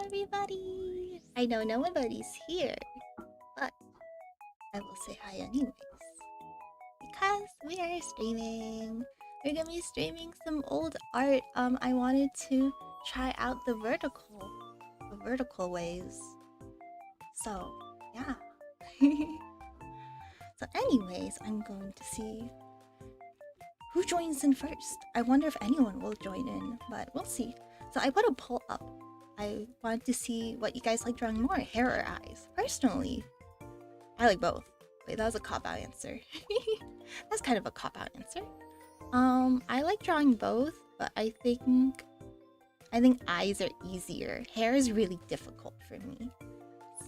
everybody! I know nobody's here, but I will say hi anyways. Because we are streaming. We're gonna be streaming some old art. I wanted to try out the vertical ways. So, yeah. So anyways, I'm going to see who joins in first. I wonder if anyone will join in, but we'll see. So I put a poll up. I wanted to see what you guys like drawing more, hair or eyes. Personally, I like both. Wait, that was a cop-out answer. That's kind of a cop-out answer. I like drawing both, but I think eyes are easier. Hair is really difficult for me.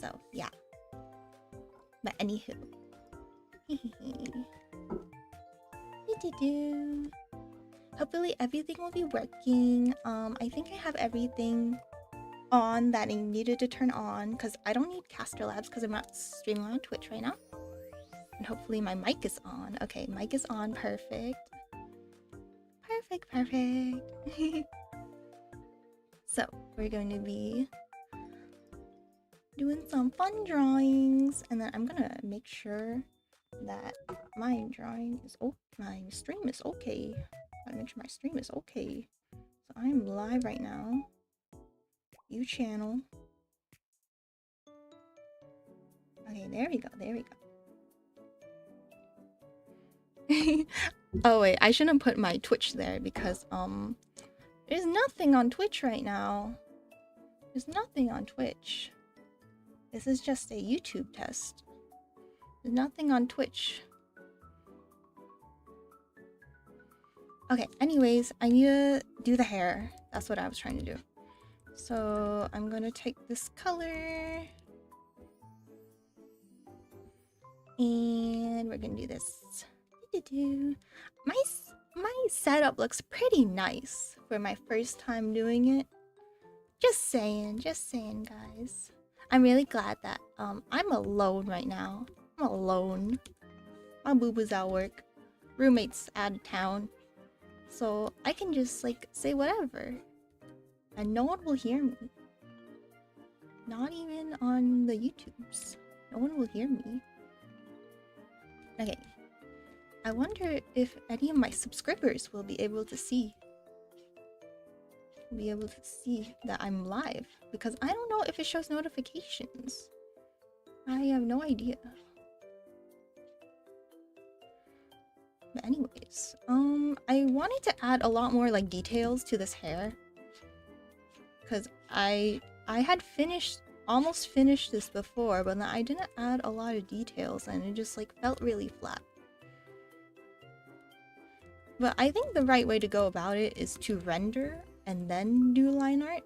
So, yeah. But anywho. Hopefully everything will be working. I think I have everything on that I needed to turn on because I don't need Caster Labs because I'm not streaming on Twitch right now. And hopefully my mic is on. Okay, mic is on. Perfect. Perfect. So we're going to be doing some fun drawings, and then I'm gonna make sure that my drawing is my stream is okay. I gotta make sure my stream is okay. So I'm live right now. You channel. Okay, there we go. Oh wait, I shouldn't put my Twitch there because there's nothing on Twitch right now. There's nothing on Twitch. This is just a YouTube test. There's nothing on Twitch. Okay, anyways, I need to do the hair. That's what I was trying to do. So I'm gonna take this color and we're gonna do this. My setup looks pretty nice for my first time doing it. Just saying, guys. I'm really glad that I'm alone right now. I'm alone. My boo-boo's at work. Roommate's out of town. So I can just like say whatever. And no one will hear me. Not even on the YouTubes. No one will hear me. Okay. I wonder if any of my subscribers will be able to see. That I'm live. Because I don't know if it shows notifications. I have no idea. But anyways, I wanted to add a lot more like details to this hair. Because I had almost finished this before, but then I didn't add a lot of details and it just like felt really flat. But I think the right way to go about it is to render and then do line art,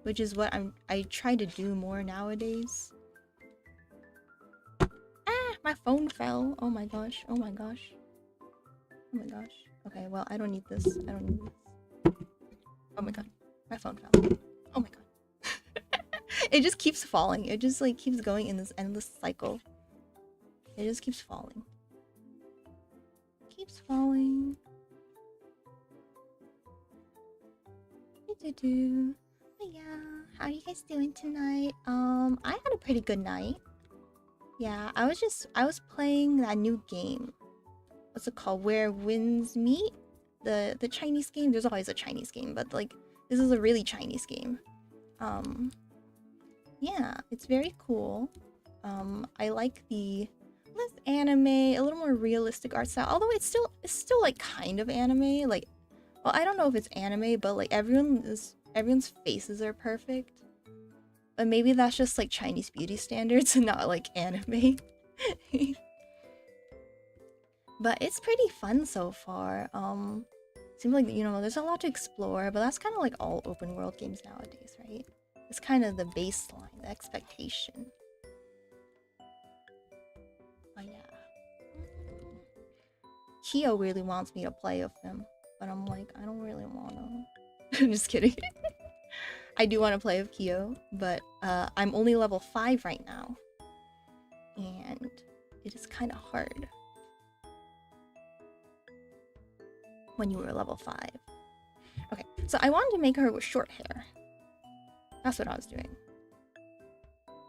which is what I try to do more nowadays. Ah, my phone fell. Oh my gosh. Okay, well, I don't need this. Oh my god. My phone fell. Oh my god. It just keeps falling. It just like keeps going in this endless cycle. It just keeps falling. But yeah, how are you guys doing tonight? I had a pretty good night. Yeah, I was playing that new game. What's it called? Where Winds Meet? The Chinese game. There's always a Chinese game, but like this is a really Chinese game. Yeah, it's very cool. I like the less anime, a little more realistic art style. Although it's still like kind of anime. Like, well, I don't know if it's anime, but like everyone's faces are perfect. But maybe that's just like Chinese beauty standards and not like anime. But it's pretty fun so far. Seems like, you know, there's a lot to explore, but that's kind of like all open world games nowadays, right? It's kind of the baseline, the expectation. Oh yeah. Kyo really wants me to play with him, but I'm like, I don't really want to. I'm just kidding. I do want to play with Kyo, but I'm only level 5 right now. And it is kind of hard when you were level 5. Okay, so I wanted to make her with short hair. That's what I was doing.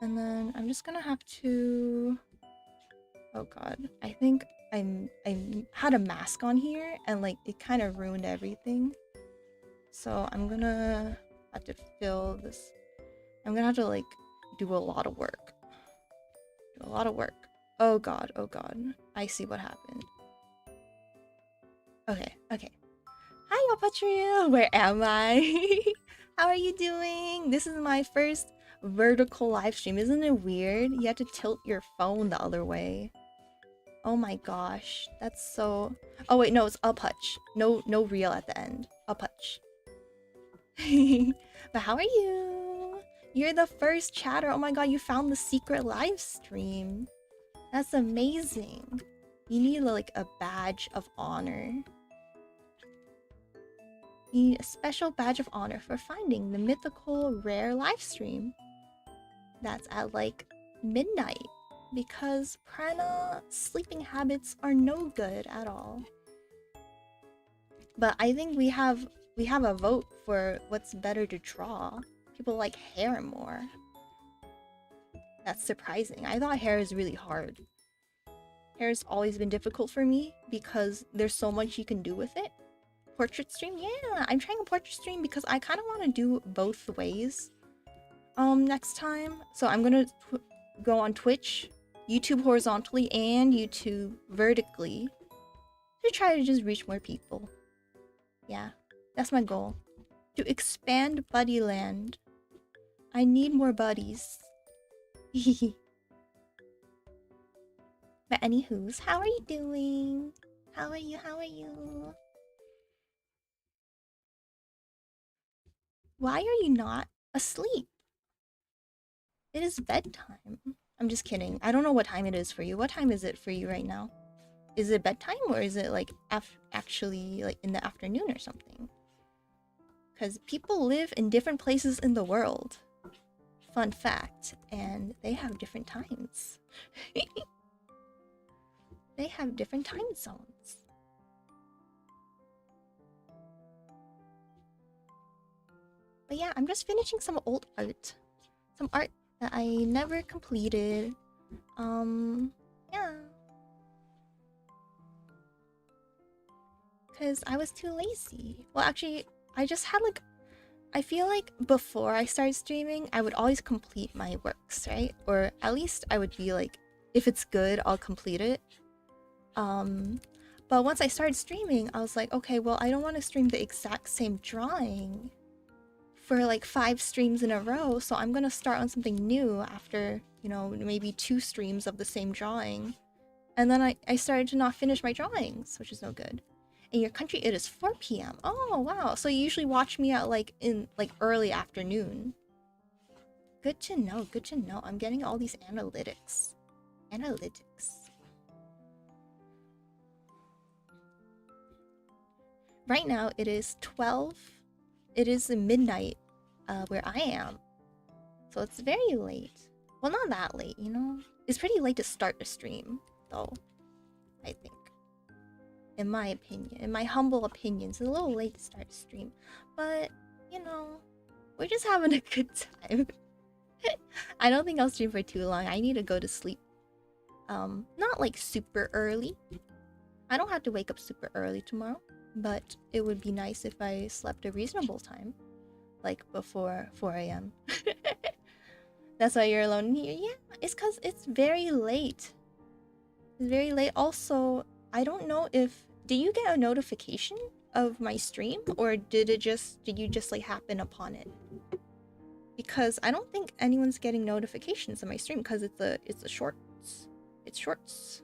And then I'm just gonna have to... Oh god, I think I had a mask on here and like it kind of ruined everything. So I'm gonna have to fill this. I'm gonna have to like do a lot of work. Do a lot of work. Oh god, oh god. I see what happened. Okay, okay. Hi, Opatria! Where am I? How are you doing? This is my first vertical live stream. Isn't it weird? You have to tilt your phone the other way. Oh my gosh, that's so... Oh wait, no, it's a putch. No real at the end. A putch. But how are you? You're the first chatter. Oh my god, you found the secret live stream. That's amazing. You need like a badge of honor. You need a special badge of honor for finding the mythical rare live stream. That's at like midnight. Because Purena sleeping habits are no good at all. But I think we have a vote for what's better to draw. People like hair more. That's surprising. I thought hair is really hard. Hair's always been difficult for me because there's so much you can do with it. Portrait stream? Yeah, I'm trying a portrait stream because I kind of want to do both ways next time. So I'm gonna go on Twitch, YouTube horizontally, and YouTube vertically to try to just reach more people. Yeah, that's my goal. To expand Buddyland. I need more buddies. But anywho's, how are you doing? How are you? How are you? Why are you not asleep? It is bedtime. I'm just kidding. I don't know what time it is for you. What time is it for you right now? Is it bedtime or is it like actually like in the afternoon or something? Because people live in different places in the world. Fun fact. And they have different times. They have different time zones. But yeah, I'm just finishing some old art. Some art that I never completed. Yeah. Because I was too lazy. Well, actually, I just had like... I feel like before I started streaming, I would always complete my works, right? Or at least I would be like, if it's good, I'll complete it. But once I started streaming, I was like, okay, well, I don't want to stream the exact same drawing for like 5 streams in a row, so I'm gonna start on something new after, you know, maybe 2 streams of the same drawing. And then I started to not finish my drawings, which is no good. In your country, it is 4 p.m. Oh, wow. So you usually watch me at like in like early afternoon. Good to know, good to know. I'm getting all these analytics. Analytics. Right now, it is 12. It is midnight where I am. So it's very late. Well, not that late, you know? It's pretty late to start a stream, though. I think. In my opinion. In my humble opinion. It's a little late to start a stream. But, you know, we're just having a good time. I don't think I'll stream for too long. I need to go to sleep. Not like super early. I don't have to wake up super early tomorrow. But it would be nice if I slept a reasonable time. Like before 4 a.m. That's why you're alone in here? Yeah, it's because it's very late. It's very late. Also, I don't know if... Did you get a notification of my stream? Or did you just like happen upon it? Because I don't think anyone's getting notifications of my stream because it's a shorts. It's shorts.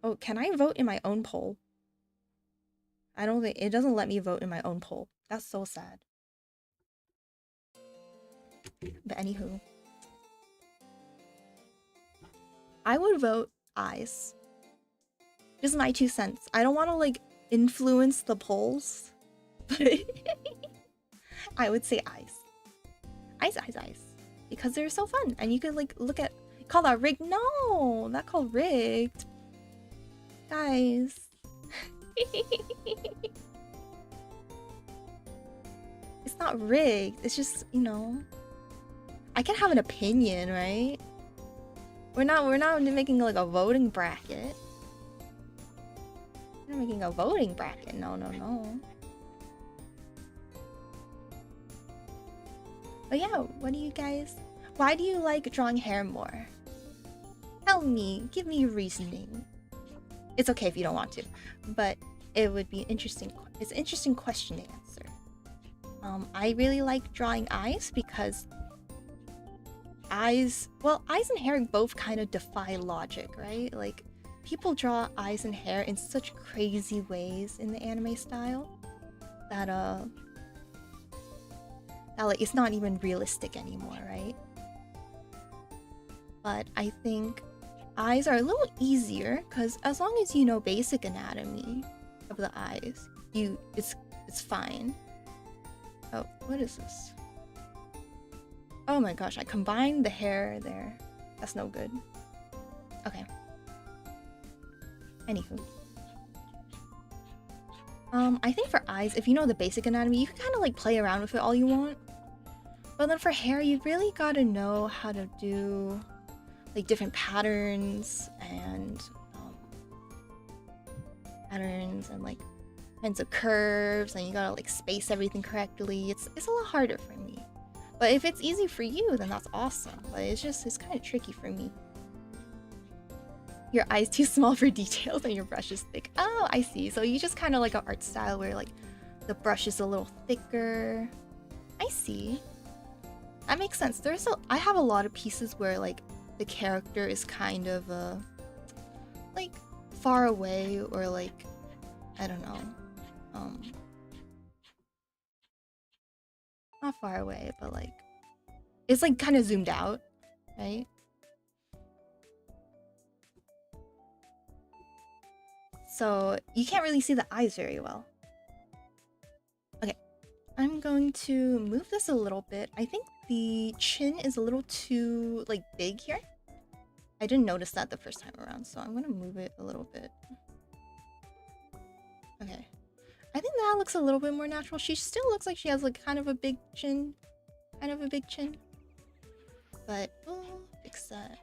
Oh, can I vote in my own poll? I don't think... It doesn't let me vote in my own poll. That's so sad. But anywho. I would vote eyes. Just my 2 cents. I don't want to like influence the polls. But I would say eyes. Eyes, eyes, eyes. Because they're so fun. And you could like look at... Call that rigged? No! Not called rigged. Guys. It's not rigged. It's just, you know, I can have an opinion, right? We're not making like a voting bracket. We're not making a voting bracket. No. But yeah, what do you guys... Why do you like drawing hair more? Tell me. Give me your reasoning. It's okay if you don't want to. But it would be interesting. It's an interesting question to answer. I really like drawing eyes because... eyes and hair both kind of defy logic, right? Like, people draw eyes and hair in such crazy ways in the anime style that like it's not even realistic anymore, right? But I think eyes are a little easier because as long as you know basic anatomy of the eyes, it's fine. Oh, what is this? Oh my gosh, I combined the hair there. That's no good. Okay. Anywho. I think for eyes, if you know the basic anatomy, you can kind of like play around with it all you want. But then for hair, you really gotta know how to do like different patterns and like kinds of curves, and you gotta like space everything correctly. It's a lot harder for me. But if it's easy for you, then that's awesome. But it's kind of tricky for me. Your eye's too small for details and your brush is thick. Oh, I see. So you just kind of like an art style where like the brush is a little thicker. I see. That makes sense. I have a lot of pieces where like the character is kind of like far away, or like I don't know. Not far away, but like it's like kind of zoomed out, right? So you can't really see the eyes very well. Okay, I'm going to move this a little bit. I think the chin is a little too like big here. I didn't notice that the first time around, so I'm gonna move it a little bit. Okay. I think that looks a little bit more natural. She still looks like she has like kind of a big chin. But we'll fix that.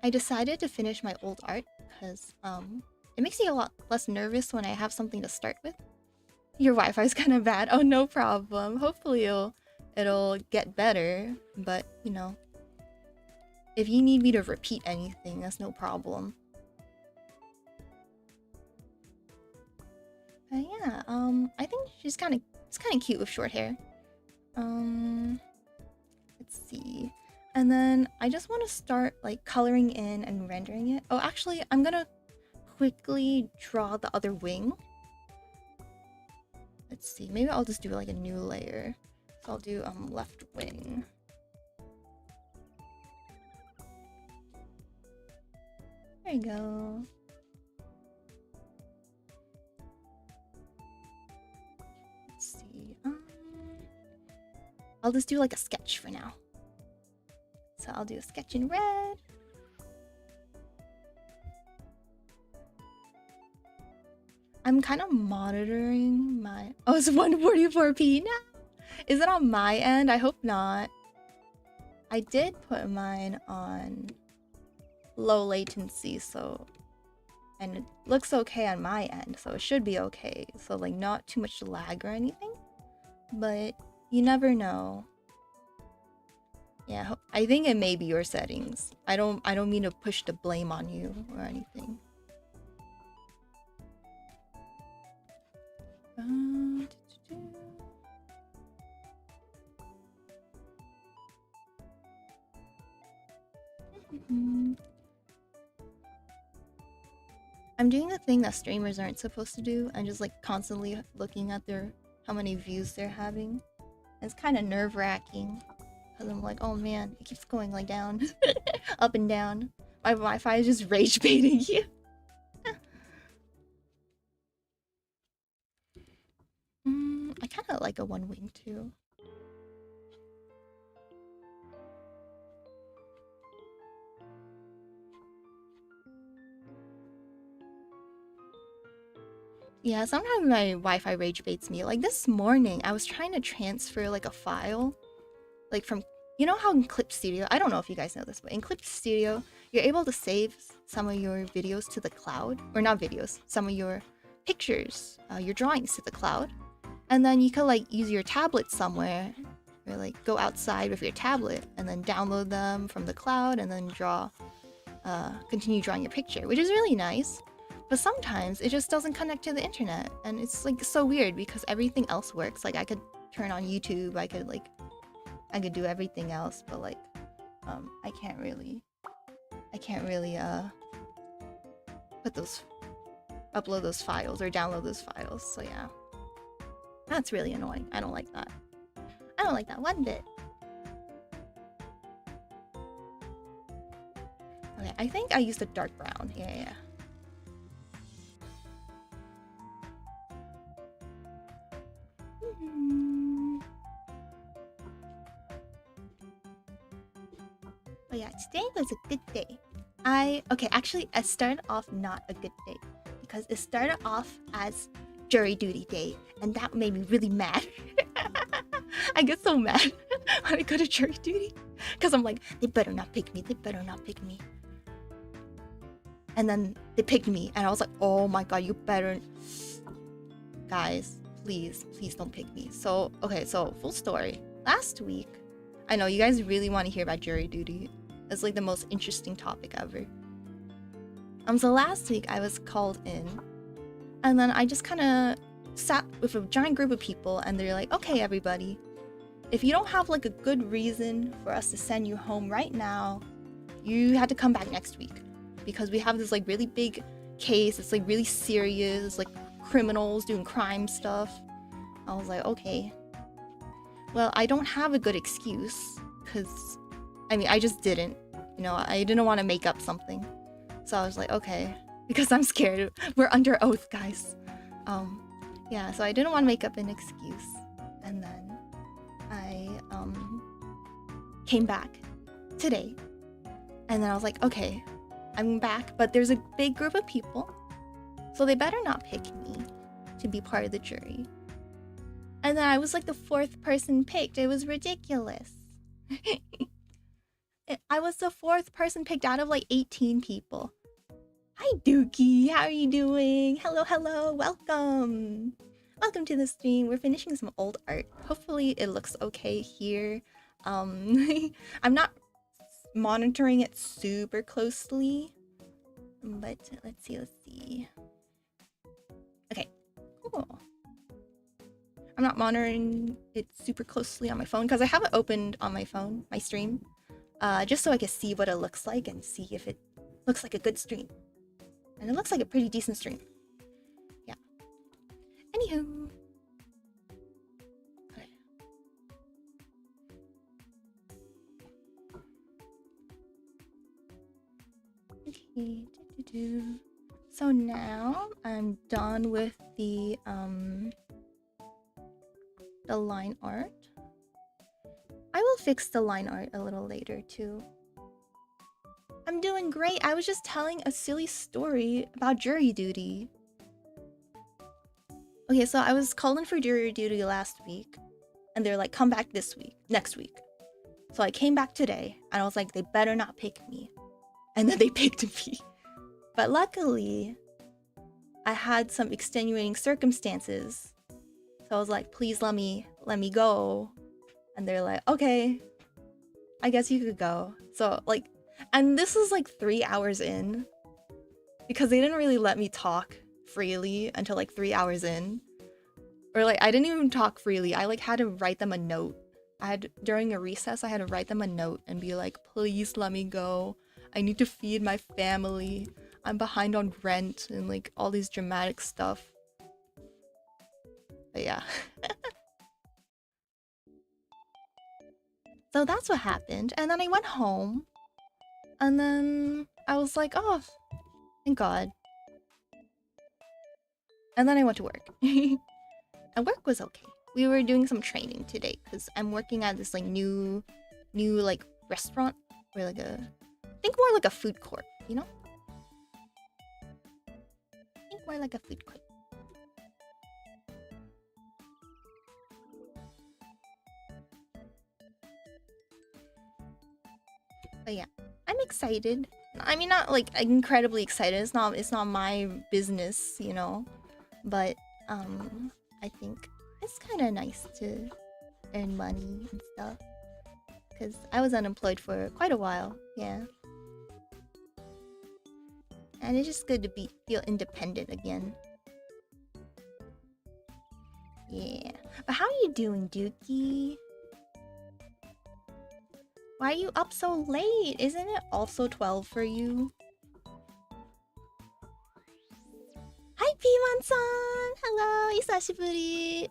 I decided to finish my old art because it makes me a lot less nervous when I have something to start with. Your Wi-Fi is kind of bad. Oh, no problem. Hopefully it'll get better, but you know, if you need me to repeat anything, that's no problem. Yeah, I think it's kind of cute with short hair. Let's see. And then I just want to start like coloring in and rendering it. Oh, actually, I'm gonna quickly draw the other wing. Let's see. Maybe I'll just do like a new layer. So I'll do left wing. There you go. Let's see. I'll just do like a sketch for now. So I'll do a sketch in red. I'm kind of monitoring my... Oh, it's 144p now? Is it on my end? I hope not. I did put mine on low latency, so... And it looks okay on my end, so it should be okay. So, like, not too much lag or anything. But you never know. Yeah, I think it may be your settings. I don't mean to push the blame on you or anything. I'm doing the thing that streamers aren't supposed to do, and just like constantly looking at how many views they're having. It's kind of nerve-wracking. Because I'm like, oh man, it keeps going like down. Up and down. My Wi-Fi is just rage baiting you. I kind of like a one wing too. Yeah, sometimes my Wi-Fi rage baits me. Like this morning, I was trying to transfer like a file, like from, you know how in Clip Studio, I don't know if you guys know this, but in Clip Studio, you're able to save some of your videos to the cloud, or not videos, some of your pictures, your drawings to the cloud, and then you could like use your tablet somewhere, or like go outside with your tablet and then download them from the cloud and then continue drawing your picture, which is really nice. But sometimes it just doesn't connect to the internet, and it's like so weird because everything else works. Like I could turn on YouTube, I could do everything else, but like I can't really upload those files or download those files. So yeah, that's really annoying. I don't like that. I don't like that one bit. Okay, I think I used a dark brown. Yeah. Oh yeah, today was a good day. Actually, it started off not a good day because it started off as jury duty day, and that made me really mad. I get so mad when I go to jury duty because I'm like, they better not pick me, they better not pick me. And then they picked me, and I was like, oh my god, you better... Guys, please don't pick me. So, okay, so full story. Last week, I know you guys really want to hear about jury duty. It's like the most interesting topic ever. So last week I was called in, and then I just kind of sat with a giant group of people, and they're like, okay, everybody, if you don't have like a good reason for us to send you home right now, you had to come back next week because we have this like really big case. It's like really serious, like criminals doing crime stuff. I was like, okay, well, I don't have a good excuse because I just didn't, I didn't want to make up something. So I was like, okay, because I'm scared. We're under oath, guys. Yeah, so I didn't want to make up an excuse. And then I came back today. And then I was like, okay, I'm back, but there's a big group of people, so they better not pick me to be part of the jury. And then I was like the 4th person picked. It was ridiculous. I was the 4th person picked out of like 18 people. Hi Dookie, how are you doing? Hello, welcome. Welcome to the stream. We're finishing some old art. Hopefully it looks okay here. I'm not monitoring it super closely, but let's see. Okay, cool. I'm not monitoring it super closely on my phone because I have it opened on my phone, my stream, just so I can see what it looks like and see if it looks like a good stream. And it looks like a pretty decent stream. Yeah. Anywho. Okay. So now I'm done with the line art. I will fix the line art a little later too. I'm doing great. I was just telling a silly story about jury duty. Okay, so I was called in for jury duty last week, and they're like, come back next week. So I came back today, and I was like, they better not pick me. And then they picked me. But luckily, I had some extenuating circumstances. So I was like, please let me go. And they're like, okay, I guess you could go. So like, and this was like 3 hours in, because they didn't really let me talk freely until like 3 hours in. Or like, I didn't even talk freely. I like had to write them a note. During a recess, I had to write them a note and be like, please let me go. I need to feed my family. I'm behind on rent and like all these dramatic stuff. But yeah. So that's what happened. And then I went home. And then I was like, oh, thank God. And then I went to work. And work was okay. We were doing some training today because I'm working at this like new like restaurant, or like think more like a food court, you know? Think more like a food court. But yeah, I'm excited. I mean, not like incredibly excited. It's not my business, you know. But I think it's kind of nice to earn money and stuff. Cause I was unemployed for quite a while. Yeah. And it's just good to feel independent again. Yeah. But how are you doing, Dookie? Why are you up so late? Isn't it also 12 for you? Hi, Piman-san! Hello, isashiburi!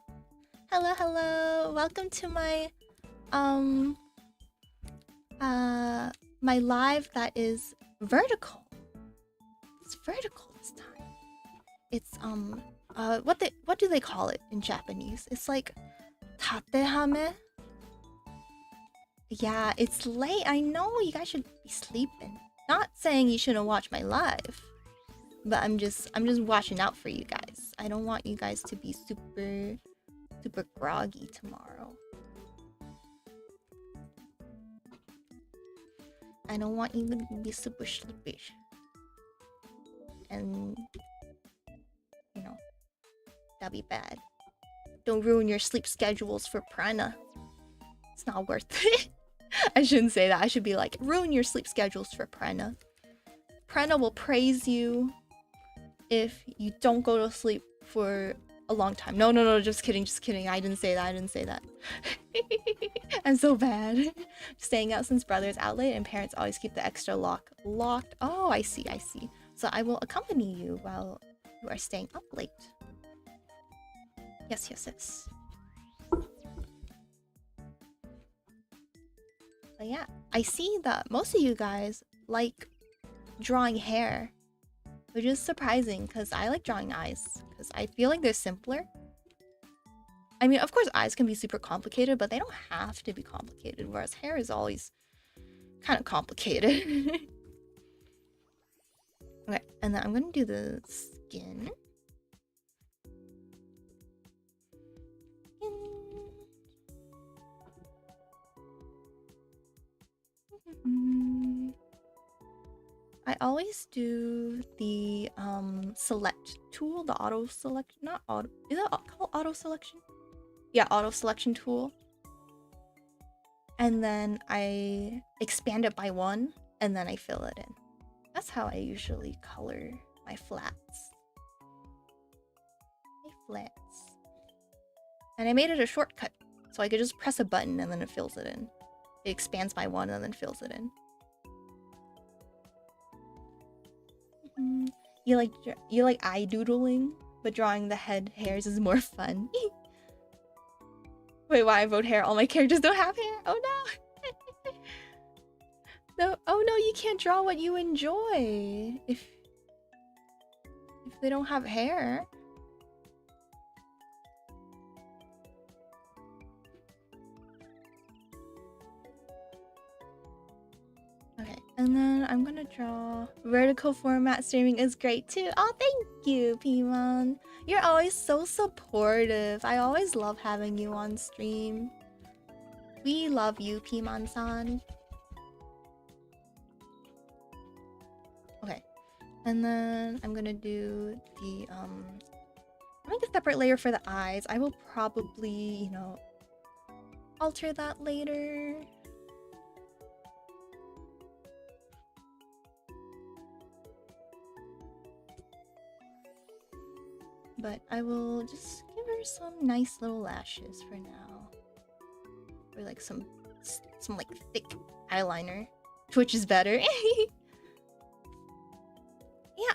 Hello, hello! Welcome to my my live that is vertical. It's vertical this time. It's what do they call it in Japanese? It's like tatehame. Yeah, it's late. I know you guys should be sleeping. Not saying you shouldn't watch my live, but I'm just watching out for you guys. I don't want you guys to be super groggy tomorrow. I don't want you to be super sleepy. And you know, that'd be bad. Don't ruin your sleep schedules for Purena. It's not worth it. I shouldn't say that. I should be like, ruin your sleep schedules for Purena. Purena will praise you if you don't go to sleep for a long time. No, just kidding. I didn't say that. I'm so bad. Staying out since brother's out late and parents always keep the extra locked. Oh, I see. So I will accompany you while you are staying up late. Yes. But yeah, I see that most of you guys like drawing hair, which is surprising because I like drawing eyes because I feel like they're simpler. I mean, of course, eyes can be super complicated, but they don't have to be complicated, whereas hair is always kind of complicated. Okay, and then I'm gonna do the skin. I always do the select tool, the auto select, not auto, is that called auto selection? Yeah, auto selection tool. And then I expand it by 1 and then I fill it in. That's how I usually color my flats. And I made it a shortcut so I could just press a button and then it fills it in. It expands by 1 and then fills it in. You like eye doodling, but drawing the head hairs is more fun. Wait, why I vote hair? All my characters don't have hair? Oh no! No, oh no, you can't draw what you enjoy if they don't have hair. Okay, and then I'm gonna draw vertical format streaming is great too. Oh, thank you, Pimon. You're always so supportive. I always love having you on stream. We love you, Pimon-san. Okay, and then I'm gonna do the make a separate layer for the eyes. I will probably, you know, alter that later. But I will just give her some nice little lashes for now. Or like some like thick eyeliner. Twitch is better. Yeah,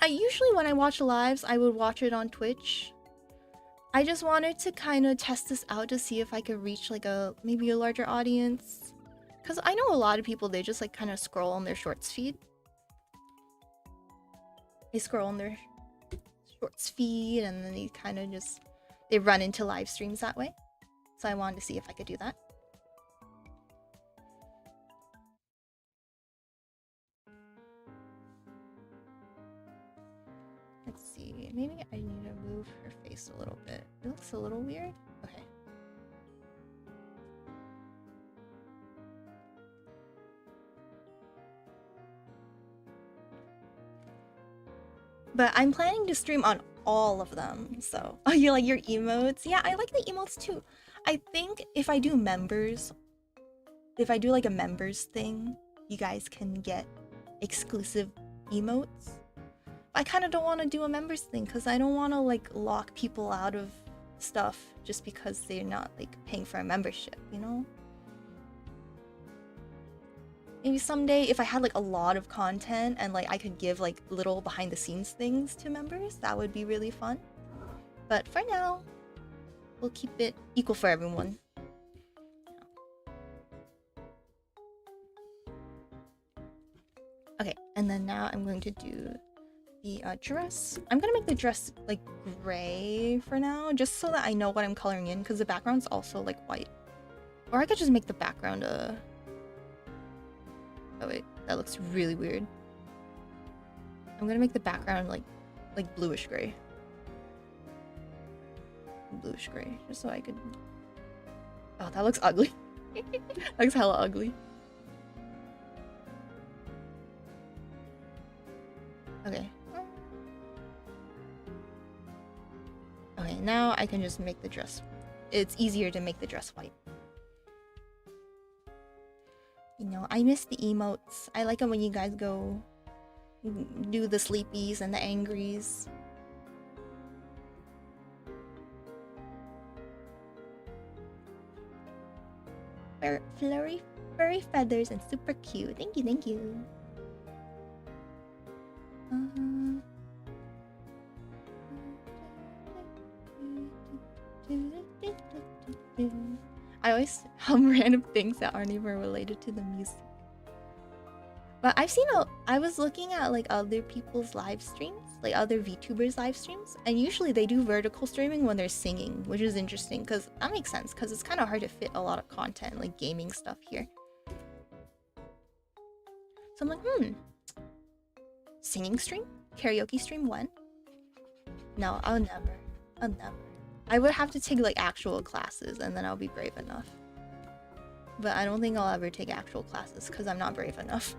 I usually when I watch lives, I would watch it on Twitch. I just wanted to kind of test this out to see if I could reach like maybe a larger audience. Cause I know a lot of people, they just like kind of scroll on their shorts feed. They scroll on their shorts feed and then they kind of just they run into live streams that way. So I wanted to see if I could do that. Let's see, maybe I need to move her face a little bit. It looks a little weird. Okay. But I'm planning to stream on all of them. So, oh, you like your emotes? Yeah, I like the emotes too. I think if I do members, if I do like a members thing, you guys can get exclusive emotes. I kind of don't want to do a members thing because I don't want to like lock people out of stuff just because they're not like paying for a membership, you know? Maybe someday if I had like a lot of content and like I could give like little behind the scenes things to members, that would be really fun. But for now, we'll keep it equal for everyone. Okay, and then now I'm going to do the dress. I'm gonna make the dress like gray for now, just so that I know what I'm coloring in, because the background's also like white. Or I could just make the background oh wait, that looks really weird. I'm gonna make the background like bluish gray. Bluish gray, just so I could... Oh, that looks ugly. That looks hella ugly. Okay. Okay, now I can just make the dress. It's easier to make the dress white. You know, I miss the emotes. I like it when you guys go do the sleepies and the angries. Flurry, furry feathers and super cute. Thank you, thank you. I always hum random things that aren't even related to the music. But I've seen I was looking at like other people's live streams, like other VTubers live streams, and usually they do vertical streaming when they're singing, which is interesting because that makes sense because it's kind of hard to fit a lot of content, like gaming stuff here. So I'm like, singing stream? Karaoke stream when? No, I'll never. I would have to take like actual classes and then I'll be brave enough. But I don't think I'll ever take actual classes because I'm not brave enough.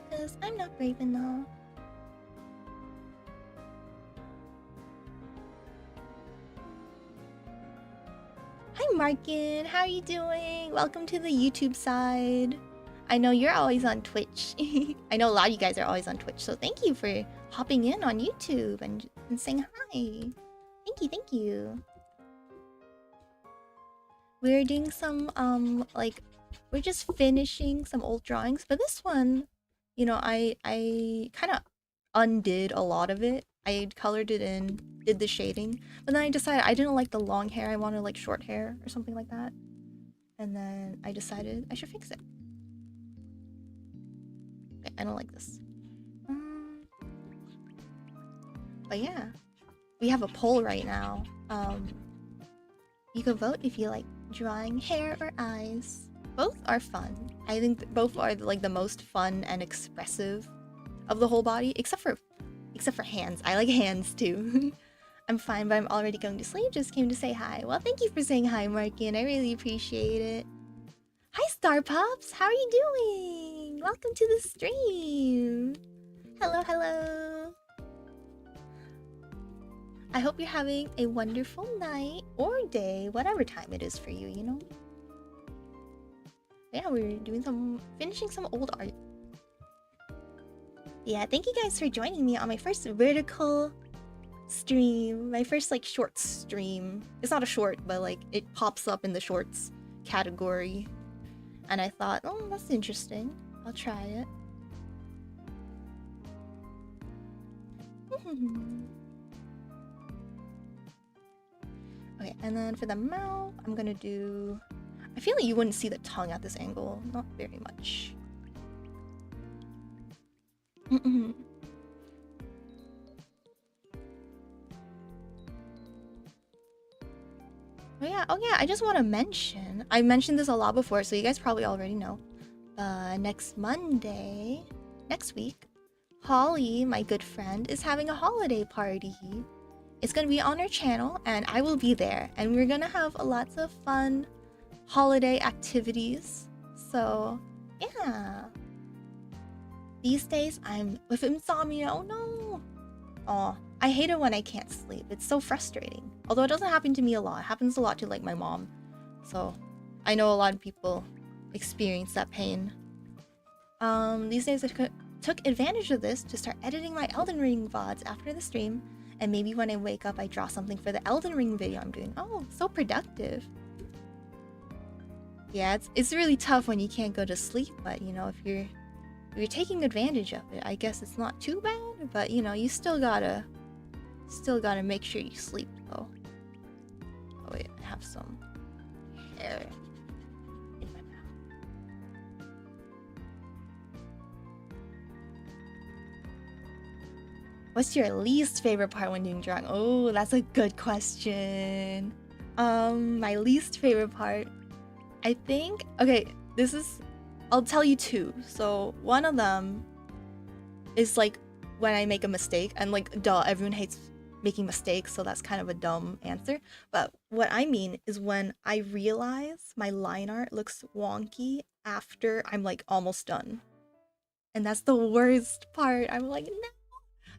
Because I'm not brave enough. Hi Markin, how are you doing? Welcome to the YouTube side. I know you're always on Twitch. I know a lot of you guys are always on Twitch, so thank you for hopping in on YouTube and saying hi. Thank you. We're doing some we're just finishing some old drawings, but this one, you know, I kind of undid a lot of it. I colored it in, did the shading, but then I decided I didn't like the long hair. I wanted like short hair or something like that. And then I decided I should fix it. Okay, I don't like this. But yeah, we have a poll right now. You can vote if you like drawing hair or eyes. Both are fun. I think both are like the most fun and expressive of the whole body, except for hands. I like hands too. I'm fine, but I'm already going to sleep. Just came to say hi. Well, thank you for saying hi, Markin. I really appreciate it. Hi, Star Pups. How are you doing? Welcome to the stream. Hello. I hope you're having a wonderful night or day, whatever time it is for you, you know? Yeah, we're doing finishing some old art. Yeah, thank you guys for joining me on my first vertical stream. My first, like, short stream. It's not a short, but, like, it pops up in the shorts category. And I thought, oh, that's interesting. I'll try it. Okay, and then for the mouth, I'm gonna do... I feel like you wouldn't see the tongue at this angle. Not very much. Oh yeah, I just want to mention, I mentioned this a lot before, so you guys probably already know. Next Monday, next week, Holly, my good friend, is having a holiday party. It's gonna be on her channel, and I will be there, and we're gonna have lots of fun holiday activities. So yeah. These days I'm with insomnia. Oh no. Oh, I hate it when I can't sleep. It's so frustrating. Although it doesn't happen to me a lot. It happens a lot to like my mom. So I know a lot of people experience that pain. These days I took advantage of this to start editing my Elden Ring VODs after the stream. And maybe when I wake up, I draw something for the Elden Ring video I'm doing. Oh, so productive. Yeah, it's really tough when you can't go to sleep, but you know, if you're taking advantage of it, I guess it's not too bad, but you know, you still gotta make sure you sleep though. Oh wait, I have some hair in my mouth. What's your least favorite part when doing drawing? Oh, that's a good question. My least favorite part, I think, okay, I'll tell you two. So one of them is like when I make a mistake, and like, duh, everyone hates making mistakes, so that's kind of a dumb answer. But what I mean is when I realize my line art looks wonky after I'm like almost done. And that's the worst part. I'm like, no,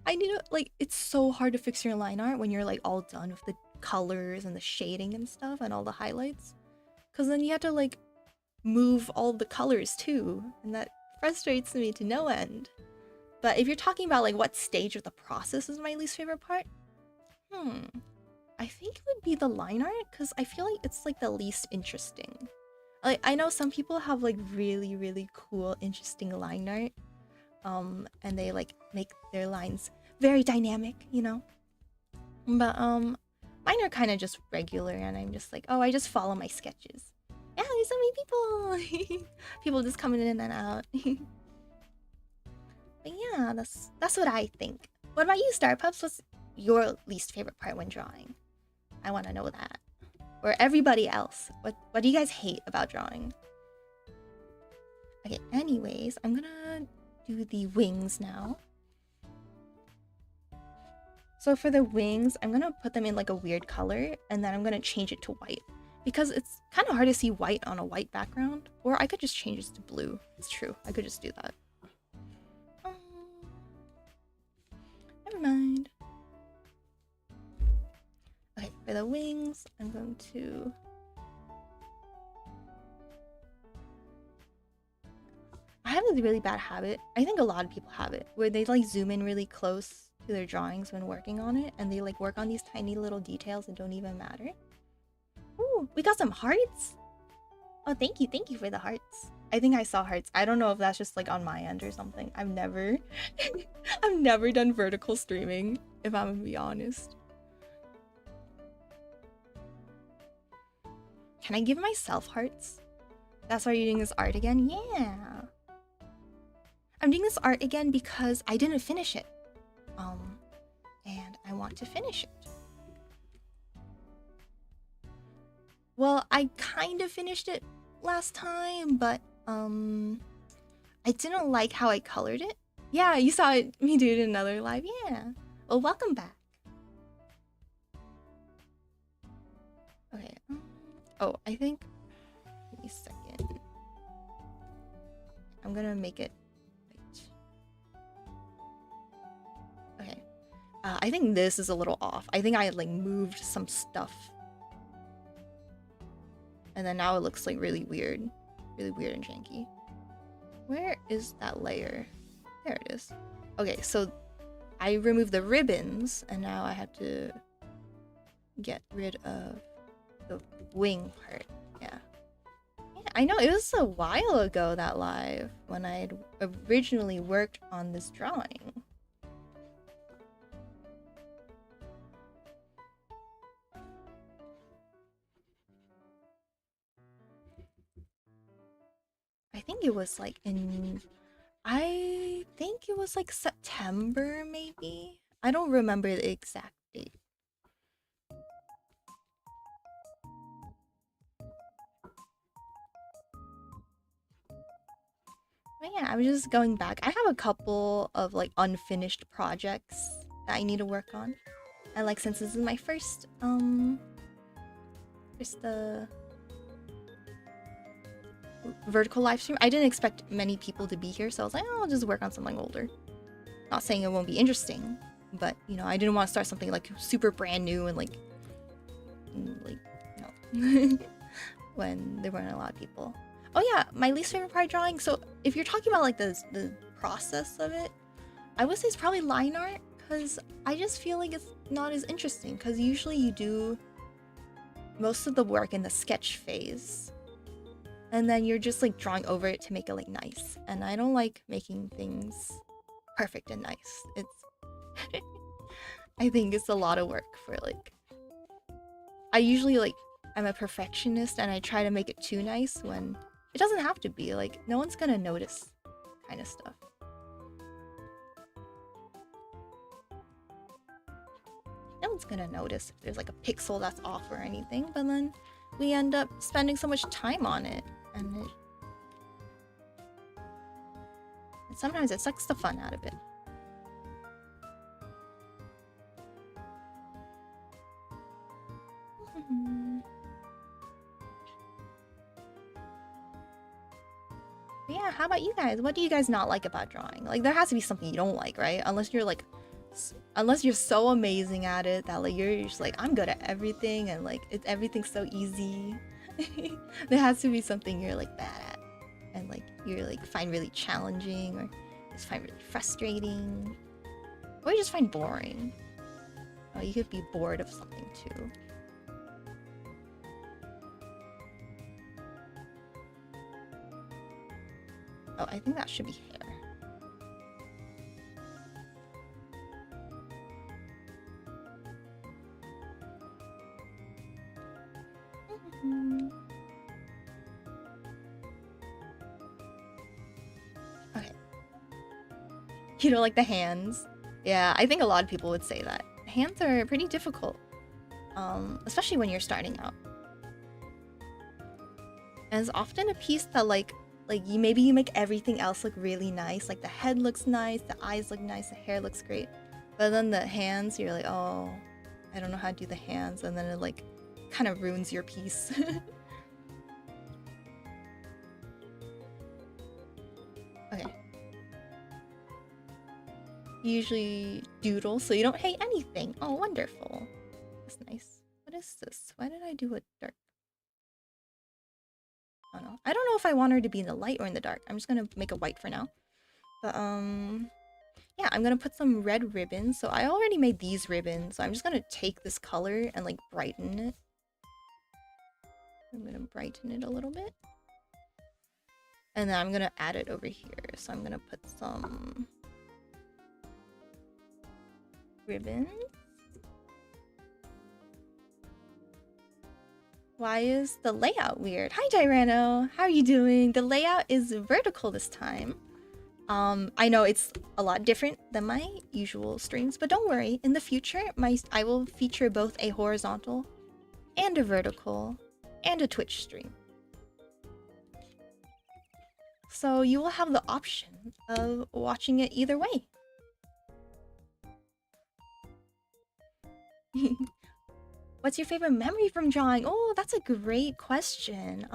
I need to, like, it's so hard to fix your line art when you're like all done with the colors and the shading and stuff and all the highlights. Because then you have to like move all the colors too, and that frustrates me to no end. But if you're talking about like what stage of the process is my least favorite part, I think it would be the line art, because I feel like it's like the least interesting. Like, I know some people have like really, really cool, interesting line art, and they like make their lines very dynamic, you know. But mine are kind of just regular, and I'm just like, oh, I just follow my sketches. Yeah, there's so many people. People just coming in and out. But yeah, that's what I think. What about you, Star Pups? What's your least favorite part when drawing? I want to know that. Or everybody else. What do you guys hate about drawing? Okay, anyways, I'm gonna do the wings now. So for the wings, I'm gonna put them in like a weird color, and then I'm gonna change it to white. Because it's kind of hard to see white on a white background. Or I could just change this to blue. It's true, I could just do that. Never mind. Okay, for the wings, I'm going to... I have this really bad habit. I think a lot of people have it, where they like zoom in really close to their drawings when working on it, and they like work on these tiny little details that don't even matter. Ooh, we got some hearts. Oh, thank you for the hearts. I think I saw hearts. I don't know if that's just like on my end or something. I've never done vertical streaming, if I'm gonna be honest. Can I give myself hearts? That's why you're doing this art again? Yeah. I'm doing this art again because I didn't finish it. And I want to finish it. Well, I kind of finished it last time, but I didn't like how I colored it. Yeah, you saw me do it in another live. Yeah. Well, welcome back. Okay. Oh, I think... Give me a second. I'm gonna make it... Okay. I think this is a little off. I think I like moved some stuff. And then now it looks like really weird. Really weird and janky. Where is that layer? There it is. Okay, so I removed the ribbons, and now I have to get rid of the wing part. Yeah. I know, it was a while ago, that live, when I had originally worked on this drawing. I think it was like in... I think it was like September, maybe? I don't remember the exact date. But yeah, I'm just going back. I have a couple of like unfinished projects that I need to work on. And like, since this is my first vertical live stream. I didn't expect many people to be here, so I was like, oh, I'll just work on something older. Not saying it won't be interesting, but you know, I didn't want to start something like super brand new and like no. When there weren't a lot of people. Oh yeah, my least favorite part of drawing. So if you're talking about like the process of it, I would say it's probably line art, because I just feel like it's not as interesting, because usually you do most of the work in the sketch phase and then you're just like drawing over it to make it like nice, and I don't like making things perfect and nice. It's I think it's a lot of work for like, I usually like, I'm a perfectionist and I try to make it too nice when it doesn't have to be. Like, no one's gonna notice kind of stuff. No one's gonna notice if there's like a pixel that's off or anything, but then we end up spending so much time on it, and sometimes it sucks the fun out of it. But yeah, how about you guys? What do you guys not like about drawing? Like, there has to be something you don't like, right? Unless you're like, unless you're so amazing at it that like you're just like, I'm good at everything and like everything's so easy. There has to be something you're like bad at, and like you're like find really challenging, or just find really frustrating, or you just find boring. Oh, you could be bored of something too. Oh, I think that should be hair. Okay. You don't like the hands? Yeah, I think a lot of people would say that. Hands are pretty difficult. Especially when you're starting out. And it's often a piece that like maybe you make everything else look really nice. Like the head looks nice, the eyes look nice, the hair looks great. But then the hands, you're like, oh, I don't know how to do the hands, and then it like kind of ruins your piece. Okay. You usually doodle, so you don't hate anything. Oh, wonderful. That's nice. What is this? Why did I do a dark? Oh no. I don't know if I want her to be in the light or in the dark. I'm just gonna make it white for now. But yeah, I'm gonna put some red ribbons. So I already made these ribbons, so I'm just gonna take this color and like brighten it. I'm gonna brighten it a little bit. And then I'm gonna add it over here. So I'm gonna put some ribbons. Why is the layout weird? Hi, Gyrano. How are you doing? The layout is vertical this time. I know it's a lot different than my usual streams, but don't worry. In the future, I will feature both a horizontal and a vertical and a Twitch stream. So you will have the option of watching it either way. What's your favorite memory from drawing? Oh, that's a great question.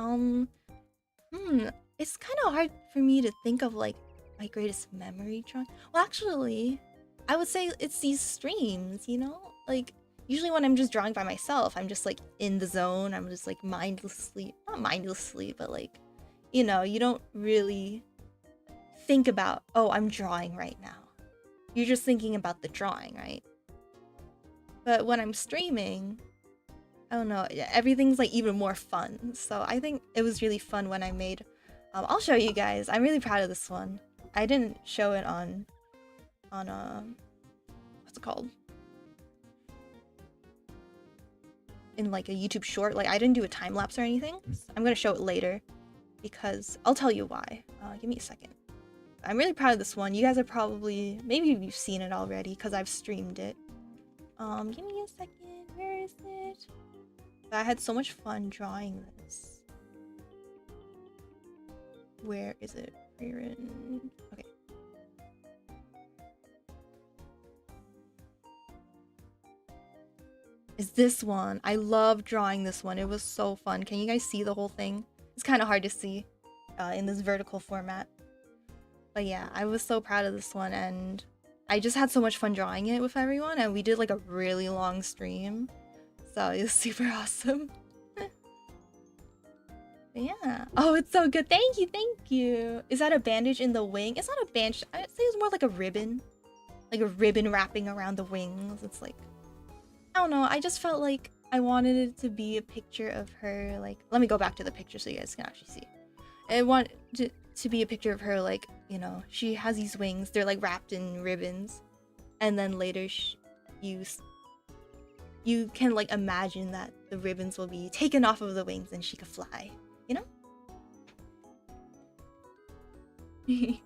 It's kind of hard for me to think of like my greatest memory drawing. Well, actually, I would say it's these streams, you know? Like, usually when I'm just drawing by myself, I'm just like in the zone. I'm just like mindlessly, not mindlessly, but like, you know, you don't really think about, oh, I'm drawing right now. You're just thinking about the drawing, right? But when I'm streaming, I don't know, everything's like even more fun. So I think it was really fun when I made, I'll show you guys. I'm really proud of this one. I didn't show it on what's it called? In like a YouTube short. Like I didn't do a time lapse or anything. I'm gonna show it later because I'll tell you why. Give me a second. I'm really proud of this one. You guys are probably, maybe you've seen it already because I've streamed it. Give me a second. Where is it? I had so much fun drawing this. Where is it? Okay. Is this one. I love drawing this one. It was so fun. Can you guys see the whole thing? It's kind of hard to see. in this vertical format. But yeah, I was so proud of this one, and I just had so much fun drawing it with everyone, and we did like a really long stream, so it was super awesome. Yeah. Oh, it's so good. Thank you, thank you. Is that a bandage in the wing? It's not a bandage. I'd say it's more like a ribbon. Like a ribbon wrapping around the wings. It's like, I don't know. I just felt like I wanted it to be a picture of her. Like, let me go back to the picture so you guys can actually see. I want to be a picture of her, like, you know, she has these wings. They're like wrapped in ribbons. And then later you can like imagine that the ribbons will be taken off of the wings and she could fly. You know?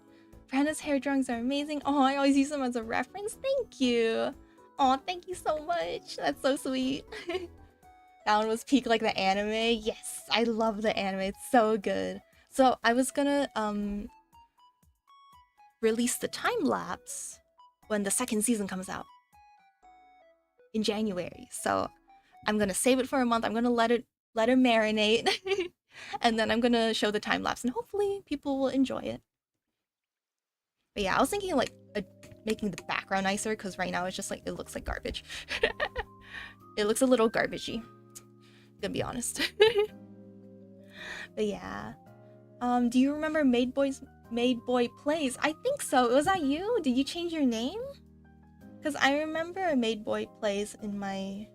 Brenna's hair drawings are amazing. Oh, I always use them as a reference. Thank you. Oh, thank you so much. That's so sweet. That one was peak like the anime. Yes, I love the anime. It's so good. So I was gonna release the time lapse when the second season comes out in January. So I'm gonna save it for a month. I'm gonna let it marinate. And then I'm gonna show the time lapse, and hopefully people will enjoy it. But yeah, I was thinking like making the background nicer, because right now it's just like it looks like garbage. It looks a little garbagey, gonna be honest. But yeah, do you remember Made Boy Plays? I think so. Was that you? Did you change your name? Because I remember Made Boy Plays in my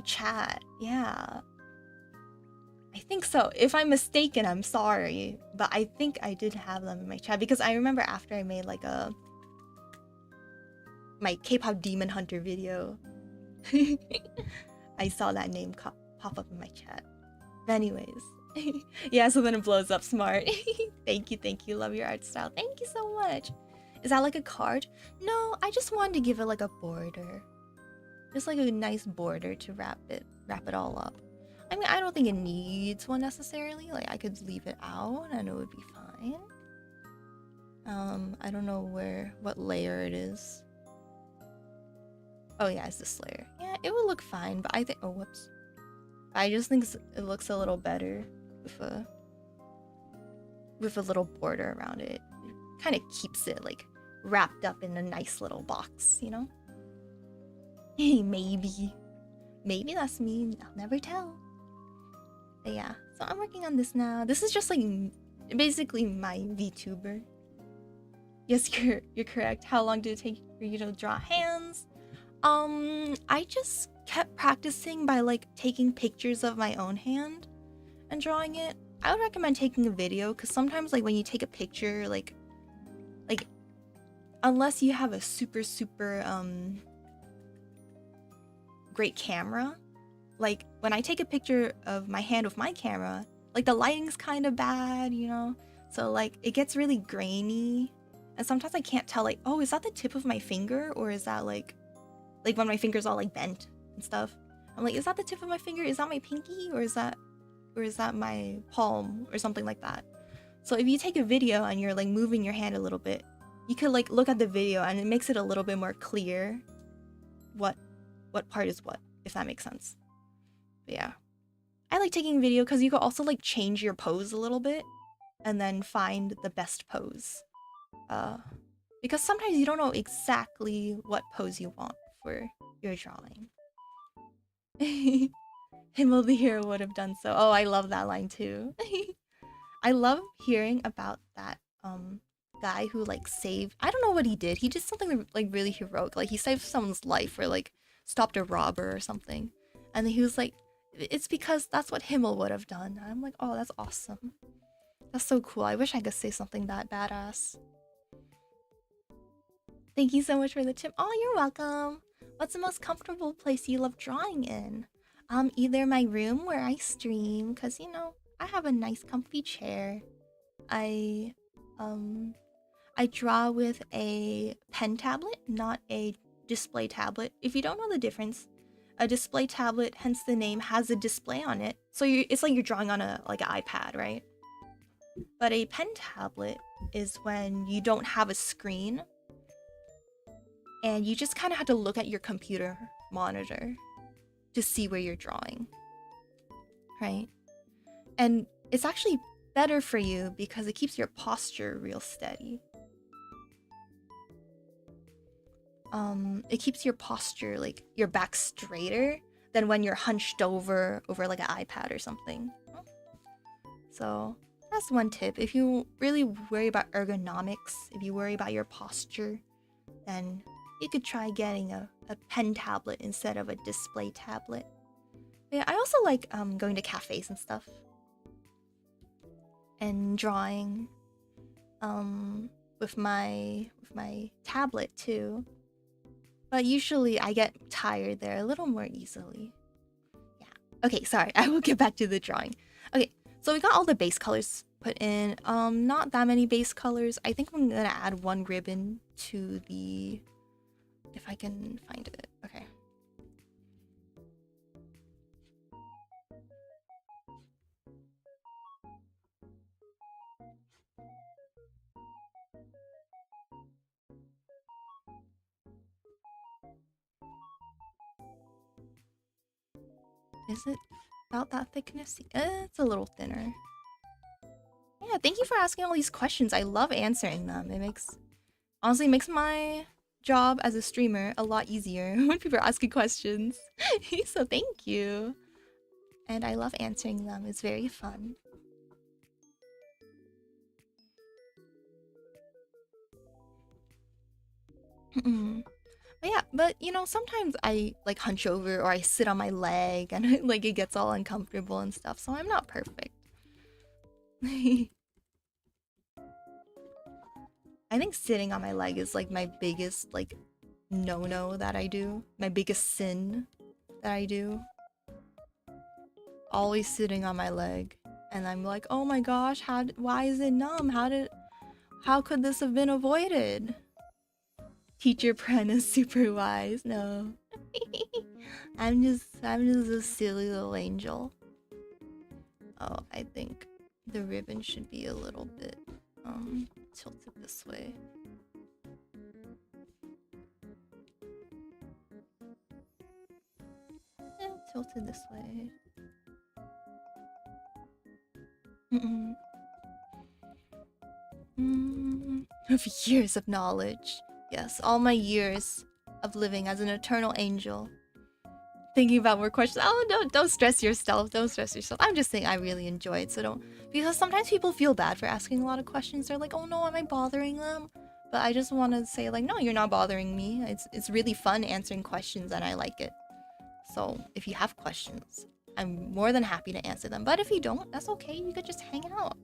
chat. Yeah. I think so. If I'm mistaken, I'm sorry. But I think I did have them in my chat, because I remember after I made like my K-pop Demon Hunter video, I saw that name pop up in my chat. But anyways. Yeah, so then it blows up. Smart. Thank you. Love your art style. Thank you so much. Is that like a card? No, I just wanted to give it like a border. Just like a nice border to wrap it all up. I mean, I don't think it needs one necessarily. Like, I could leave it out and it would be fine. I don't know what layer it is. Oh yeah, it's this layer. Yeah, it would look fine, but I think, oh whoops. I just think it looks a little better with a little border around it. It kind of keeps it like wrapped up in a nice little box, you know? Maybe that's me. I'll never tell. But yeah, so I'm working on this now. This is just like basically my VTuber. Yes, you're correct. How long did it take for you to draw hands? I just kept practicing by like taking pictures of my own hand and drawing it. I would recommend taking a video, because sometimes like when you take a picture, like unless you have a super great camera, like when I take a picture of my hand with my camera, like the lighting's kind of bad, you know? So like it gets really grainy, and sometimes I can't tell like, oh, is that the tip of my finger, or is that like when my finger's all like bent and stuff. I'm like, is that the tip of my finger? Is that my pinky? Or is that my palm or something like that? So if you take a video and you're like moving your hand a little bit, you could like look at the video and it makes it a little bit more clear what part is what, if that makes sense. But yeah, I like taking video because you could also like change your pose a little bit and then find the best pose. Because sometimes you don't know exactly what pose you want for your drawing. Himmel the hero would have done so. Oh, I love that line too. I love hearing about that guy who like saved, I don't know what he did. He did something like really heroic. Like he saved someone's life, or like stopped a robber or something. And he was like, it's because that's what Himmel would have done. And I'm like, oh, that's awesome. That's so cool. I wish I could say something that badass. Thank you so much for the tip. Oh, you're welcome. What's the most comfortable place you love drawing in? Either my room where I stream, because you know, I have a nice comfy chair. I draw with a pen tablet, not a display tablet. If you don't know the difference, a display tablet, hence the name, has a display on it. So it's like you're drawing on an iPad, right? But a pen tablet is when you don't have a screen and you just kind of have to look at your computer monitor to see where you're drawing, right? And it's actually better for you because it keeps your posture real steady. It keeps your posture, like your back straighter than when you're hunched over like an iPad or something. So that's one tip. If you really worry about ergonomics, if you worry about your posture, then you could try getting a pen tablet instead of a display tablet. But yeah, I also like going to cafes and stuff. And drawing with my tablet too. But usually I get tired there a little more easily. Yeah. Okay, sorry. I will get back to the drawing. Okay, so we got all the base colors put in. Not that many base colors. I think I'm gonna add one ribbon to the... if I can find it. Okay. Is it about that thickness? It's a little thinner. Yeah, thank you for asking all these questions. I love answering them. It makes... honestly, makes my job as a streamer a lot easier when people are asking questions. So thank you. And I love answering them. It's very fun. But yeah, but you know, sometimes I like hunch over or I sit on my leg and like it gets all uncomfortable and stuff, so I'm not perfect. I think sitting on my leg is like my biggest like no-no that I do. My biggest sin that I do. Always sitting on my leg. And I'm like, oh my gosh, why is it numb? How could this have been avoided? Teacher Pren is super wise. No. I'm just a silly little angel. Oh, I think the ribbon should be a little bit tilted this way. Yeah, tilted this way. Of years of knowledge. Yes, all my years of living as an eternal angel. Thinking about more questions. Oh, don't stress yourself. Don't stress yourself. I'm just saying I really enjoy it, so don't... because sometimes people feel bad for asking a lot of questions. They're like, oh no, am I bothering them? But I just want to say like, no, you're not bothering me. It's really fun answering questions and I like it. So if you have questions, I'm more than happy to answer them. But if you don't, that's okay. You could just hang out.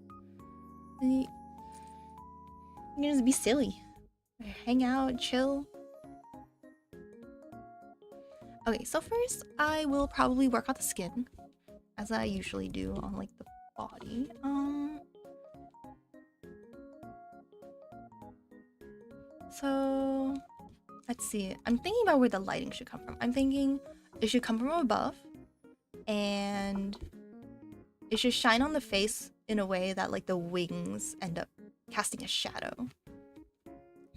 You can just be silly. Hang out, chill. Okay, so first I will probably work on the skin, as I usually do on like the body. So let's see. I'm thinking about where the lighting should come from. I'm thinking it should come from above, and it should shine on the face in a way that like the wings end up casting a shadow.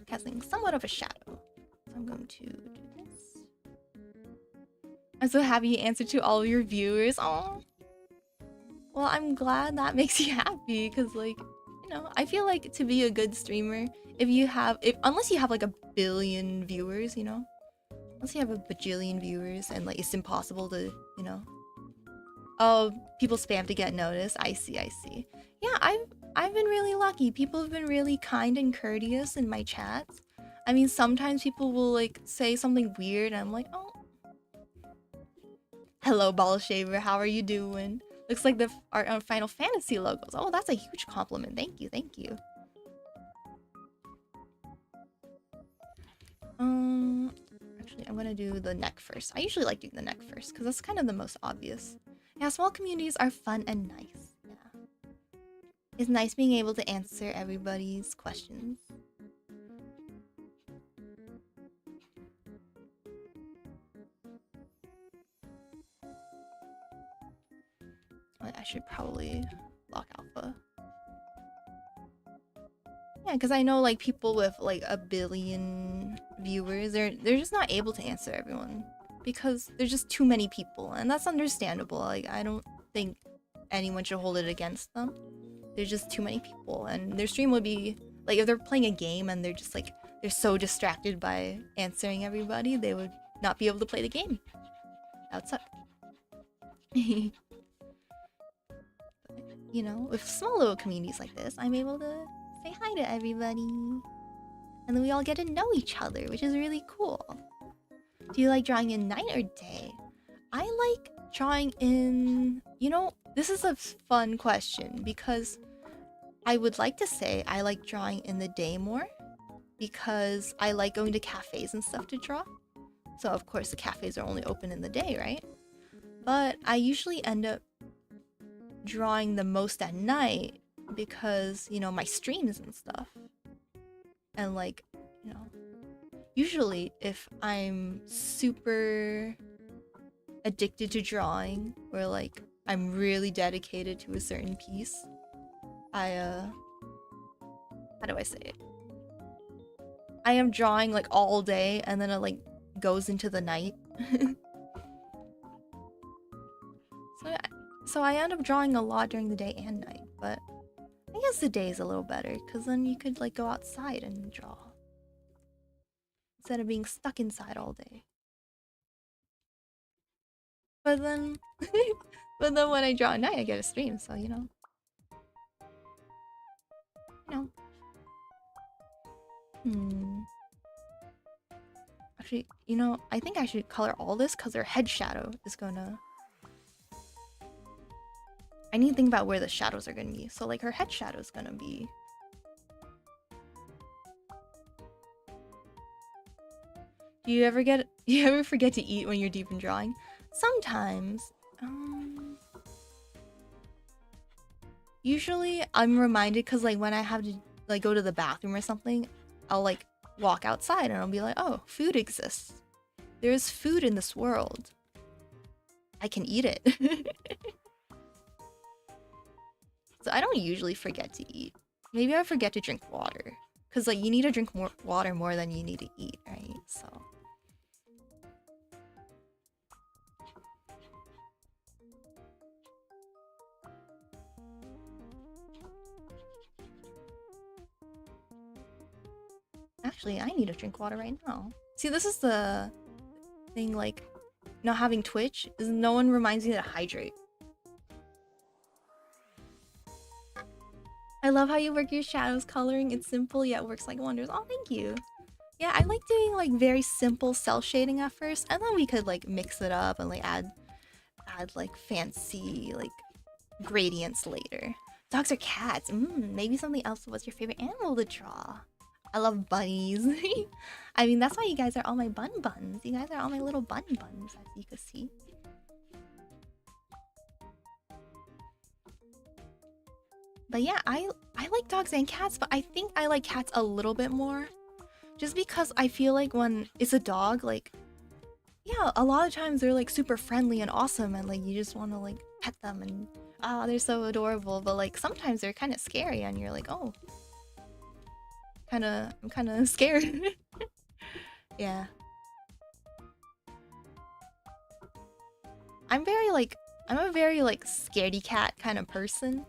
Casting somewhat of a shadow. So I'm going to do this. I'm so happy you answered to all of your viewers. Oh, well, I'm glad that makes you happy because, like, you know, I feel like to be a good streamer, unless you have like a billion viewers, you know, unless you have a bajillion viewers and like it's impossible to, you know. Oh, people spam to get noticed. I see. Yeah, I've been really lucky. People have been really kind and courteous in my chats. I mean, sometimes people will like say something weird and I'm like, oh. Hello, Ball Shaver. How are you doing? Looks like the art on Final Fantasy logos. Oh, that's a huge compliment. Thank you. Actually, I'm gonna do the neck first. I usually like doing the neck first because that's kind of the most obvious. Yeah, small communities are fun and nice. Yeah. It's nice being able to answer everybody's questions. I should probably lock alpha. Yeah, because I know like people with like a billion viewers, they're just not able to answer everyone because there's just too many people, and that's understandable. Like I don't think anyone should hold it against them. there's just too many people, and their stream would be like, if they're playing a game and they're just like, they're so distracted by answering everybody, they would not be able to play the game. That would suck. You know, with small little communities like this, I'm able to say hi to everybody. And then we all get to know each other, which is really cool. Do you like drawing in night or day? I like drawing in... You know, this is a fun question because I would like to say I like drawing in the day more because I like going to cafes and stuff to draw. So of course the cafes are only open in the day, right? But I usually end up drawing the most at night because, you know, my streams and stuff. And like, you know, usually if I'm super addicted to drawing or like I'm really dedicated to a certain piece, how do I say it? I am drawing like all day and then it like goes into the night. So I end up drawing a lot during the day and night, but I guess the day is a little better because then you could like go outside and draw instead of being stuck inside all day. But then, but then when I draw at night, I get a stream, so you know. Actually, you know, I think I should color all this because their head shadow is gonna... I need to think about where the shadows are gonna be. So like her head shadow is gonna be... Do you ever forget to eat when you're deep in drawing? Sometimes. Usually I'm reminded because like when I have to like go to the bathroom or something, I'll like walk outside and I'll be like, oh, food exists. There's food in this world. I can eat it. So I don't usually forget to eat. Maybe I forget to drink water. Because like you need to drink more water more than you need to eat, right? So... Actually, I need to drink water right now. See, this is the thing, like, not having Twitch is no one reminds me to hydrate. I love how you work your shadows coloring. It's simple yet works like wonders. Oh, thank you. Yeah, I like doing like very simple cell shading at first, and then we could like mix it up and like add like fancy like gradients later. Dogs or cats? Maybe something else. What's your favorite animal to draw? I love bunnies. I mean, that's why you guys are all my bun buns. You guys are all my little bun buns, as you can see. But yeah, I like dogs and cats, but I think I like cats a little bit more. Just because I feel like when it's a dog, like, yeah, a lot of times they're like super friendly and awesome and like you just want to like pet them and they're so adorable. But like sometimes they're kind of scary and you're like, oh, I'm kind of scared. Yeah. I'm a very like scaredy cat kind of person.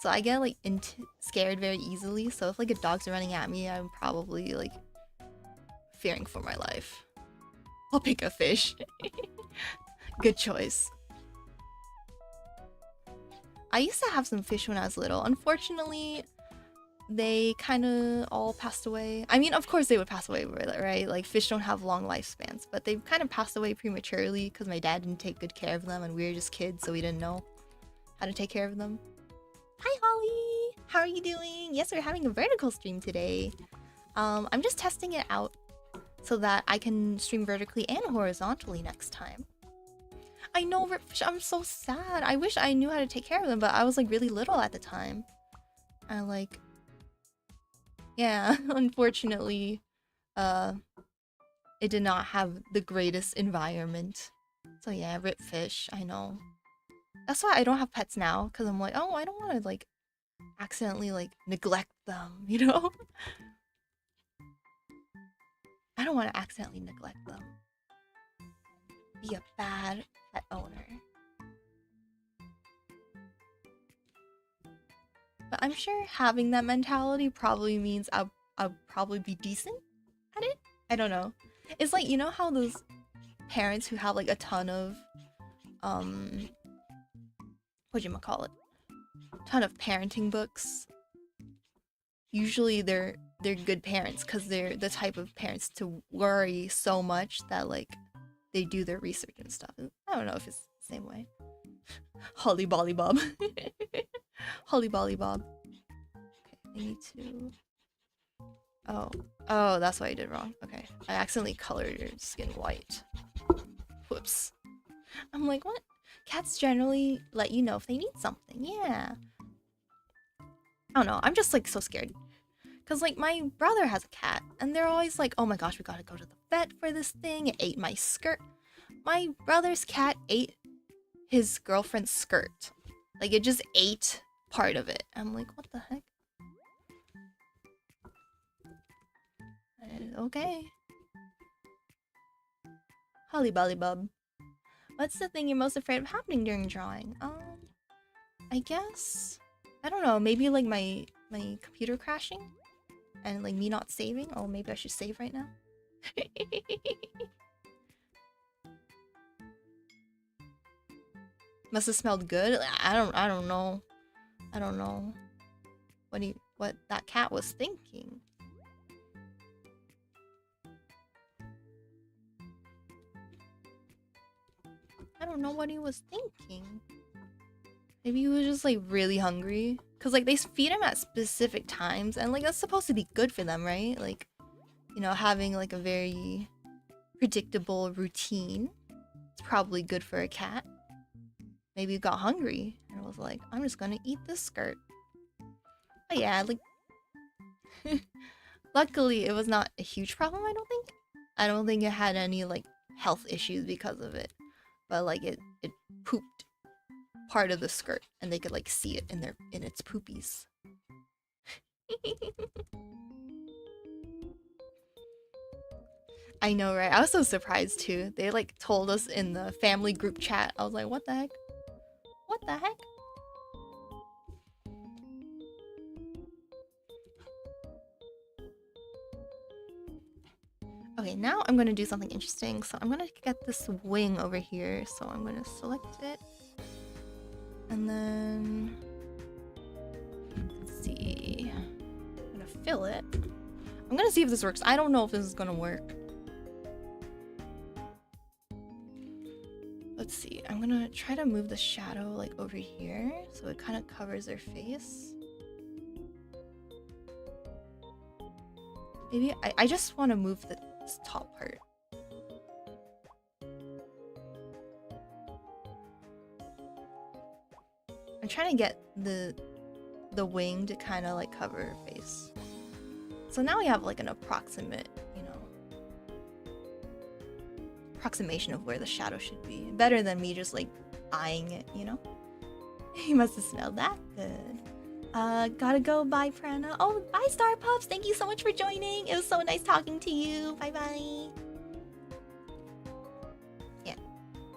So I get like scared very easily. So if like a dog's running at me, I'm probably like fearing for my life. I'll pick a fish. Good choice. I used to have some fish when I was little. Unfortunately, they kind of all passed away. I mean, of course they would pass away, right? Like fish don't have long lifespans, but they kind of passed away prematurely because my dad didn't take good care of them and we were just kids, so we didn't know how to take care of them. Hi Holly! How are you doing? Yes, we're having a vertical stream today. I'm just testing it out so that I can stream vertically and horizontally next time. I know, I'm so sad. I wish I knew how to take care of them, but I was like really little at the time. And like... Yeah, unfortunately, it did not have the greatest environment. So yeah, rip fish, I know. That's why I don't have pets now, because I'm like, oh, I don't want to like accidentally like neglect them, you know? I don't want to accidentally neglect them. Be a bad pet owner. But I'm sure having that mentality probably means I'll probably be decent at it. I don't know. It's like, you know how those parents who have like a ton of whatchamacallit? Ton of parenting books. Usually they're good parents because they're the type of parents to worry so much that like they do their research and stuff. I don't know if it's the same way. Holly Bolly Bob. Holly Bolly Bob. Okay, I need to... Oh, that's what I did wrong. Okay, I accidentally colored your skin white. Whoops. I'm like, what? Cats generally let you know if they need something. Yeah. I don't know. I'm just like so scared. Because like my brother has a cat and they're always like, oh my gosh, we gotta go to the vet for this thing. It ate my skirt. My brother's cat ate his girlfriend's skirt. Like it just ate part of it. I'm like, what the heck? Okay. Holly Bolly Bub. What's the thing you're most afraid of happening during drawing? I guess... I don't know, maybe like my computer crashing? And like me not saving? Oh, maybe I should save right now? Must have smelled good? I don't know. I don't know. What that cat was thinking. I don't know what he was thinking. Maybe he was just like really hungry. Cause like they feed him at specific times and like that's supposed to be good for them, right? Like, you know, having like a very predictable routine. It's probably good for a cat. Maybe he got hungry and was like, I'm just gonna eat this skirt. But yeah, like luckily it was not a huge problem, I don't think. I don't think it had any like health issues because of it. But like it pooped part of the skirt and they could like see it in its poopies. I know, right? I was so surprised too. They like told us in the family group chat. I was like, what the heck? What the heck? Okay, now I'm gonna do something interesting. So I'm gonna get this wing over here. So I'm gonna select it. And then... let's see... I'm gonna fill it. I'm gonna see if this works. I don't know if this is gonna work. Let's see. I'm gonna try to move the shadow like over here so it kind of covers their face. Maybe I just want to move this top part. I'm trying to get the wing to kind of like cover her face. So now we have like an approximate, you know, approximation of where the shadow should be. Better than me just like eyeing it, you know? He must have smelled that good. Gotta go. Bye, Purena. Oh, bye, Star Pups. Thank you so much for joining. It was so nice talking to you. Bye bye. Yeah.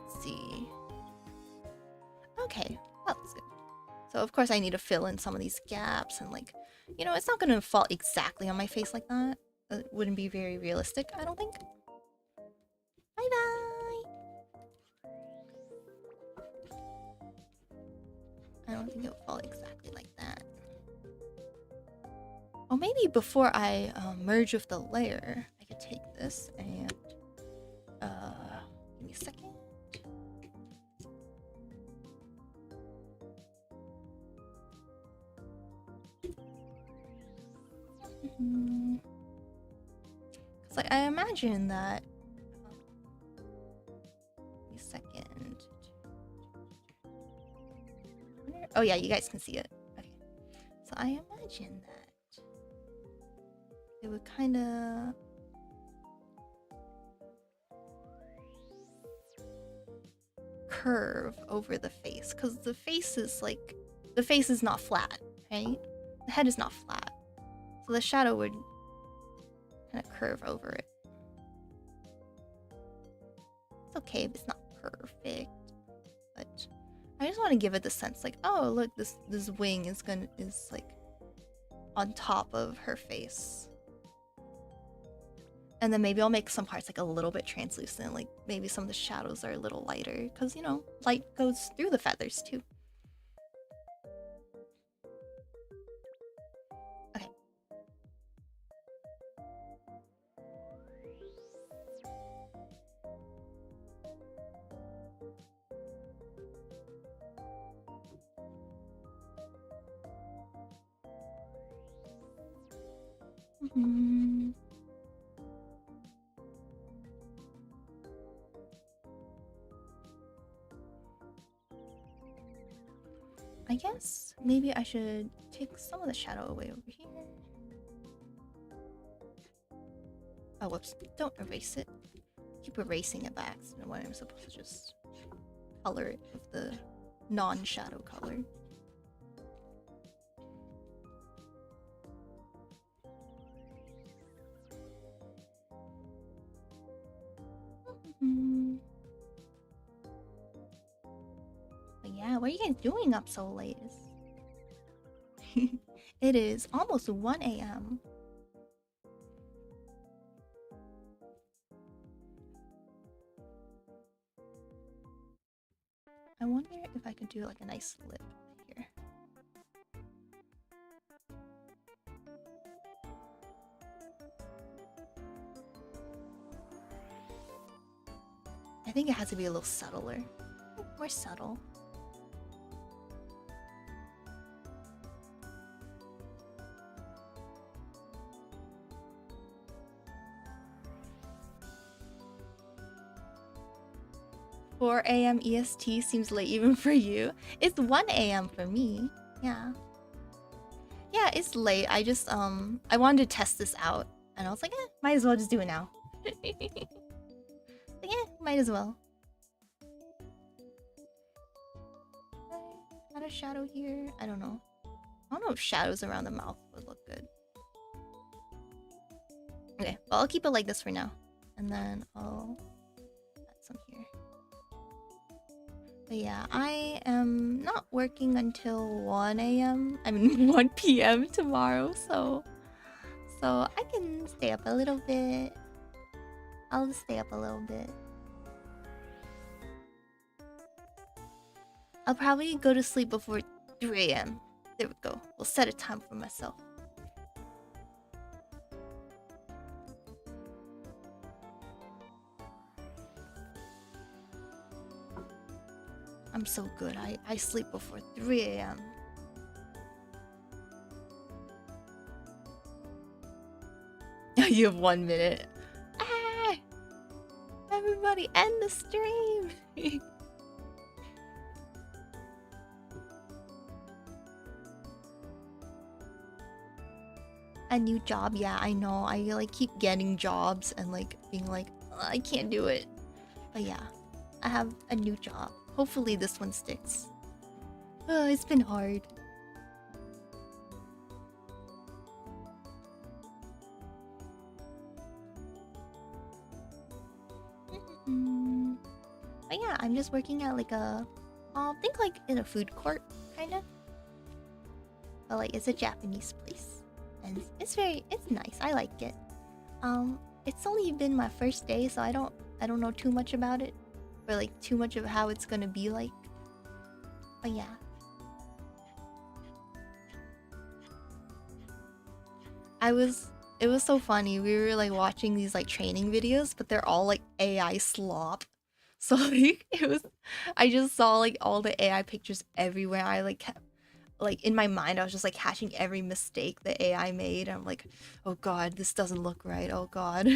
Let's see. Okay. Well, that's good. So, of course, I need to fill in some of these gaps and, like, you know, it's not gonna fall exactly on my face like that. It wouldn't be very realistic, I don't think. Bye bye. I don't think it will fall exactly like that. Oh, maybe before I merge with the layer, I could take this and give me a second. Cause like I imagine that. Give me a second. Oh yeah, you guys can see it. Okay, so I imagine that it would kind of curve over the face because the face is like the face is not flat, right? The head is not flat, so the shadow would kind of curve over it. It's okay if it's not perfect, but I just want to give it the sense like, oh look, this wing is like on top of her face. And then maybe I'll make some parts like a little bit translucent, like maybe some of the shadows are a little lighter, because you know, light goes through the feathers too. Okay. I guess maybe I should take some of the shadow away over here. Oh, whoops. Don't erase it. Keep erasing it by accident when I'm supposed to just color it with the non-shadow color. But yeah, what are you guys doing up so late? It is almost 1 a.m. I wonder if I could do like a nice lip here. I think it has to be a little subtler. More subtle. "4 a.m. EST seems late even for you." It's 1 a.m. for me. Yeah. Yeah, it's late. I just I wanted to test this out, and I was like, might as well just do it now. Like, might as well. Add a shadow here. I don't know. I don't know if shadows around the mouth would look good. Okay, well, I'll keep it like this for now, and then I'll add some here. But yeah, I am not working until 1 a.m. I mean 1 p.m. tomorrow, so I can stay up a little bit. I'll stay up a little bit. I'll probably go to sleep before 3 a.m. There we go. We'll set a time for myself. I'm so good. I sleep before 3 a.m. You have 1 minute. Ah! Everybody end the stream. A new job, yeah, I know. I like keep getting jobs and like being like, I can't do it. But yeah, I have a new job. Hopefully this one sticks. It's been hard. But yeah, I'm just working at like a, think like in a food court, kind of. But like it's a Japanese place, and it's nice. I like it. It's only been my first day, so I don't know too much about it, or like too much of how it's gonna be like. But yeah. It was so funny. We were like watching these like training videos, but they're all like AI slop. So like I just saw like all the AI pictures everywhere. I like kept, like in my mind I was just like catching every mistake the AI made. I'm like, oh god, this doesn't look right. Oh god.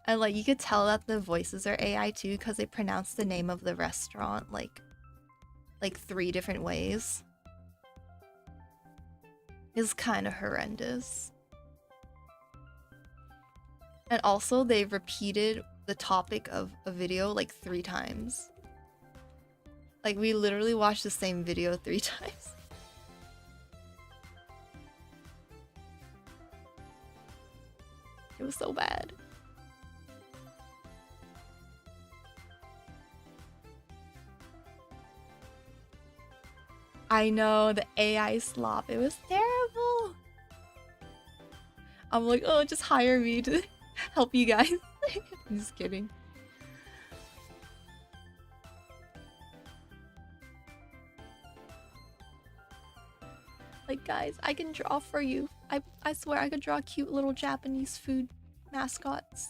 And like you could tell that the voices are AI too, because they pronounce the name of the restaurant like 3 different ways. It's kind of horrendous. And also they repeated the topic of a video like 3 times. Like we literally watched the same video 3 times. It was so bad. I know, the AI slop. It was terrible. I'm like, oh, just hire me to help you guys. I'm just kidding. Like, guys, I can draw for you. I swear I could draw cute little Japanese food mascots.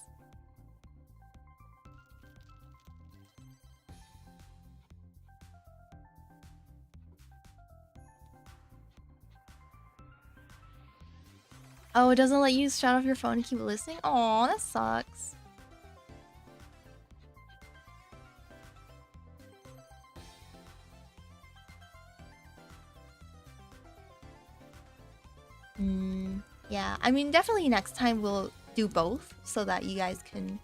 Oh, it doesn't let you shut off your phone and keep listening? Aw, that sucks. Yeah, I mean, definitely next time we'll do both so that you guys can,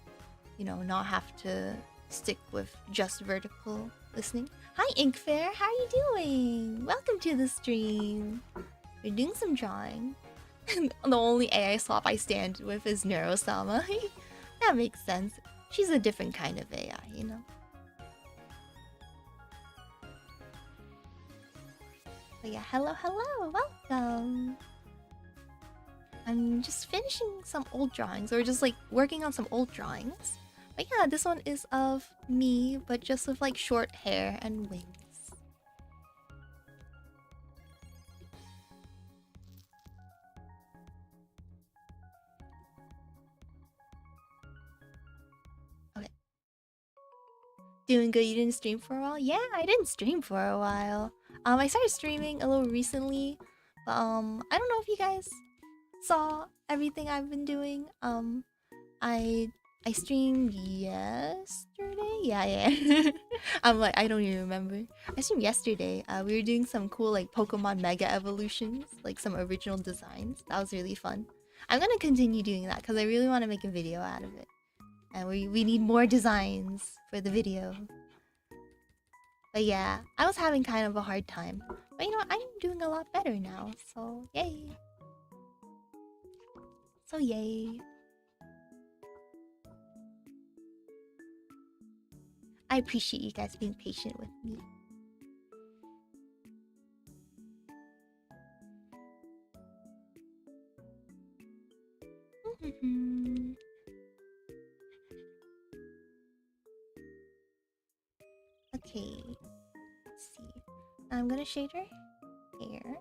you know, not have to stick with just vertical listening. Hi, Inkfair, how are you doing? Welcome to the stream. We're doing some drawing. The only AI swap I stand with is Neurosama. That makes sense. She's a different kind of AI, you know? But yeah, hello, welcome. I'm just finishing some old drawings, or just like working on some old drawings. But yeah, this one is of me, but just with like short hair and wings. Okay. Doing good. You didn't stream for a while? Yeah, I didn't stream for a while. I started streaming a little recently. But I don't know if you guys saw everything I've been doing. I streamed yesterday. Yeah. I'm like, I don't even remember. I streamed yesterday. We were doing some cool like Pokemon Mega Evolutions, like some original designs. That was really fun. I'm gonna continue doing that because I really want to make a video out of it, and we need more designs for the video. But yeah, I was having kind of a hard time. But you know, I'm doing a lot better now. So yay. So yay. I appreciate you guys being patient with me. Okay. Let's see. I'm gonna shade her hair.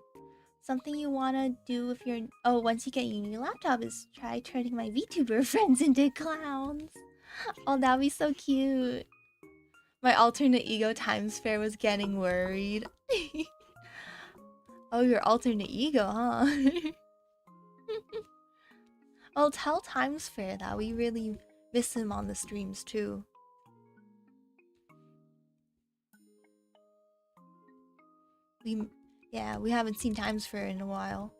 Something you wanna do if you're... Oh, once you get your new laptop is try turning my VTuber friends into clowns. Oh, that'd be so cute. My alternate ego Times Fair was getting worried. Oh, your alternate ego, huh? I'll tell Times Fair that we really miss him on the streams too. Yeah, we haven't seen Times Fair in a while.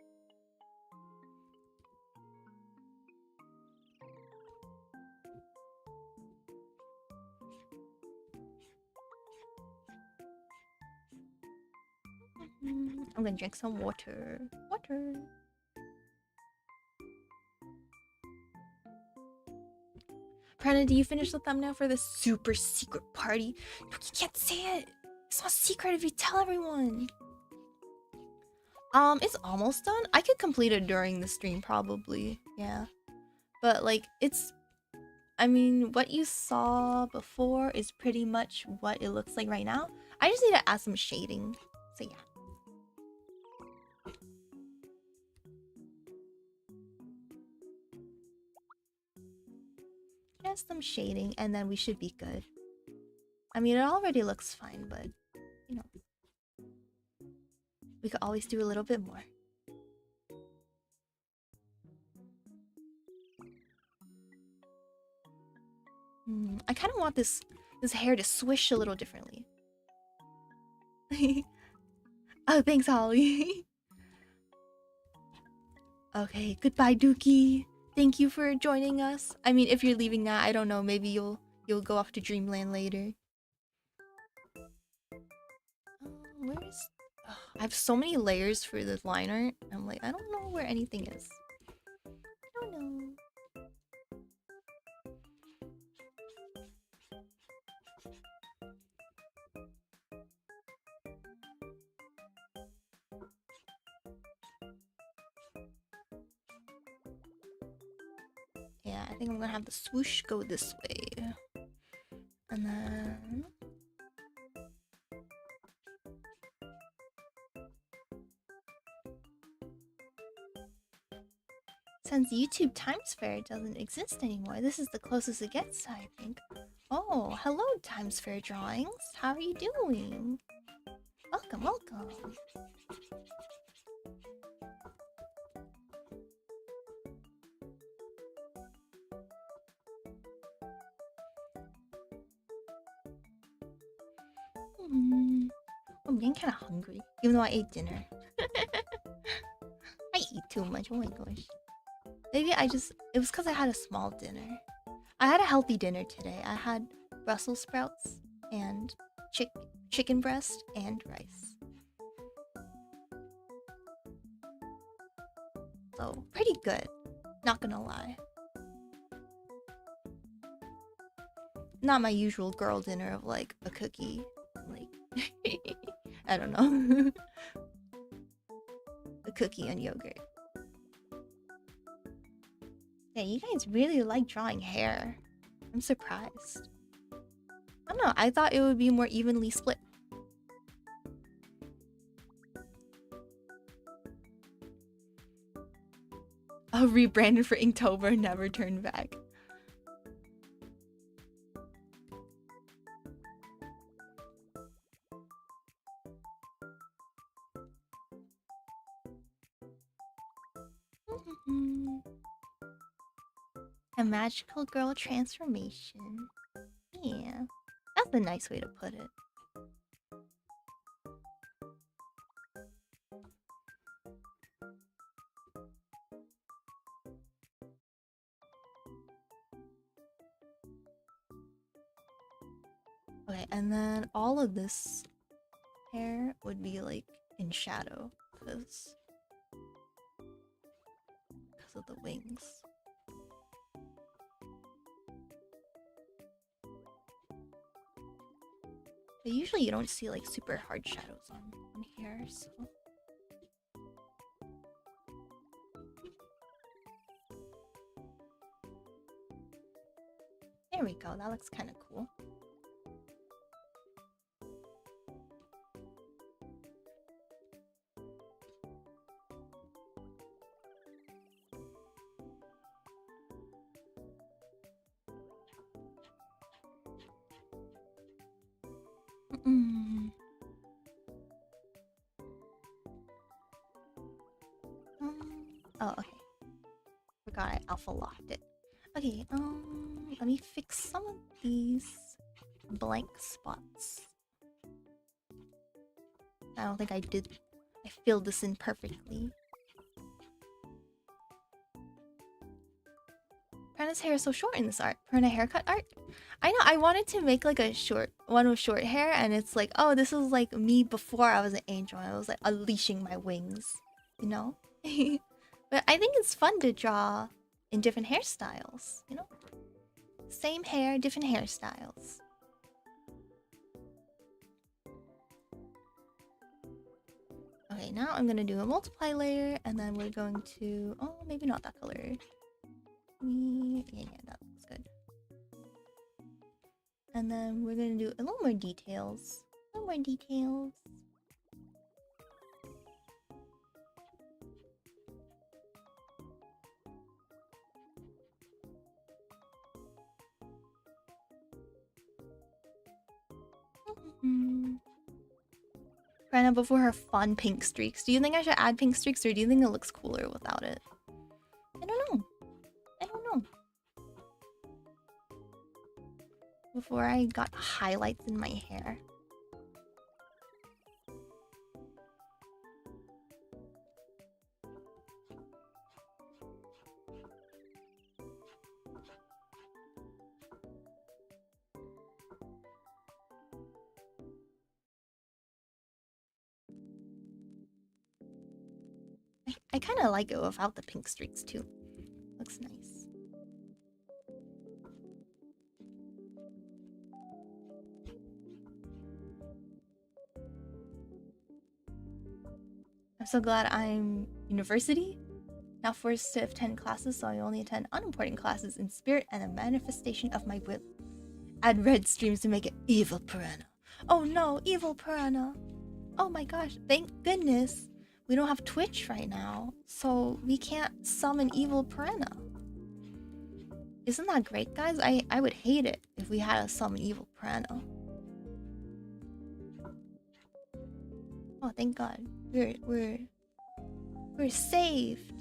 I'm gonna drink some water. Purena, do you finish the thumbnail for the super secret party? You can't say it. It's not secret if you tell everyone. It's almost done. I could complete it during the stream probably. Yeah. But like it's... I mean, what you saw before is pretty much what it looks like right now. I just need to add some shading. So yeah. Just some shading and then we should be good. I mean, it already looks fine, but you know, we could always do a little bit more. I kind of want this hair to swish a little differently. Oh, thanks, Holly. Okay, goodbye, Dookie. Thank you for joining us. I mean, if you're leaving now, I don't know. Maybe you'll go off to Dreamland later. Where's... Oh, I have so many layers for the line art. I'm like, I don't know where anything is. I don't know. Yeah, I think I'm gonna have the swoosh go this way. And then... Since YouTube Times Fair doesn't exist anymore, this is the closest it gets, I think. Oh, hello Times Fair drawings. How are you doing? Welcome, welcome. I'm getting kind of hungry, even though I ate dinner. I eat too much, oh my gosh. Maybe it was because I had a small dinner. I had a healthy dinner today. I had Brussels sprouts and chicken breast and rice. So, pretty good, not gonna lie. Not my usual girl dinner of like a cookie, like I don't know. A cookie and yogurt. Yeah, you guys really like drawing hair. I'm surprised. I don't know, I thought it would be more evenly split. Oh, rebranded for Inktober, never turn back. A magical girl transformation. Yeah, that's a nice way to put it. Okay, and then all of this hair would be like in shadow because of the wings. But usually you don't see like super hard shadows on here, so... There we go, that looks kind of cool. Oh, okay. Forgot I alpha locked it. Okay, let me fix some of these blank spots. I don't think I did. I filled this in perfectly. Purena's hair is so short in this art. Purena haircut art? I know, I wanted to make like a short one with short hair, and it's like, oh, this is like me before I was an angel. I was like unleashing my wings, you know? But I think it's fun to draw in different hairstyles, you know? Same hair, different hairstyles. Okay, now I'm gonna do a multiply layer, and then we're going to... Oh, maybe not that color. Yeah, that looks good. And then we're gonna do a little more details. A little more details. Purena before her fun pink streaks. Do you think I should add pink streaks, or do you think it looks cooler without it? I don't know. I don't know. Before I got highlights in my hair. I kind of like it without the pink streaks too. Looks nice. I'm so glad I'm university. Now forced to attend classes, so I only attend unimportant classes in spirit and a manifestation of my will. Add red streams to make it evil Purena. Oh no, evil Purena. Oh my gosh, thank goodness we don't have Twitch right now, so we can't summon evil Purena. Isn't that great, guys? I would hate it if we had to summon evil Purena. Oh, thank God. We're saved.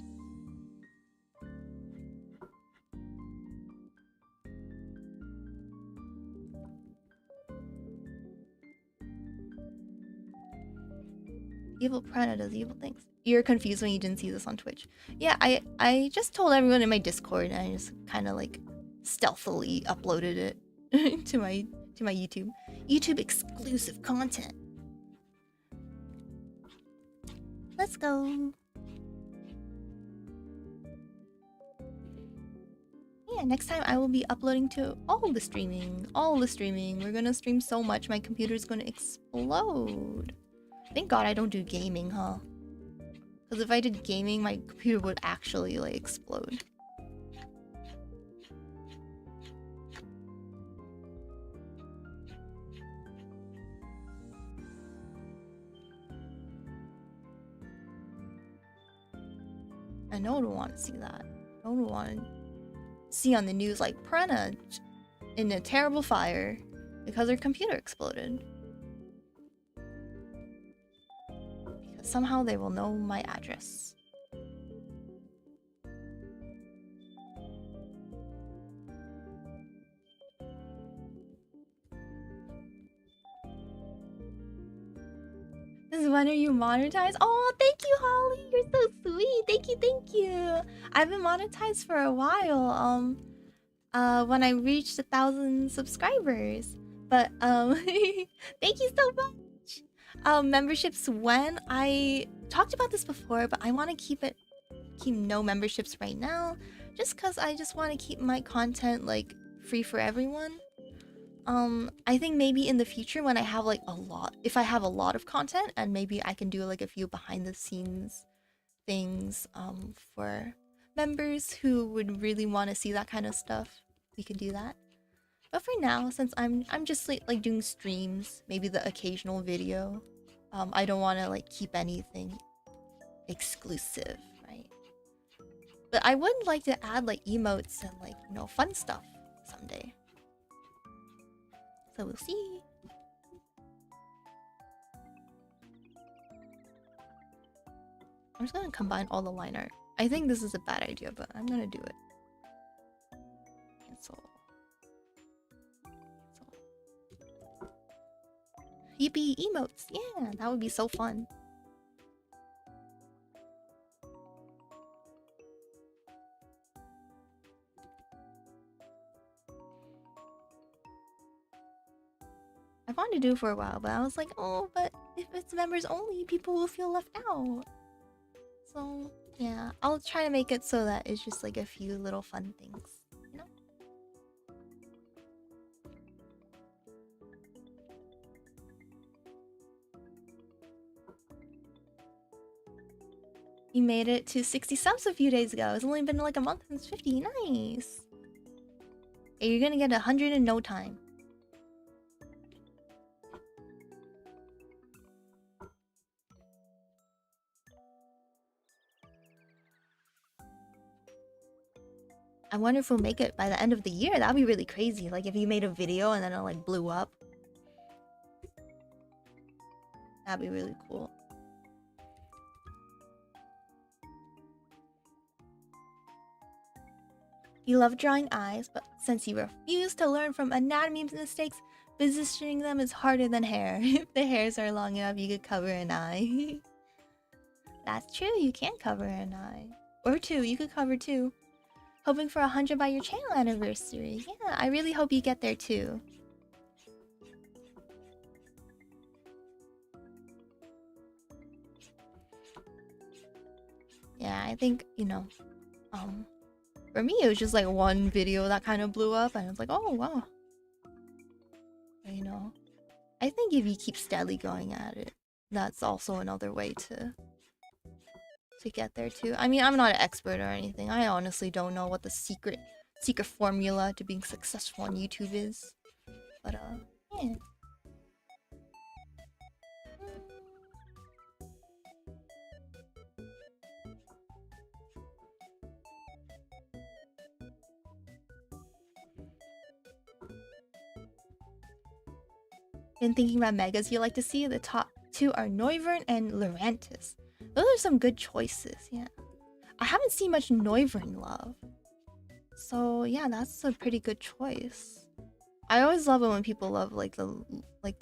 Evil Purena does evil things. You're confused when you didn't see this on Twitch. Yeah, I just told everyone in my Discord, and I just kind of like stealthily uploaded it to my YouTube. YouTube exclusive content. Let's go. Yeah, next time I will be uploading to all the streaming. We're gonna stream so much, my computer's gonna explode. Thank God I don't do gaming, huh? Because if I did gaming, my computer would actually, like, explode. I no one would want to see that. No one would want to see on the news, like, Purena in a terrible fire because her computer exploded. Somehow they will know my address. This is when are you monetized? Oh, thank you, Holly. You're so sweet. Thank you. I've been monetized for a while. When I reached 1,000 subscribers. But thank you so much. Memberships when I talked about this before, but I want to keep no memberships right now, just because I just want to keep my content like free for everyone. I think maybe in the future when I have like if I have a lot of content, and maybe I can do like a few behind the scenes things for members who would really want to see that kind of stuff, we could do that. But for now, since I'm just like doing streams, maybe the occasional video, I don't want to like keep anything exclusive, right? But I would like to add like emotes and like, you know, fun stuff someday. So we'll see. I'm just gonna combine all the line art. I think this is a bad idea, but I'm gonna do it. Cancel. Yippee, emotes! Yeah, that would be so fun. I wanted to do it for a while, but I was like, oh, but if it's members only, people will feel left out. So, yeah, I'll try to make it so that it's just like a few little fun things, you know? You made it to 60 subs a few days ago. It's only been like a month since 50. Nice. Hey, you're gonna get 100 in no time. I wonder if we'll make it by the end of the year. That'd be really crazy. Like if you made a video and then it like blew up. That'd be really cool. You love drawing eyes, but since you refuse to learn from anatomy mistakes, positioning them is harder than hair. If the hairs are long enough, you could cover an eye. That's true, you can cover an eye. Or two, you could cover two. Hoping for 100 by your channel anniversary. Yeah, I really hope you get there too. Yeah, I think, you know, for me, it was just like one video that kind of blew up, and I was like, oh, wow. You know, I think if you keep steadily going at it, that's also another way to to get there too. I mean, I'm not an expert or anything. I honestly don't know what the secret formula to being successful on YouTube is. But yeah. In thinking about megas you like to see, the top two are Noivern and Lurantis. Those are some good choices, yeah. I haven't seen much Noivern love. So yeah, that's a pretty good choice. I always love it when people love like the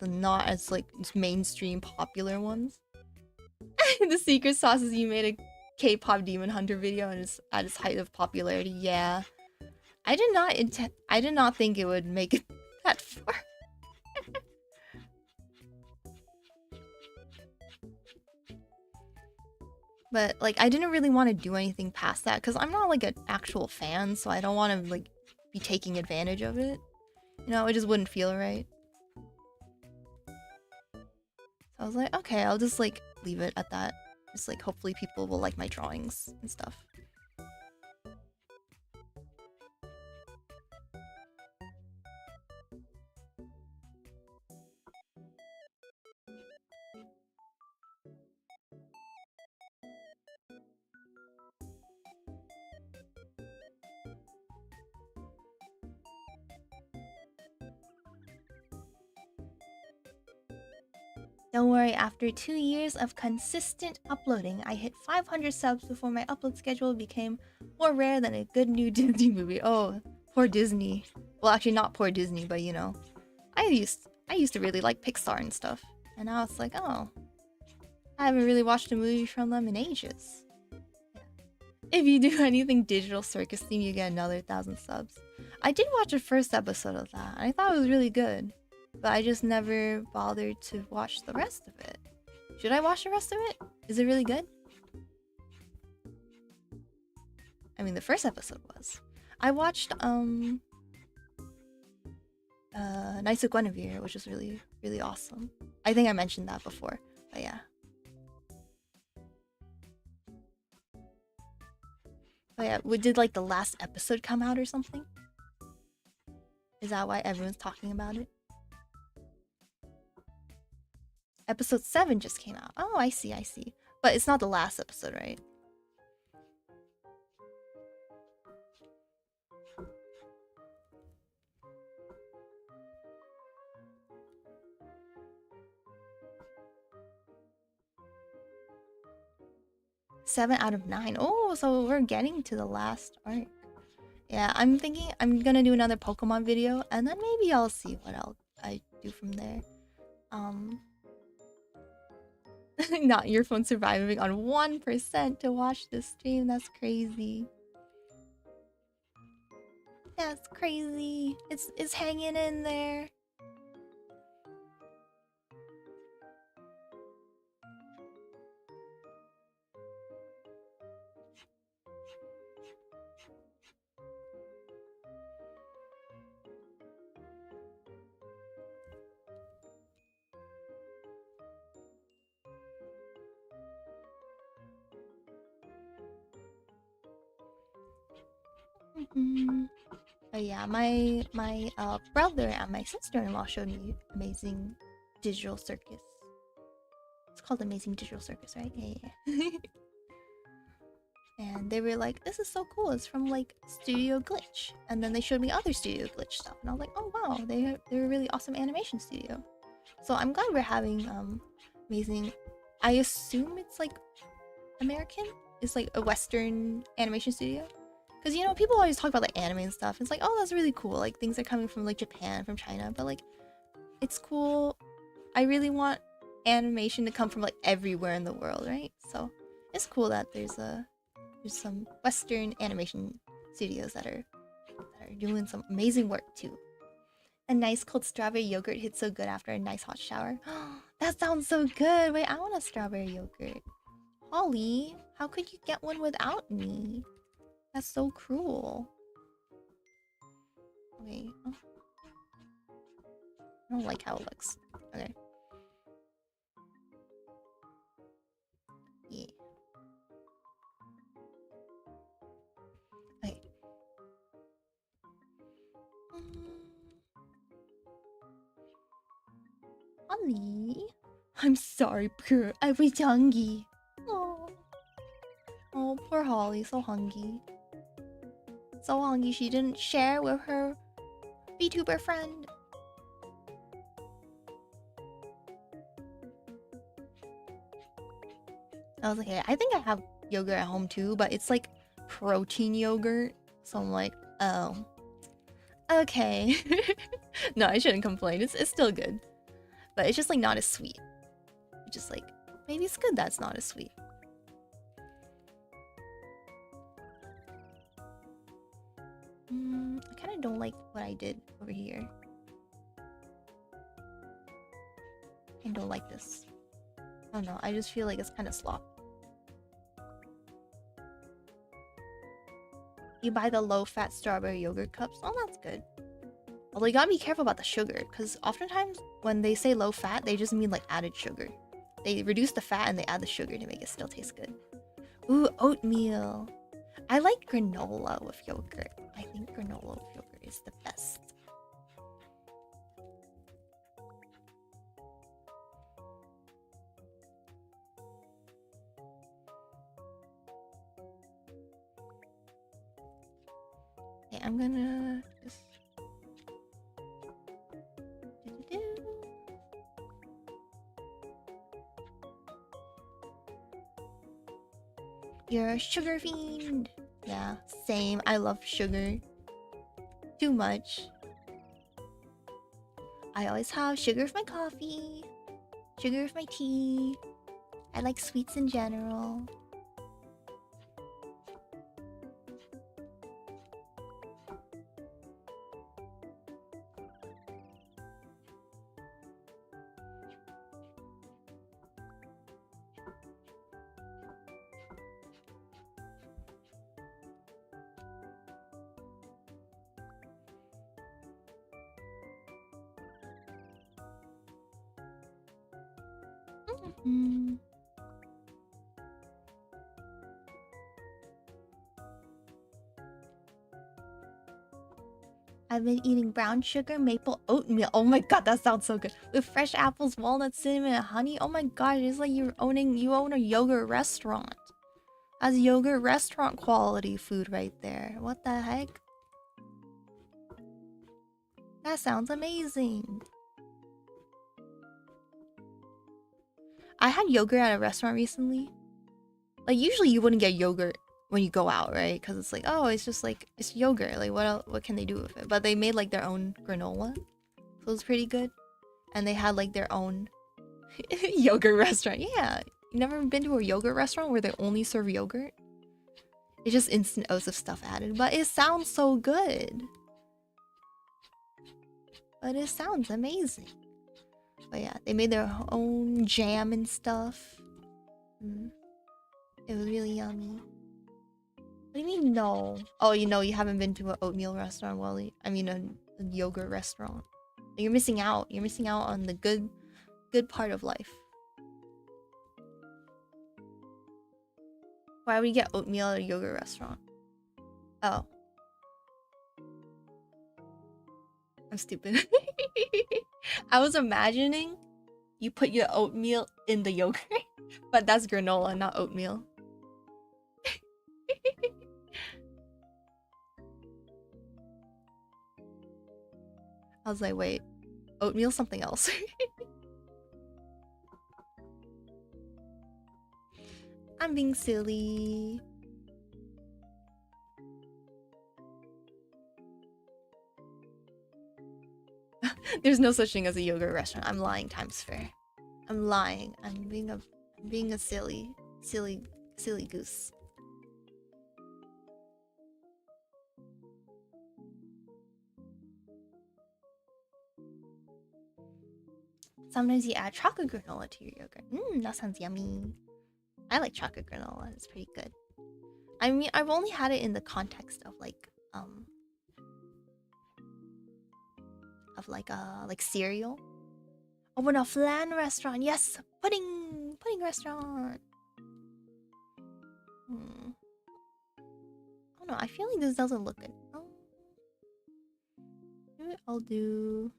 not as like mainstream popular ones. The secret sauce is you made a K-pop Demon Hunter video and it's at its height of popularity. Yeah. I did not think it would make it that far. But like I didn't really want to do anything past that because I'm not like an actual fan, so I don't want to like be taking advantage of it. You know, it just wouldn't feel right. So I was like, okay, I'll just like leave it at that. Just like hopefully people will like my drawings and stuff. Don't worry, after 2 years of consistent uploading, I hit 500 subs before my upload schedule became more rare than a good new Disney movie. Oh, poor Disney. Well, actually not poor Disney, but you know. I used to really like Pixar and stuff. And now it's like, oh, I haven't really watched a movie from them in ages. Yeah. If you do anything digital circus theme, you get another 1,000 subs. I did watch the first episode of that. I thought it was really good. But I just never bothered to watch the rest of it. Should I watch the rest of it? Is it really good? I mean, the first episode was. I watched, Knights of Guinevere, which was really, really awesome. I think I mentioned that before, but yeah. But yeah, did like the last episode come out or something? Is that why everyone's talking about it? Episode 7 just came out. Oh, I see. But it's not the last episode, right? Seven out of 9. Oh, so we're getting to the last arc. Yeah, I'm thinking I'm gonna do another Pokemon video, and then maybe I'll see what else I do from there. Not your phone surviving on 1% to watch this stream. That's crazy. That's crazy. It's hanging in there. But yeah, my brother and my sister-in-law showed me Amazing Digital Circus. It's called Amazing Digital Circus, right? Yeah. And they were like, this is so cool, it's from like Studio Glitch. And then they showed me other Studio Glitch stuff, and I was like, oh wow, they're a really awesome animation studio. So I'm glad we're having amazing. I assume it's like American. It's like a Western animation studio. Because you know, people always talk about like anime and stuff. It's like, oh, that's really cool. Like things are coming from like Japan, from China, but like, it's cool. I really want animation to come from like everywhere in the world, right? So it's cool that there's some Western animation studios that are doing some amazing work too. A nice cold strawberry yogurt hits so good after a nice hot shower. That sounds so good. Wait, I want a strawberry yogurt. Holly, how could you get one without me? That's so cruel. Okay. Oh. I don't like how it looks. Okay. Yeah. Really? I'm sorry, Pure. I was hungry. Oh. Oh, poor Holly. So hungry. So hungry she didn't share with her VTuber friend. I was like, hey, I think I have yogurt at home too, but it's like protein yogurt. So I'm like, oh. Okay. No, I shouldn't complain. It's still good. But it's just like not as sweet. It's just like, maybe it's good that's not as sweet. I kind of don't like what I did over here. I don't like this. I don't know, I just feel like it's kind of slop. You buy the low-fat strawberry yogurt cups? Oh, that's good. Although you gotta be careful about the sugar, because oftentimes when they say low-fat, they just mean like added sugar. They reduce the fat and they add the sugar to make it still taste good. Ooh, oatmeal. I like granola with yogurt. I think granola with yogurt is the best. Okay, I'm gonna just... You're a sugar fiend. Yeah, same. I love sugar. Too much. I always have sugar with my coffee. Sugar with my tea. I like sweets in general. I've been eating brown sugar maple oatmeal. Oh my god, that sounds so good. With fresh apples, walnuts, cinnamon, and honey. Oh my god, it's like you own a yogurt restaurant. That's yogurt restaurant quality food right there. What the heck? That sounds amazing. I had yogurt at a restaurant recently. Like usually you wouldn't get yogurt when you go out, right? Because it's like, oh, it's just like, it's yogurt. Like what else, what can they do with it? But they made like their own granola. So it was pretty good. And they had like their own yogurt restaurant. Yeah. You never been to a yogurt restaurant where they only serve yogurt? It's just instant oats of stuff added. But it sounds so good. But it sounds amazing. But yeah, they made their own jam and stuff. It was really yummy. What do you mean no? Oh, you know you haven't been to an oatmeal restaurant, Wally. I mean a yogurt restaurant. You're missing out. You're missing out on the good part of life. Why would you get oatmeal at a yogurt restaurant? Oh. I'm stupid. I was imagining you put your oatmeal in the yogurt, but that's granola, not oatmeal. I was like, wait, oatmeal's something else. I'm being silly. There's no such thing as a yogurt restaurant. I'm lying times fair. I'm lying. I'm being a silly goose. Sometimes you add chocolate granola to your yogurt. That sounds yummy. I like chocolate granola. It's pretty good. I mean, I've only had it in the context of like cereal. Open a flan restaurant. Yes, pudding restaurant. Oh no, I feel like this doesn't look good. Oh, maybe I'll do.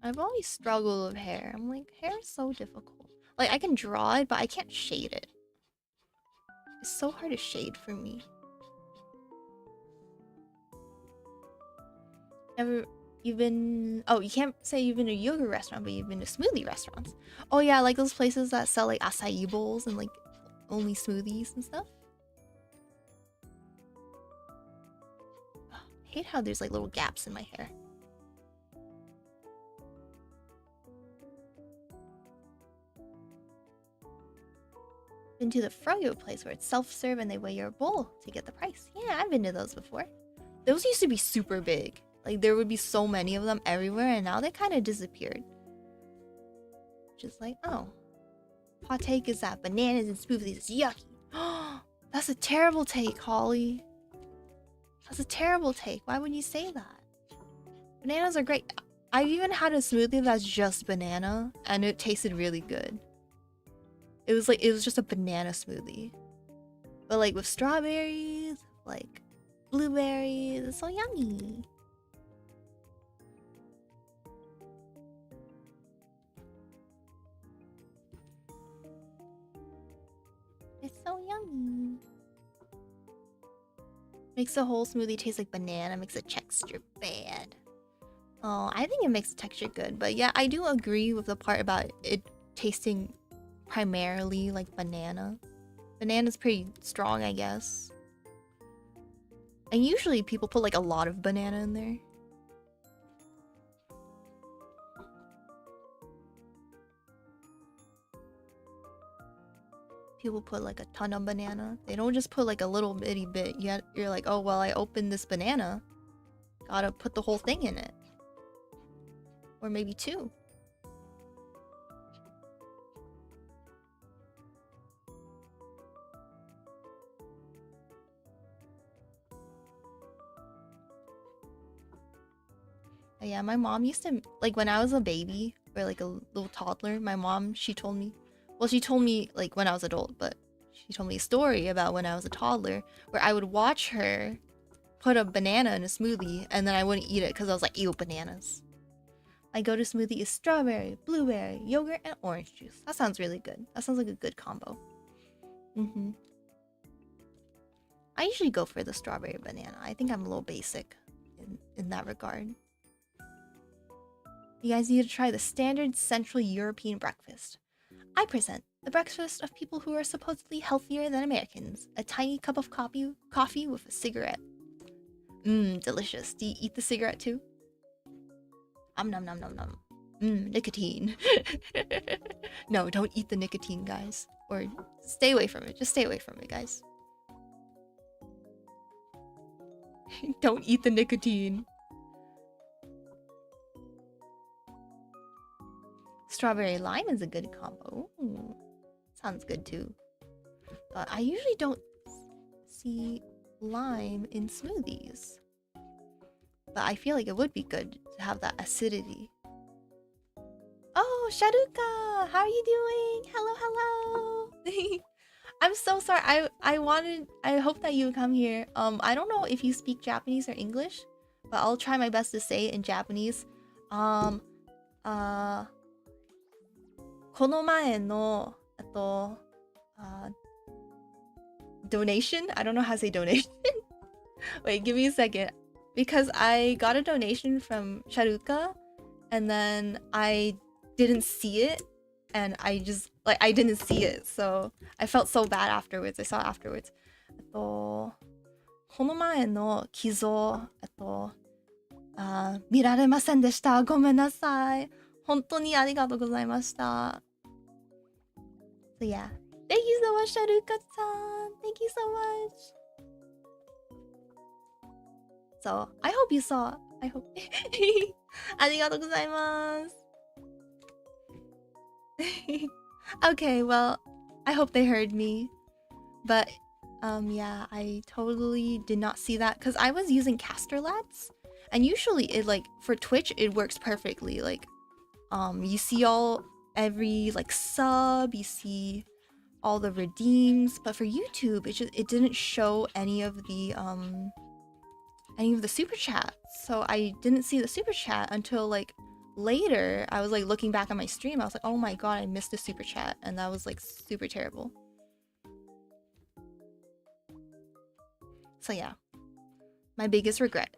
I've always struggled with hair. I'm like, hair is so difficult. Like, I can draw it, but I can't shade it. It's so hard to shade for me. You've been... Oh, you can't say you've been to a yogurt restaurant, but you've been to smoothie restaurants. Oh yeah, like those places that sell like acai bowls and like only smoothies and stuff. I hate how there's like little gaps in my hair. Been to the froyo place where it's self-serve and they weigh your bowl to get the price. Yeah, I've been to those before. Those used to be super big. Like, there would be so many of them everywhere, and now they kind of disappeared. Just like, oh. Hot take is that bananas and smoothies is yucky. That's a terrible take, Holly. That's a terrible take. Why would you say that? Bananas are great. I've even had a smoothie that's just banana, and it tasted really good. It was just a banana smoothie. But like with strawberries, like blueberries, it's so yummy. It's so yummy. Makes the whole smoothie taste like banana, makes the texture bad. Oh, I think it makes the texture good. But yeah, I do agree with the part about it tasting primarily like banana. Banana's pretty strong, I guess. And usually people put like a lot of banana in there. People put like a ton of banana. They don't just put like a little bitty bit. You're like, oh, well, I opened this banana. Gotta put the whole thing in it. Or maybe two. Yeah, my mom used to, like, when I was a baby or like a little toddler, my mom, she told me like when I was adult, but she told me a story about when I was a toddler where I would watch her put a banana in a smoothie and then I wouldn't eat it because I was like, ew, bananas. My go-to smoothie is strawberry, blueberry, yogurt, and orange juice. That sounds really good. That sounds like a good combo. I usually go for the strawberry banana. I think I'm a little basic in that regard. You guys need to try the standard Central European breakfast. I present the breakfast of people who are supposedly healthier than Americans. A tiny cup of coffee with a cigarette. Delicious. Do you eat the cigarette too? Nom nom nom nom. Nicotine. No, don't eat the nicotine, guys. Or stay away from it. Just stay away from it, guys. Don't eat the nicotine. Strawberry lime is a good combo. Ooh, sounds good too. But I usually don't see lime in smoothies. But I feel like it would be good to have that acidity. Oh, Sharuka! How are you doing? Hello, hello! I'm so sorry. I hope that you would come here. I don't know if you speak Japanese or English, but I'll try my best to say it in Japanese. この前の donation? I don't know how to say donation. Wait, give me a second. Because I got a donation from Sharuka and then I didn't see it and I didn't see it, so I felt so bad afterwards. I saw it afterwards. この前の寄贈見られませんでした。ごめんなさい。本当にありがとうございました。So yeah, thank you so much, Sharuka-san. Thank you so much. So I hope you saw. I hope. ありがとうございます。Okay, well, I hope they heard me. But yeah, I totally did not see that because I was using Casterlats, and usually it like for Twitch it works perfectly. Like you see every like sub, you see all the redeems, but for YouTube it didn't show any of the super chats. So I didn't see the super chat until like later, I was like looking back on my stream, I was like, oh my god, I missed a super chat, and that was like super terrible. So yeah, my biggest regret.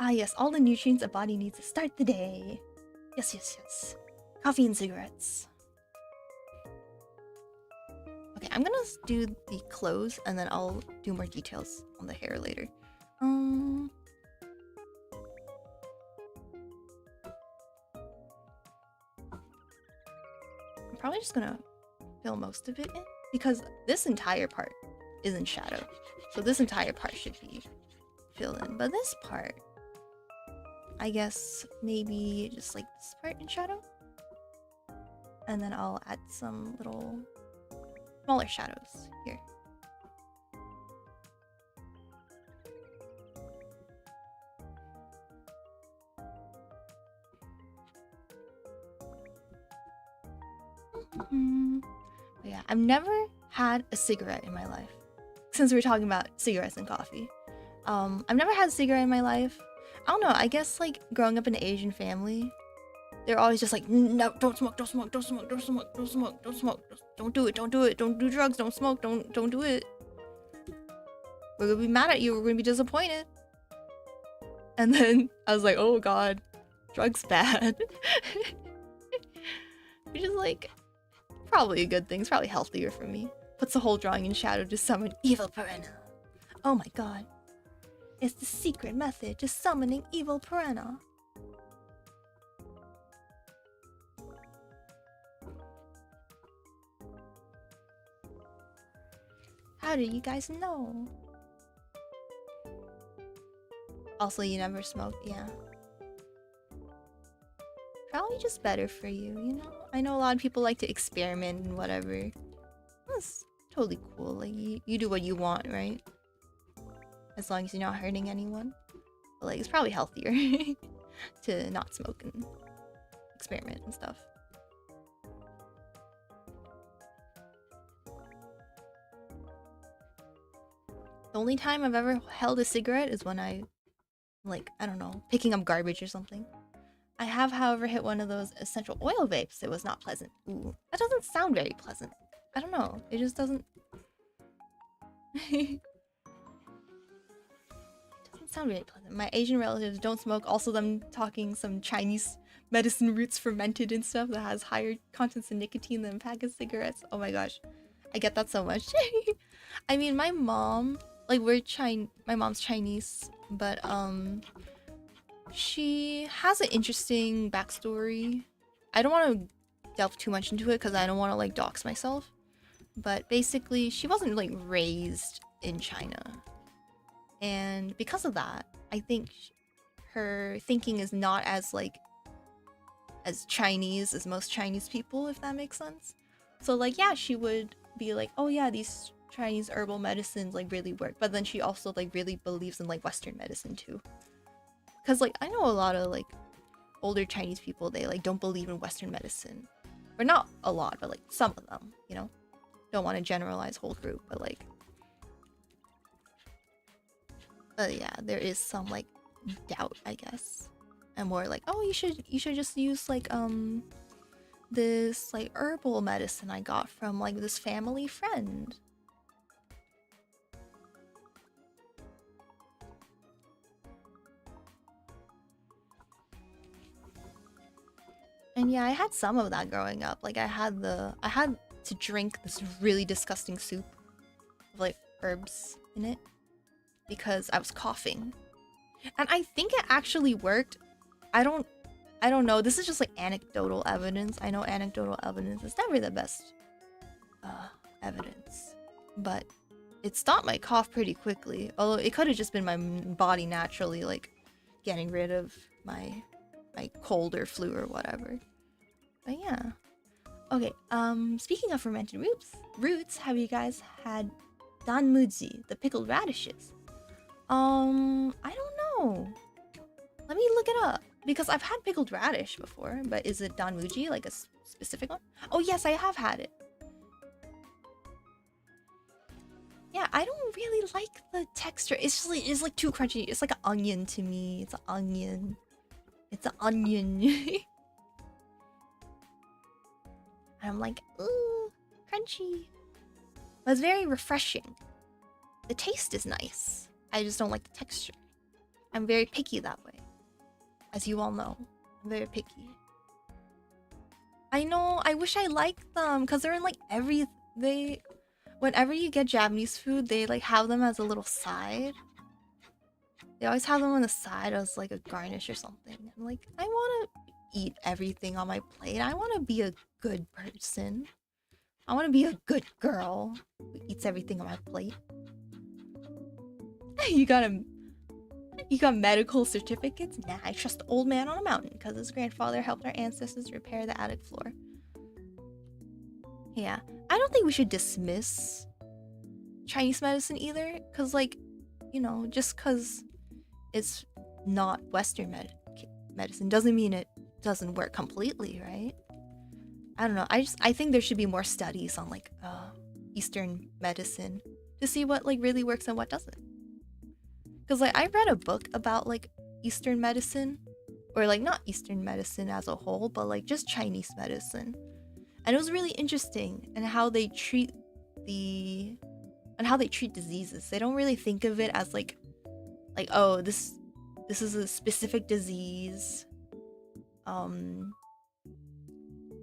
Ah yes, all the nutrients a body needs to start the day. Yes, yes, yes. Coffee and cigarettes. Okay, I'm gonna do the clothes and then I'll do more details on the hair later. I'm probably just gonna fill most of it in because this entire part is in shadow. So this entire part should be filled in. But this part, I guess maybe just like this part in shadow. And then I'll add some little smaller shadows here. But yeah, I've never had a cigarette in my life. Since we're talking about cigarettes and coffee. I've never had a cigarette in my life. I don't know, I guess like growing up in an Asian family, they're always just like, no, don't smoke, don't smoke, don't smoke, don't smoke, don't smoke, don't smoke, don't do it, don't do it, don't do drugs, don't smoke, don't do it. We're gonna be mad at you, we're gonna be disappointed. And then I was like, oh god, drugs bad. Which is like, probably a good thing, it's probably healthier for me. Puts the whole drawing in shadow to summon evil Purena. Oh my god. It's the secret method to summoning evil Purena. How do you guys know? Also, you never smoked, yeah. Probably just better for you, you know? I know a lot of people like to experiment and whatever. That's totally cool. Like, you do what you want, right? As long as you're not hurting anyone. But, like, it's probably healthier to not smoke and experiment and stuff. The only time I've ever held a cigarette is when I, like, I don't know, picking up garbage or something. I have, however, hit one of those essential oil vapes. It was not pleasant. Ooh, that doesn't sound very pleasant. I don't know. It just doesn't... it doesn't sound very pleasant. My Asian relatives don't smoke. Also, them talking some Chinese medicine roots fermented and stuff that has higher contents of nicotine than a pack of cigarettes. Oh my gosh. I get that so much. I mean, my mom... Like, my mom's Chinese, but, she has an interesting backstory. I don't want to delve too much into it because I don't want to, like, dox myself. But basically, she wasn't, like, raised in China. And because of that, I think her thinking is not as, like, as Chinese as most Chinese people, if that makes sense. So, like, yeah, she would be like, oh yeah, these Chinese herbal medicines like really work, but then she also like really believes in like Western medicine too, because like I know a lot of like older Chinese people, they like don't believe in Western medicine, or not a lot, but like some of them, you know. Don't want to generalize whole group, but like, yeah, there is some like doubt, I guess, and more like, oh, you should just use like this like herbal medicine I got from like this family friend. And yeah, I had some of that growing up. Like I had to drink this really disgusting soup with like herbs in it because I was coughing. And I think it actually worked. I don't know. This is just like anecdotal evidence. I know anecdotal evidence is never the best evidence, but it stopped my cough pretty quickly. Although it could have just been my body naturally like getting rid of my cold or flu or whatever. But yeah. Okay, speaking of fermented roots, have you guys had danmuji, the pickled radishes? I don't know. Let me look it up. Because I've had pickled radish before, but is it danmuji, like a specific one? Oh yes, I have had it. I don't really like the texture. It's just it's like too crunchy. It's like an onion to me. It's an onion. It's an onion. And I'm like, ooh, crunchy. But it's very refreshing. The taste is nice. I just don't like the texture. I'm very picky that way. As you all know, I'm very picky. I know, I wish I liked them because they're in like whenever you get Japanese food, they like have them as a little side. They always have them on the side as like a garnish or something. I'm like, I want to eat everything on my plate. I want to be a good person. I want to be a good girl who eats everything on my plate. You got medical certificates? Nah, I trust the old man on a mountain because his grandfather helped our ancestors repair the attic floor. Yeah, I don't think we should dismiss Chinese medicine either, because like, you know, just because it's not Western medicine doesn't mean it doesn't work completely, right? I don't know. I think there should be more studies on like Eastern medicine to see what like really works and what doesn't. Because like I read a book about like Eastern medicine, or like not Eastern medicine as a whole, but like just Chinese medicine, and it was really interesting and how they treat diseases. They don't really think of it as like oh, this is a specific disease.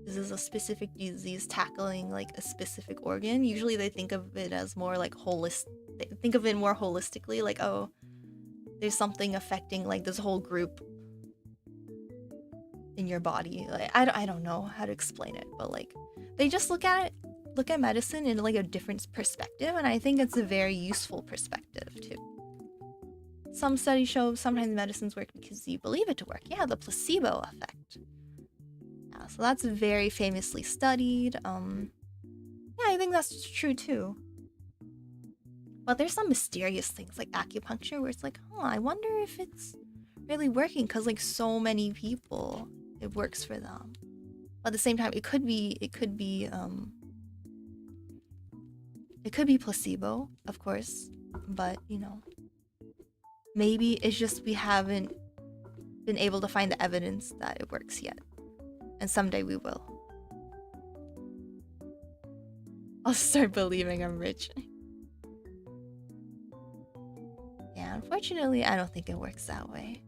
This is a specific disease tackling like a specific organ. Usually they think of it as more like holistic. They think of it more holistically, like, oh, there's something affecting like this whole group in your body. Like I don't know how to explain it, but like they just look at medicine in like a different perspective, and I think it's a very useful perspective too. Some studies show sometimes medicines work because you believe it to work. Yeah, the placebo effect. Yeah, so that's very famously studied. Yeah, I think that's true too. But there's some mysterious things like acupuncture where it's like, oh, I wonder if it's really working because like so many people, it works for them. But at the same time, it could be placebo, of course. But you know, maybe it's just we haven't been able to find the evidence that it works yet. And someday we will. I'll start believing I'm rich. Yeah, unfortunately, I don't think it works that way.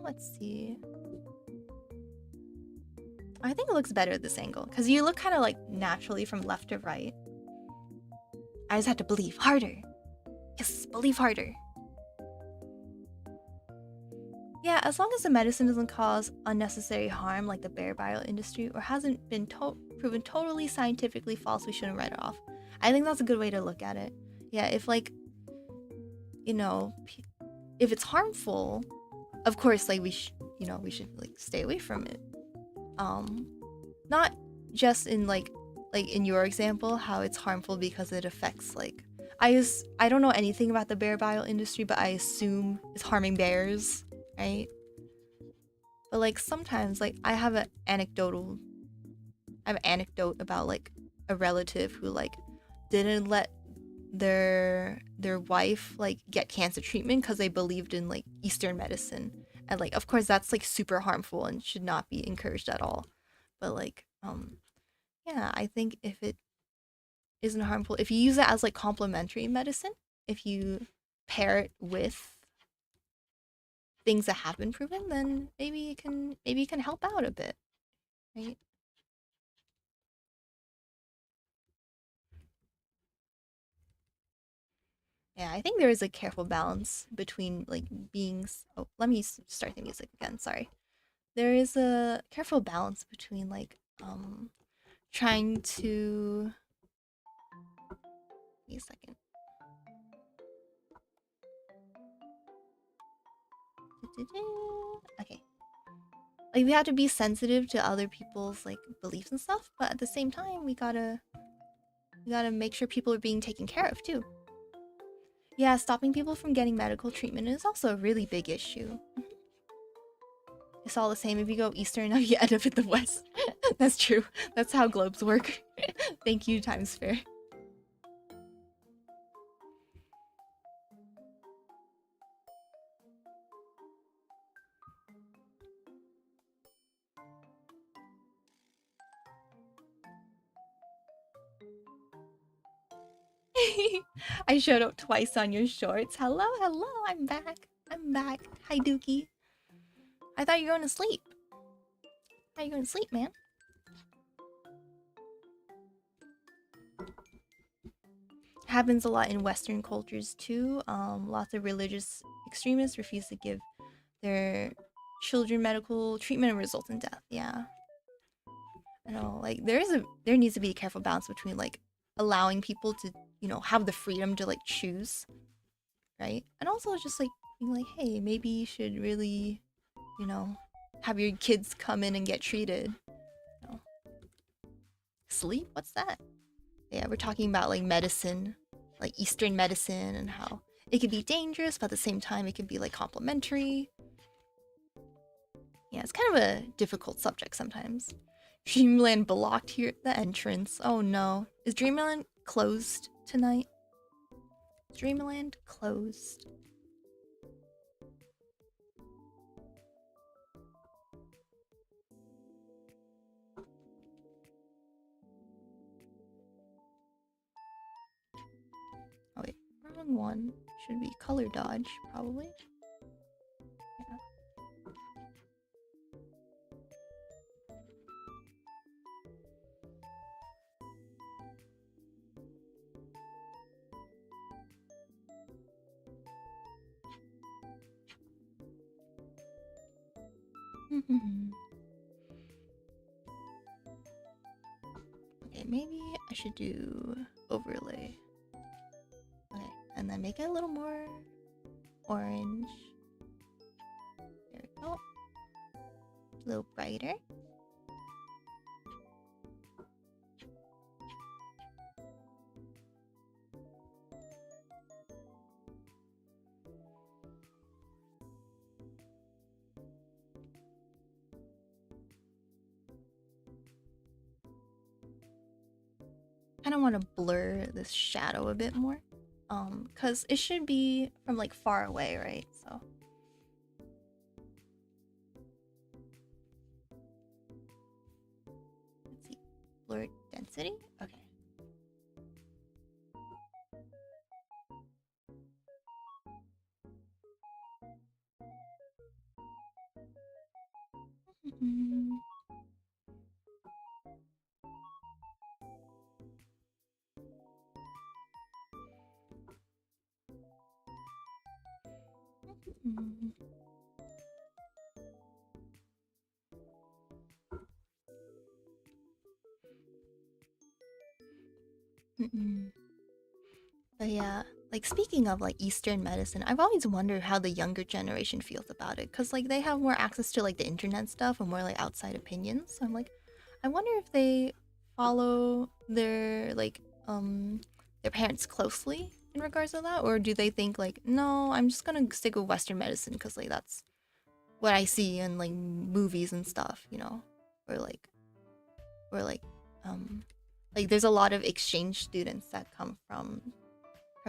Let's see. I think it looks better at this angle because you look kind of like naturally from left to right. I just have to believe harder. Yes, believe harder. Yeah, as long as the medicine doesn't cause unnecessary harm like the bear bio industry, or hasn't been proven totally scientifically false, we shouldn't write it off. I think that's a good way to look at it. Yeah, if like, you know, if it's harmful, of course, like we should like stay away from it. Not just in like in your example, how it's harmful because it affects like I don't know anything about the bear bio industry, but I assume it's harming bears, right? But like sometimes like I have an anecdote about like a relative who like didn't let their wife like get cancer treatment because they believed in like Eastern medicine, and like of course that's like super harmful and should not be encouraged at all. But like yeah, I think if it isn't harmful, if you use it as like complementary medicine, if you pair it with things that have been proven, then maybe it can help out a bit, right? Yeah, I think there is a careful balance between like beings. Oh, let me start the music again. Sorry. There is a careful balance between like trying to. Give me a second. Okay. like we have to be sensitive to other people's like beliefs and stuff, but at the same time we gotta make sure people are being taken care of too. Yeah, stopping people from getting medical treatment is also a really big issue. It's all the same. If you go eastern enough, you end up in the west. That's true. That's how globes work. Thank you, Times Fair. I showed up twice on your shorts. Hello, hello, I'm back. I'm back. Hi, Dookie. I thought you were going to sleep. How you going to sleep, man? Happens a lot in Western cultures too. Lots of religious extremists refuse to give their children medical treatment and result in death. Yeah. I know, like there needs to be a careful balance between like allowing people to, you know, have the freedom to like choose, right? And also just like being like, hey, maybe you should really, you know, have your kids come in and get treated. You know. Sleep? What's that? Yeah, we're talking about like medicine, like Eastern medicine, and how it can be dangerous, but at the same time it can be like complementary. Yeah, it's kind of a difficult subject sometimes. Dreamland blocked here at the entrance. Oh no. Is Dreamland closed tonight? Dreamland closed. Oh wait, wrong one. Should be color dodge, probably. Yeah. Okay, maybe I should do overlay. Okay, and then make it a little more orange. There we go. A little brighter. I don't want to blur this shadow a bit more. Cause it should be from like far away, right? So let's see. Blur density? Okay. But yeah, like speaking of like Eastern medicine, I've always wondered how the younger generation feels about it, because like they have more access to like the internet stuff and more like outside opinions. So I'm like, I wonder if they follow their like their parents closely in regards to that, or do they think like, no, I'm just gonna stick with Western medicine because like that's what I see in like movies and stuff, you know, or like like there's a lot of exchange students that come from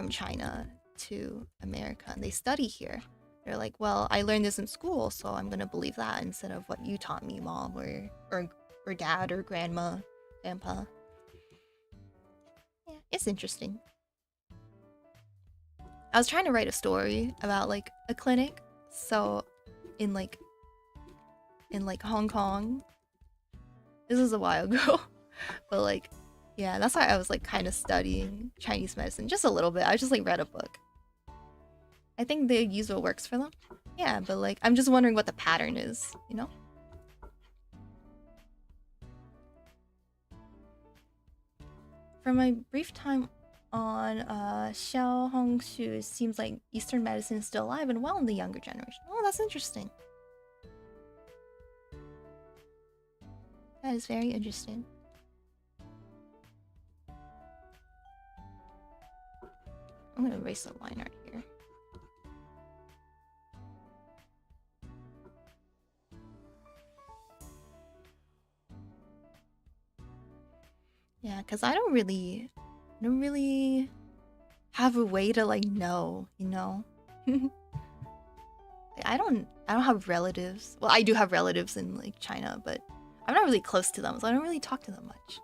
China to America and they study here. They're like, well, I learned this in school, so I'm gonna believe that instead of what you taught me, mom, or dad, or grandma, grandpa. Yeah, it's interesting. I was trying to write a story about like a clinic, so in like Hong Kong. This was a while ago, but like, yeah, that's why I was like kind of studying Chinese medicine just a little bit. I just like read a book. I think they use what works for them. Yeah, but like I'm just wondering what the pattern is, you know? From my brief time on Xiao Hongshu, it seems like Eastern medicine is still alive and well in the younger generation. Oh, that's interesting. That is very interesting. I'm gonna erase the line art here. Yeah, because I don't really have a way to like know, you know? I don't have relatives. Well, I do have relatives in like China, but I'm not really close to them, so I don't really talk to them much.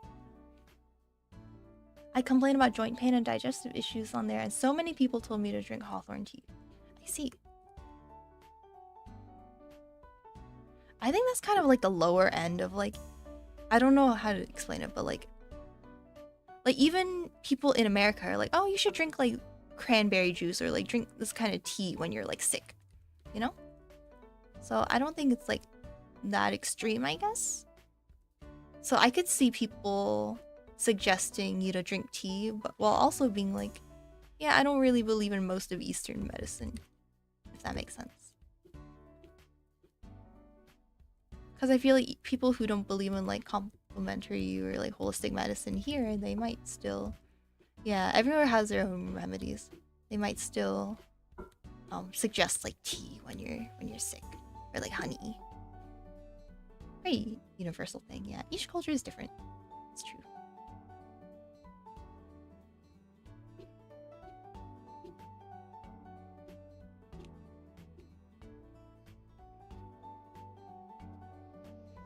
I complain about joint pain and digestive issues on there, and so many people told me to drink hawthorn tea. I see. I think that's kind of like the lower end of like, I don't know how to explain it, but like even people in America are like, oh, you should drink like cranberry juice or like drink this kind of tea when you're like sick, you know? So I don't think it's like that extreme, I guess. So I could see people suggesting you to drink tea, but while also being like, yeah, I don't really believe in most of Eastern medicine, if that makes sense. Because I feel like people who don't believe in like complementary or like holistic medicine here, they might still, yeah, everywhere has their own remedies. They might still suggest like tea when you're sick, or like honey. Very universal thing, yeah. Each culture is different. It's true.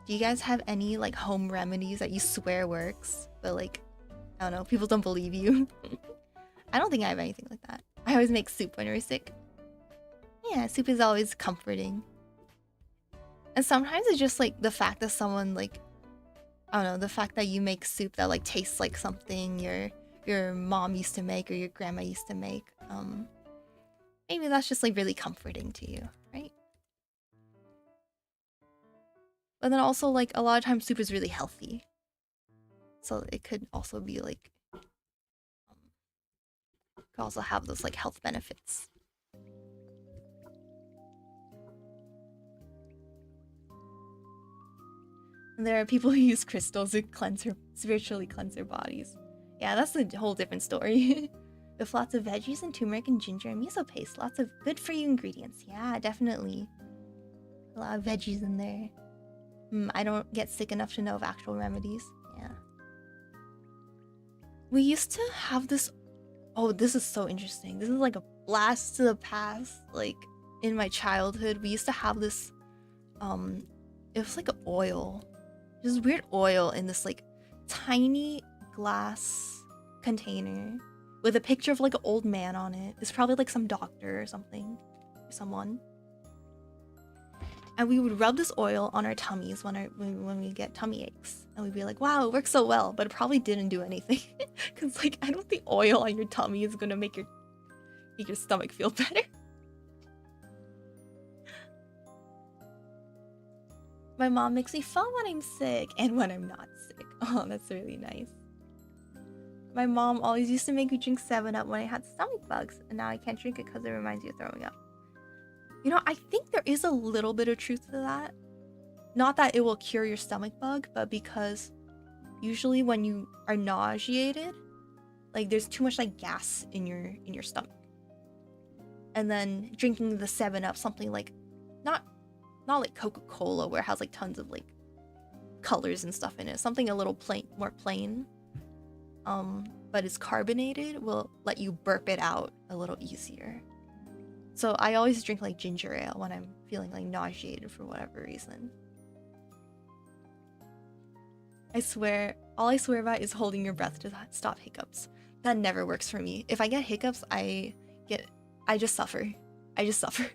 Do you guys have any like home remedies that you swear works, but like, I don't know, people don't believe you? I don't think I have anything like that. I always make soup when we're sick. Yeah, soup is always comforting. And sometimes it's just like the fact that someone like, I don't know, the fact that you make soup that like tastes like something your mom used to make or your grandma used to make. Maybe that's just like really comforting to you, right? But then also like a lot of times soup is really healthy. So it could also be like, could also have those like health benefits. And there are people who use crystals to spiritually cleanse their bodies. Yeah, that's a whole different story. With lots of veggies and turmeric and ginger and miso paste. Lots of good for you ingredients. Yeah, definitely. A lot of veggies in there. I don't get sick enough to know of actual remedies. Yeah. We used to have this... Oh, this is so interesting. This is like a blast to the past. Like, in my childhood, we used to have this... It was like an oil. This weird oil in this like tiny glass container with a picture of like an old man on it. It's probably like some doctor or something, or someone. And we would rub this oil on our tummies when we get tummy aches, and we'd be like, "Wow, it works so well," but it probably didn't do anything, because like I don't think oil on your tummy is gonna make your stomach feel better. My mom makes me fun when I'm sick and when I'm not sick. Oh, that's really nice. My mom always used to make me drink 7-Up when I had stomach bugs, and now I can't drink it because it reminds you of throwing up. You know, I think there is a little bit of truth to that. Not that it will cure your stomach bug, but because usually when you are nauseated, like there's too much like gas in your stomach. And then drinking the 7-Up, something like not like Coca-Cola where it has like tons of like colors and stuff in it. Something a little more plain, but it's carbonated, will let you burp it out a little easier. So I always drink like ginger ale when I'm feeling like nauseated for whatever reason. I swear, all I swear about is holding your breath to stop hiccups. That never works for me. If I get hiccups, I just suffer. I just suffer.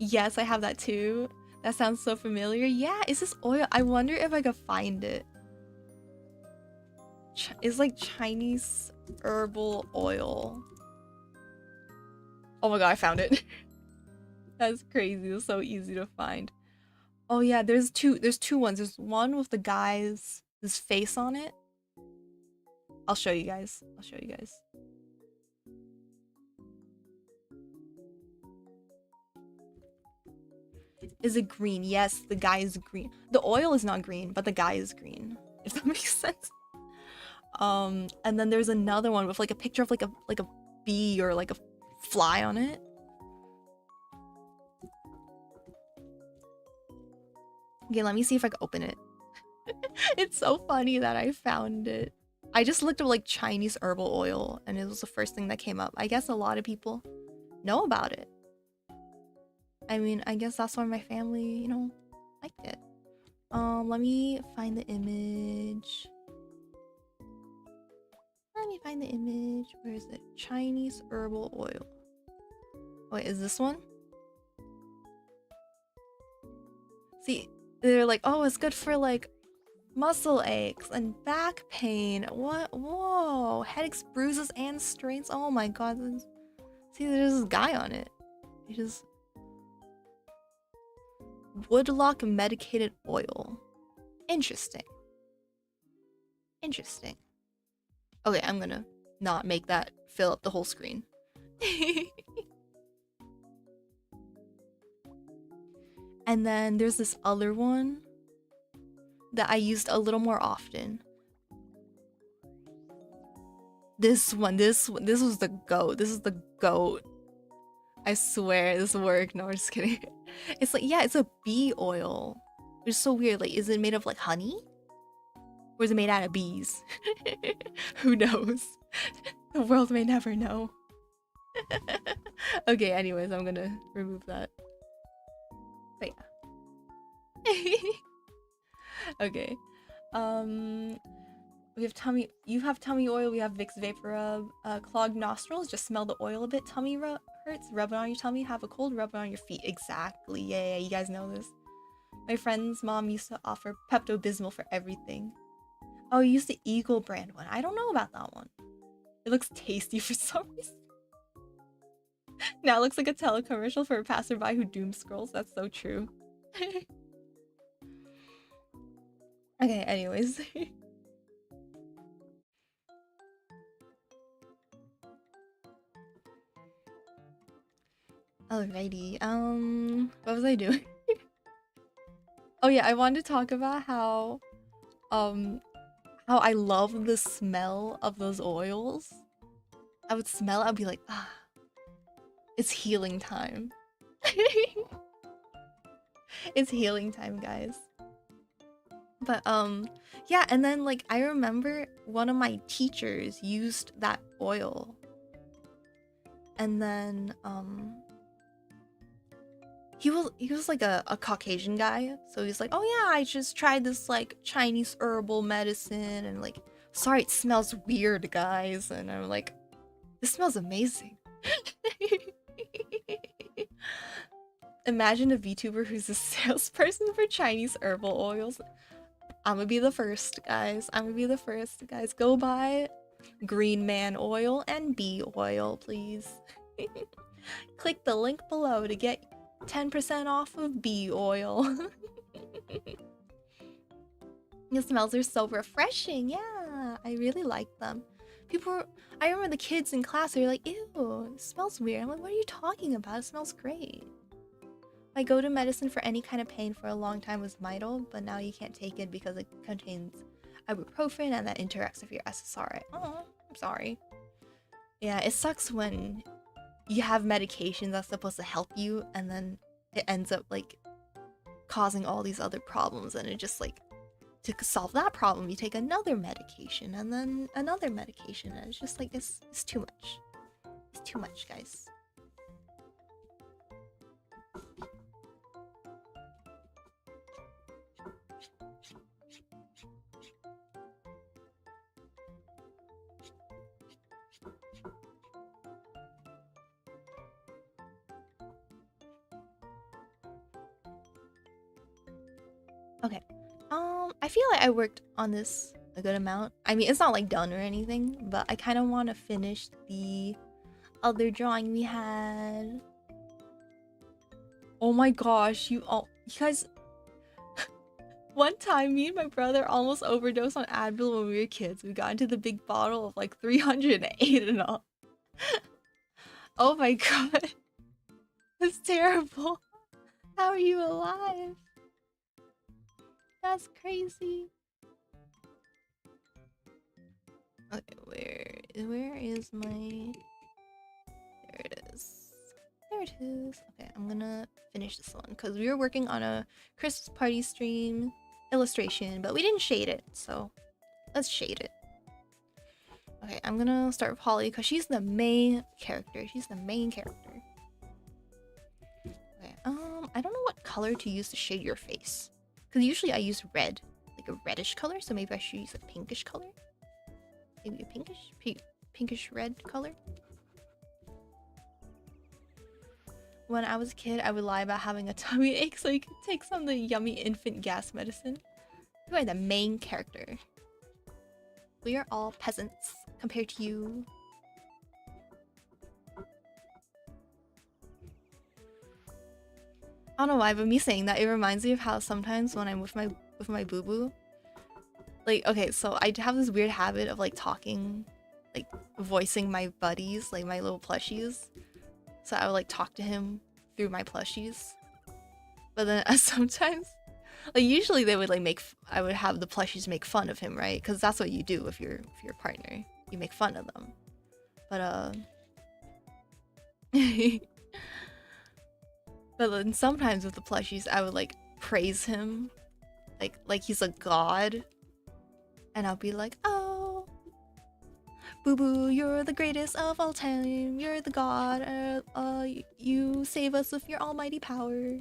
Yes, I have that too. That sounds so familiar. Yeah, is this oil? I wonder if I could find it. It's like Chinese herbal oil. Oh my god, I found it. That's crazy. It's so easy to find. Oh yeah, there's two ones. There's one with the guy's face on it. I'll show you guys. Is it green? Yes, the guy is green. The oil is not green, but the guy is green. If that makes sense. And then there's another one with like a picture of like a bee or like a fly on it. Okay, let me see if I can open it. It's so funny that I found it. I just looked up like Chinese herbal oil and it was the first thing that came up. I guess a lot of people know about it. I mean, I guess that's why my family, you know, liked it. Let me find the image. Where is it? Chinese herbal oil. Wait, is this one? See, they're like, oh, it's good for like muscle aches and back pain. What? Whoa, headaches, bruises, and strains. Oh my god. See, there's this guy on it. He just... Woodlock medicated oil. Interesting. Interesting. Okay, I'm gonna not make that fill up the whole screen. And then there's this other one that I used a little more often. This one, this was the GOAT. This is the GOAT. I swear this worked. No, I'm just kidding. It's like, yeah, it's a bee oil. Which is so weird. Like, is it made of like honey? Or is it made out of bees? Who knows? The world may never know. Okay, anyways, I'm gonna remove that. But yeah. Okay. We have tummy. You have tummy oil. We have Vicks Vapor Rub. Clogged nostrils. Just smell the oil a bit. Tummy hurts. Rub it on your tummy. Have a cold. Rub it on your feet. Exactly. Yeah, you guys know this. My friend's mom used to offer Pepto-Bismol for everything. Oh, you used the Eagle brand one. I don't know about that one. It looks tasty for some reason. Now it looks like a telecommercial for a passerby who doom scrolls. That's so true. Okay, anyways. Alrighty, what was I doing? Oh yeah, I wanted to talk about how I love the smell of those oils. I would smell it, I'd be like, ah, it's healing time. It's healing time, guys. But yeah, and then like I remember one of my teachers used that oil. And then he was like a Caucasian guy, so he's like, oh yeah, I just tried this like Chinese herbal medicine and like, sorry it smells weird, guys. And I'm like, this smells amazing. Imagine a VTuber who's a salesperson for Chinese herbal oils. I'm gonna be the first, guys. Go buy green man oil and bee oil, please. Click the link below to get 10% off of bee oil. The smells are so refreshing. Yeah, I really like them. I remember the kids in class are like, ew, it smells weird. I'm like, what are you talking about? It smells great. My go-to medicine for any kind of pain for a long time was Midol, but now you can't take it because it contains ibuprofen and that interacts with your SSRI. Oh, I'm sorry. Yeah, it sucks when you have medication that's supposed to help you and then it ends up like causing all these other problems, and it just like, to solve that problem you take another medication and then another medication, and it's just like it's too much. It's too much, guys. Okay, I feel like I worked on this a good amount. I mean, it's not like done or anything, but I kind of want to finish the other drawing we had. Oh my gosh, you guys. One time, me and my brother almost overdosed on Advil when we were kids. We got into the big bottle of like 308 and all. Oh my god. That's terrible. How are you alive? That's crazy. Okay, where is my... There it is. There it is. Okay, I'm gonna finish this one because we were working on a Christmas party stream illustration, but we didn't shade it, so let's shade it. Okay, I'm gonna start with Holly because she's the main character. She's the main character. Okay, I don't know what color to use to shade your face. Because usually I use red, like a reddish color, so maybe I should use a pinkish color. Maybe a pinkish red color. When I was a kid, I would lie about having a tummy ache so you could take some of the yummy infant gas medicine. You are the main character. We are all peasants compared to you. I don't know why, but me saying that, it reminds me of how sometimes when I'm with my boo-boo, like, okay, so I have this weird habit of like talking, like voicing my buddies, like my little plushies. So I would like talk to him through my plushies. But then sometimes, like usually they would like I would have the plushies make fun of him, right? Because that's what you do if you're your partner. You make fun of them. But but then sometimes with the plushies I would like praise him. Like he's a god. And I'll be like, oh, Boo Boo, you're the greatest of all time. You're the god. You save us with your almighty power.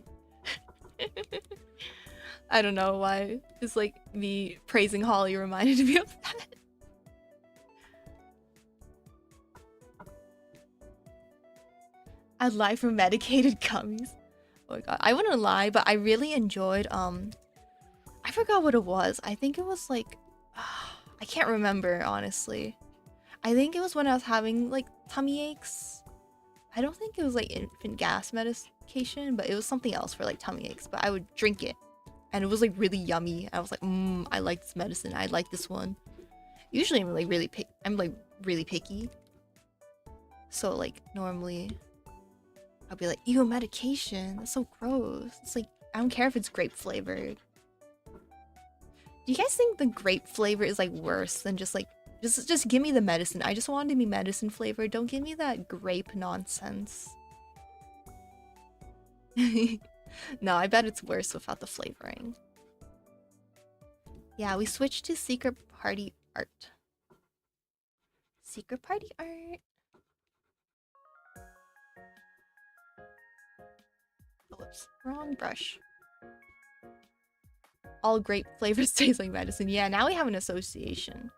I don't know why. It's like me praising Holly reminded me of that. I'd lie for medicated gummies. Oh my god. I wouldn't lie, but I really enjoyed, I forgot what it was. I think it was like... I can't remember, honestly. I think it was when I was having, like, tummy aches. I don't think it was, like, infant gas medication, but it was something else for, like, tummy aches. But I would drink it, and it was, like, really yummy. I was like, I like this medicine. I like this one. Usually I'm, like, really picky. So, like, normally I'll be like, ew, medication. That's so gross. It's like, I don't care if it's grape flavored. Do you guys think the grape flavor is like worse than just like just give me the medicine? I just want it to be medicine flavored. Don't give me that grape nonsense. No, I bet it's worse without the flavoring. Yeah, we switched to secret party art. Secret party art. Oh, whoops, wrong brush. All grape flavors taste like medicine. Yeah, now we have an association.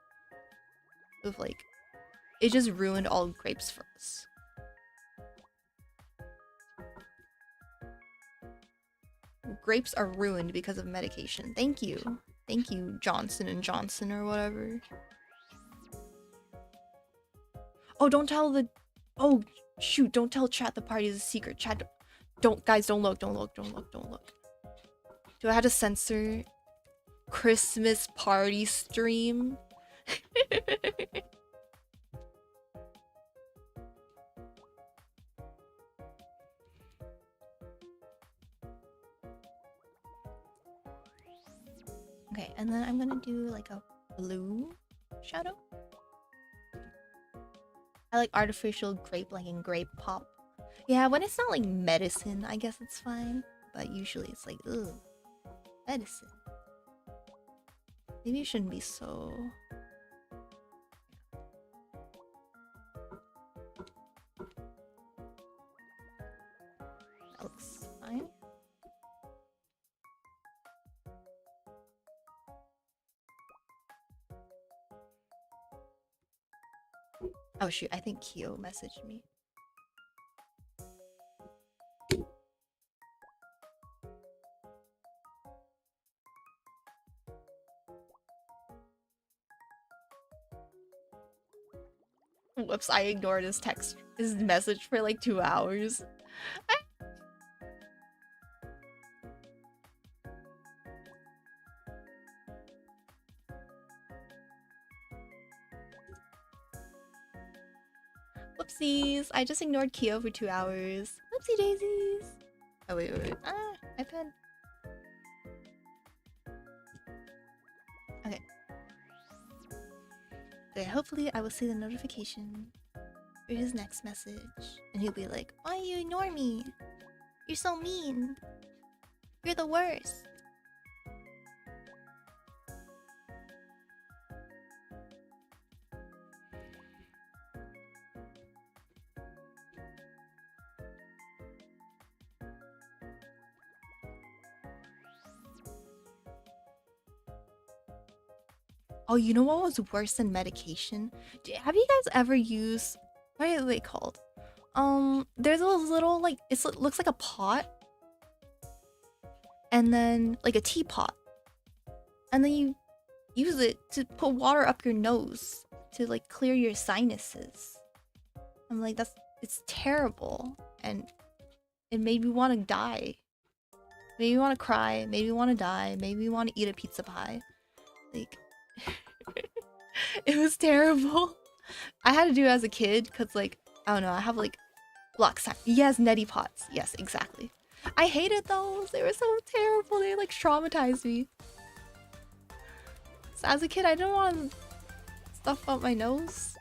With like, it just ruined all grapes for us. Grapes are ruined because of medication. Thank you. Thank you, Johnson & Johnson or whatever. Oh, don't tell the... Oh, shoot, don't tell chat the party is a secret. Chat... Don't... Guys, don't look. Do I have to censor Christmas party stream? Okay, and then I'm gonna do like a blue shadow. I like artificial grape, like in grape pop. Yeah, when it's not like medicine, I guess it's fine. But usually it's like, ugh, medicine. Maybe it shouldn't be so... That looks fine. Oh shoot, I think Kyo messaged me. Whoops, I ignored his text, his message for like 2 hours. Whoopsies, I just ignored Kyo for 2 hours. Whoopsie daisies. Oh wait. iPad. Okay. Okay, hopefully I will see the notification for his next message. And he'll be like, why you ignore me? You're so mean. You're the worst. Oh, you know what was worse than medication? Have you guys ever used, what are they called? There's those little, like, it looks like a pot. And then, like a teapot. And then you use it to put water up your nose to, like, clear your sinuses. I'm like, it's terrible. And it made me want to die. Made me want to cry, made me want to die, made me want to eat a pizza pie. Like, it was terrible. I had to do it as a kid because, like, I don't know, I have, like, block sign. Yes, neti pots. Yes, exactly. I hated those. They were so terrible. They, like, traumatized me. So as a kid, I didn't want stuff up my nose.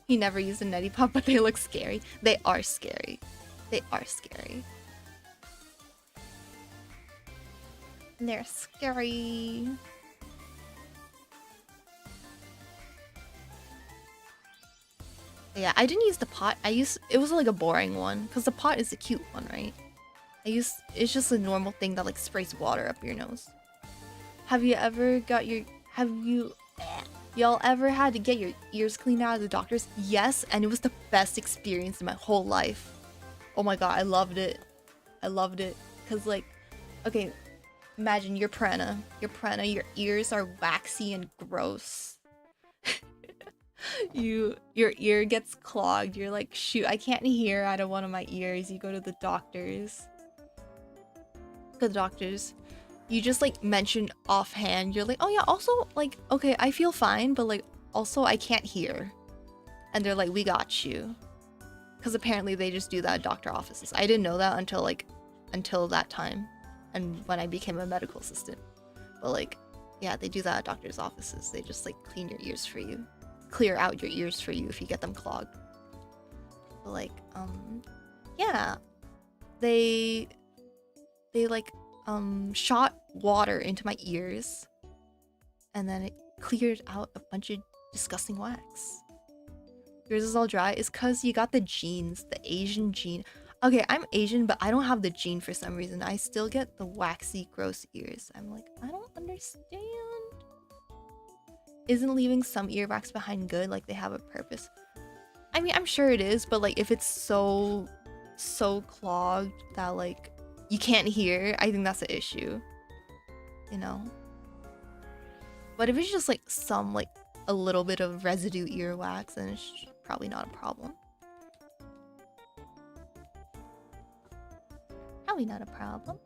He never used a neti pot, but they look scary. They are scary. They are scary. They're scary. Yeah, I didn't use the pot. It was like a boring one because the pot is a cute one, right? It's just a normal thing that like sprays water up your nose. Have you ever got your y'all ever had to get your ears cleaned out of the doctors? Yes, and it was the best experience in my whole life. Oh my god, I loved it. I loved it cuz like okay, imagine you're Purena, your ears are waxy and gross. Your ear gets clogged. You're like, shoot, I can't hear out of one of my ears. You go to the doctors. You just like mention offhand. You're like, oh yeah, also like, okay, I feel fine, but like, also I can't hear. And they're like, we got you. Because apparently they just do that at doctor offices. I didn't know that until that time. And when I became a medical assistant. But like, yeah, they do that at doctor's offices. They just like clean your ears for you. Clear out your ears for you if you get them clogged. But like, yeah. They like, shot water into my ears. And then it cleared out a bunch of disgusting wax. Yours is all dry. It's cause you got the genes, the Asian gene. Okay, I'm Asian, but I don't have the gene for some reason. I still get the waxy, gross ears. I'm like, I don't understand. Isn't leaving some earwax behind good? Like they have a purpose? I mean, I'm sure it is, but like if it's so clogged that like you can't hear, I think that's an issue. You know? But if it's just like some like a little bit of residue earwax, then it's probably not a problem. Probably not a problem.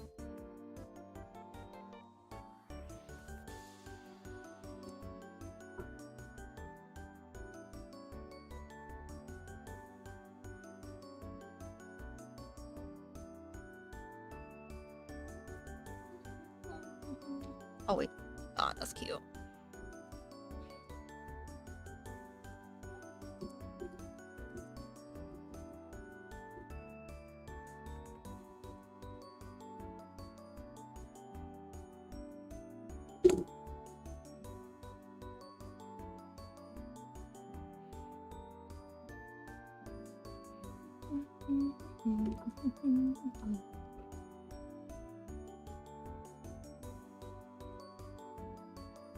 Oh wait, ah, that's cute.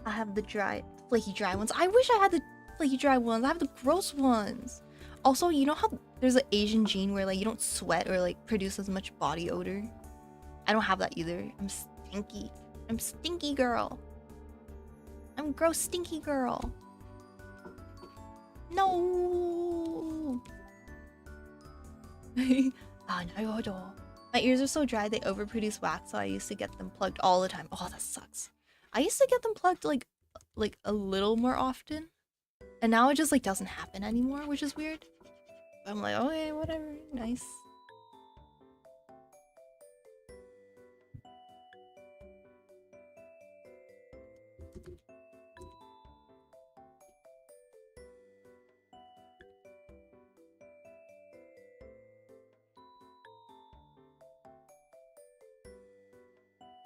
I have the flaky dry ones. I wish I had the flaky dry ones. I have the gross ones. Also, you know how there's an Asian gene where like you don't sweat or like produce as much body odor? I don't have that either. I'm stinky. I'm stinky girl. I'm gross stinky girl. No. Ah, no. My ears are so dry they overproduce wax, so I used to get them plugged all the time. Oh, that sucks. I used to get them plugged like a little more often, and now it just like doesn't happen anymore, which is weird. I'm like, okay, whatever, nice.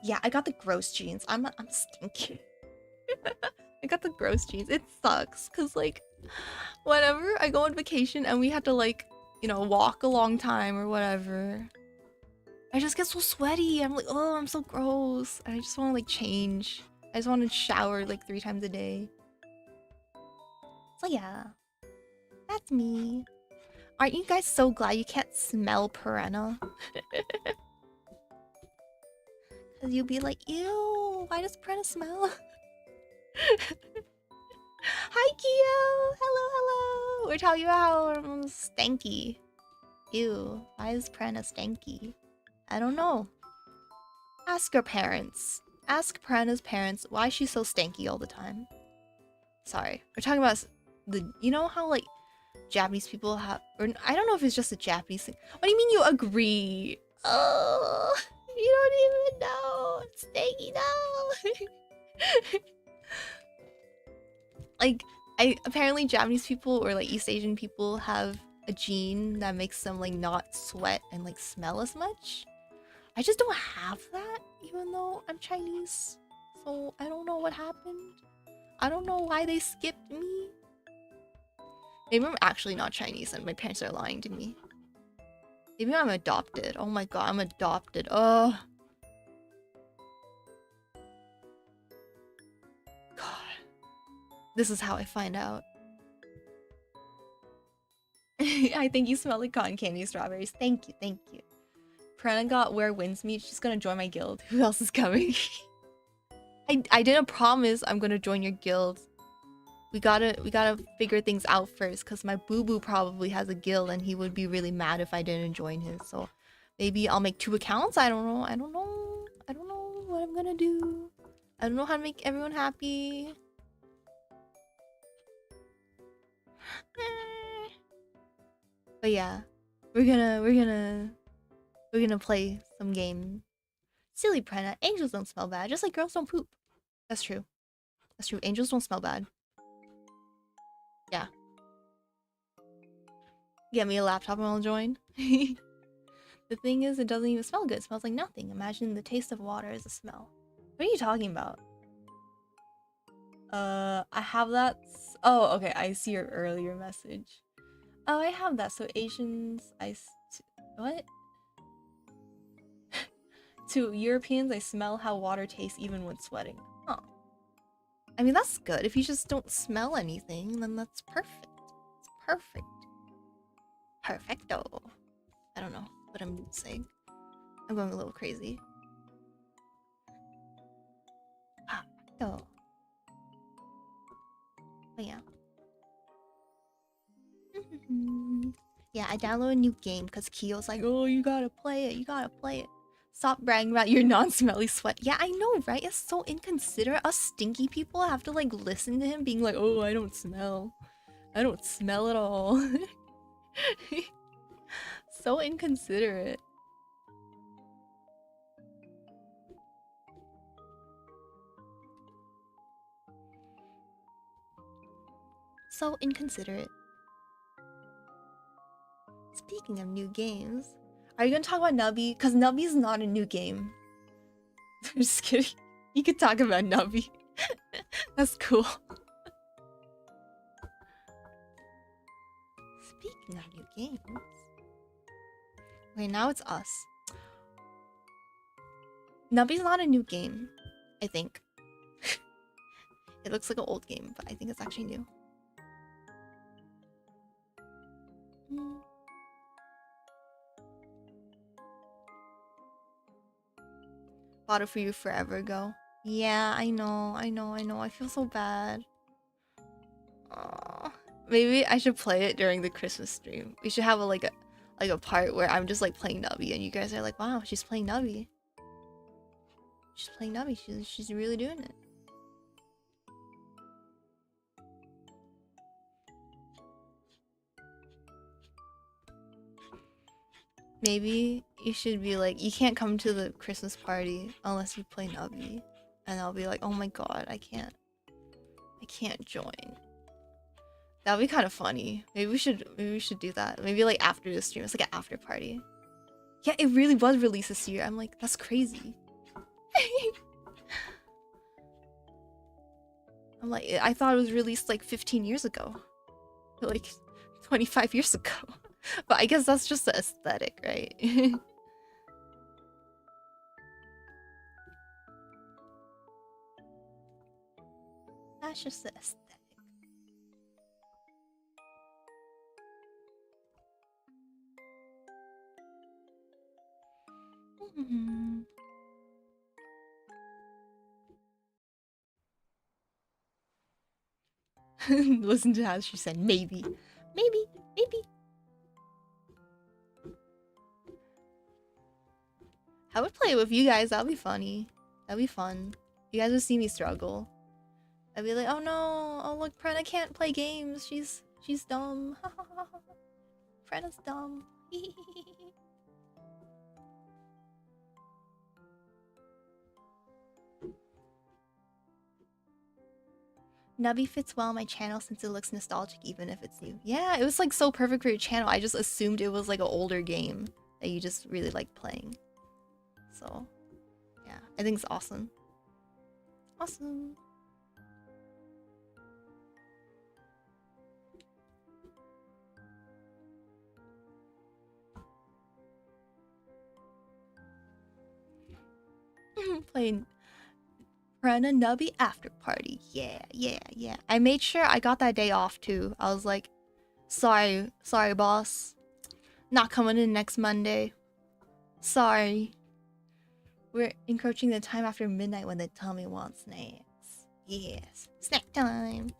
Yeah, I got the gross jeans. I'm stinky. I got the gross jeans. It sucks because like whenever I go on vacation and we had to like, you know, walk a long time or whatever, I just get so sweaty. I'm like, oh, I'm so gross. And I just want to like change. I just want to shower like 3 times a day. So yeah, that's me. Aren't you guys so glad you can't smell Purena? Cause you'll be like, ew, why does Purena smell? Hi Kyo! Hello, hello! We're talking about how I'm stanky. Ew, why is Purena stanky? I don't know. Ask her parents. Ask Purena's parents why she's so stanky all the time. Sorry, we're talking about the, you know how like Japanese people have, or I don't know if it's just a Japanese thing. What do you mean you agree? Oh, you don't even know. It's stanky now. Like, apparently Japanese people or like East Asian people have a gene that makes them like not sweat and like smell as much. I just don't have that, even though I'm Chinese. So I don't know what happened. I don't know why they skipped me. Maybe I'm actually not Chinese and my parents are lying to me. Maybe I'm adopted. Oh my god, I'm adopted. Oh. God. This is how I find out. I think you smell like cotton candy strawberries. Thank you, thank you. Purena got where wins meet. She's gonna join my guild. Who else is coming? I didn't promise I'm gonna join your guild. We gotta figure things out first, because my boo-boo probably has a guild and he would be really mad if I didn't join his. So maybe I'll make 2 accounts. I don't know. I don't know what I'm gonna do. I don't know how to make everyone happy. But yeah, we're gonna play some game. Silly Purena, angels don't smell bad, just like girls don't poop. That's true. That's true. Angels don't smell bad. Yeah. Get me a laptop and I'll join. The thing is, it doesn't even smell good. It smells like nothing. Imagine the taste of water as a smell. What are you talking about? I have that. Oh, okay. I see your earlier message. Oh, I have that. So Asians, what? To Europeans, I smell how water tastes even when sweating. Huh. I mean, that's good. If you just don't smell anything, then that's perfect. It's perfect. Perfecto. I don't know what I'm saying. I'm going a little crazy. Perfecto. But yeah. Yeah, I downloaded a new game because Kyo's like, oh, you gotta play it. You gotta play it. Stop bragging about your non-smelly sweat. Yeah, I know, right? It's so inconsiderate. Us stinky people have to like listen to him being like, oh, I don't smell. I don't smell at all. So inconsiderate. So inconsiderate. Speaking of new games, are you gonna talk about Nubby? Because Nubby's not a new game. I'm just kidding. You could talk about Nubby. That's cool. Speaking of new games. Okay, now it's us. Nubby's not a new game, I think. It looks like an old game, but I think it's actually new. Bought it for you forever ago. Yeah, I know. I feel so bad. Aww. Maybe I should play it during the Christmas stream. We should have a part where I'm just like playing Nubby and you guys are like, wow, she's playing Nubby. She's playing Nubby. She's really doing it. Maybe you should be like, you can't come to the Christmas party unless you play Nubby. And I'll be like, oh my god, I can't join. That'd be kind of funny. Maybe we should do that. Maybe like after the stream, it's like an after party. Yeah, it really was released this year. I'm like, that's crazy. I'm like, I thought it was released like 15 years ago. Like 25 years ago. But I guess that's just the aesthetic, right? That's just the aesthetic. Listen to how she said maybe. Maybe. I would play with you guys. That'd be funny. That'd be fun. You guys would see me struggle. I'd be like, oh no, oh look, Purena can't play games. She's dumb. Purena's dumb. Nubby fits well on my channel since it looks nostalgic even if it's new. Yeah, it was like so perfect for your channel. I just assumed it was like an older game that you just really like playing. So, yeah, I think it's awesome. Awesome. Playing Purena Nubby after party. Yeah. I made sure I got that day off too. I was like, sorry boss. Not coming in next Monday. Sorry. We're encroaching the time after midnight when the tummy wants snacks. Yes. Snack time.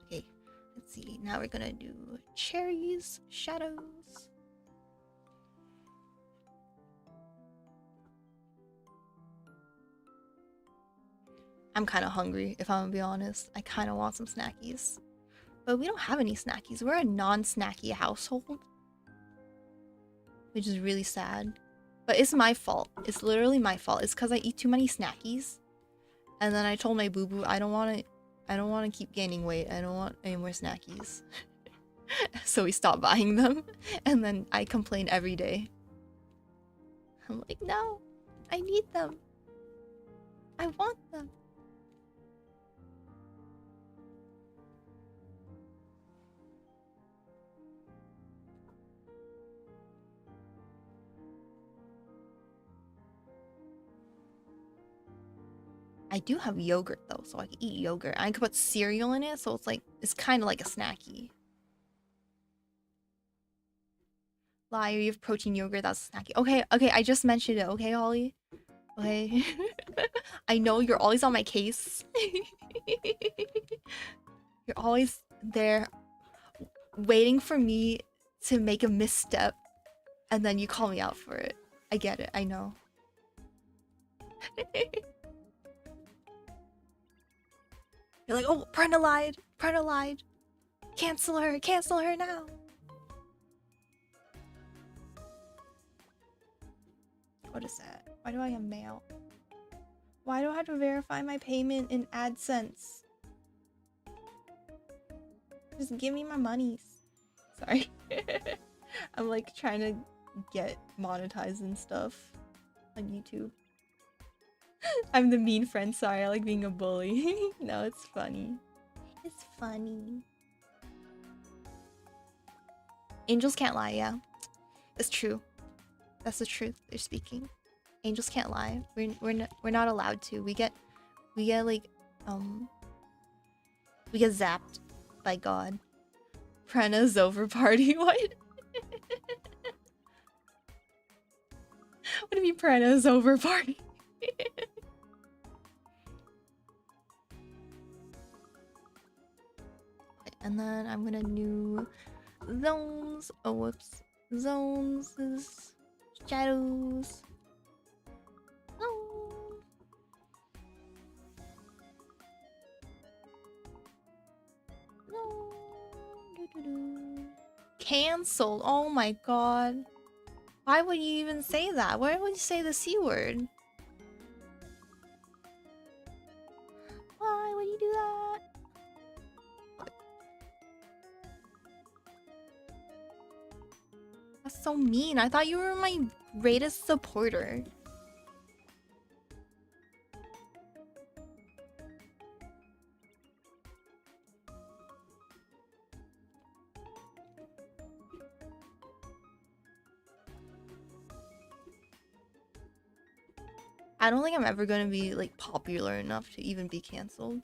Okay, let's see. Now we're gonna do cherries, shadows. I'm kind of hungry, if I'm gonna be honest. I kind of want some snackies. But we don't have any snackies. We're a non-snacky household. Which is really sad. But it's my fault. It's literally my fault. It's because I eat too many snackies. And then I told my boo-boo, I don't want to keep gaining weight. I don't want any more snackies. So we stopped buying them. And then I complain every day. I'm like, no, I need them. I want them. I do have yogurt though, so I can eat yogurt. I could put cereal in it, so it's kind of like a snacky. Liar, you have protein yogurt, that's snacky. Okay, I just mentioned it, okay, Holly? Okay. I know you're always on my case. You're always there waiting for me to make a misstep, and then you call me out for it. I get it, I know. You're like, oh, Purena lied. Cancel her now. What is that? Why do I have mail? Why do I have to verify my payment in AdSense? Just give me my monies. Sorry. I'm like trying to get monetized and stuff on YouTube. I'm the mean friend, sorry, I like being a bully. No, it's funny. It's funny. Angels can't lie, yeah. It's true. That's the truth they're speaking. Angels can't lie. We're not allowed to. We get like we get zapped by God. Purena's over party. What? What do you mean Purena's over party? And then I'm gonna do zones. Oh, whoops. Zones is shadows. Oh. No. Cancelled. Oh my god. Why would you even say that? Why would you say the C word? Why would you do that? That's so mean. I thought you were my greatest supporter. I don't think I'm ever gonna be like popular enough to even be cancelled.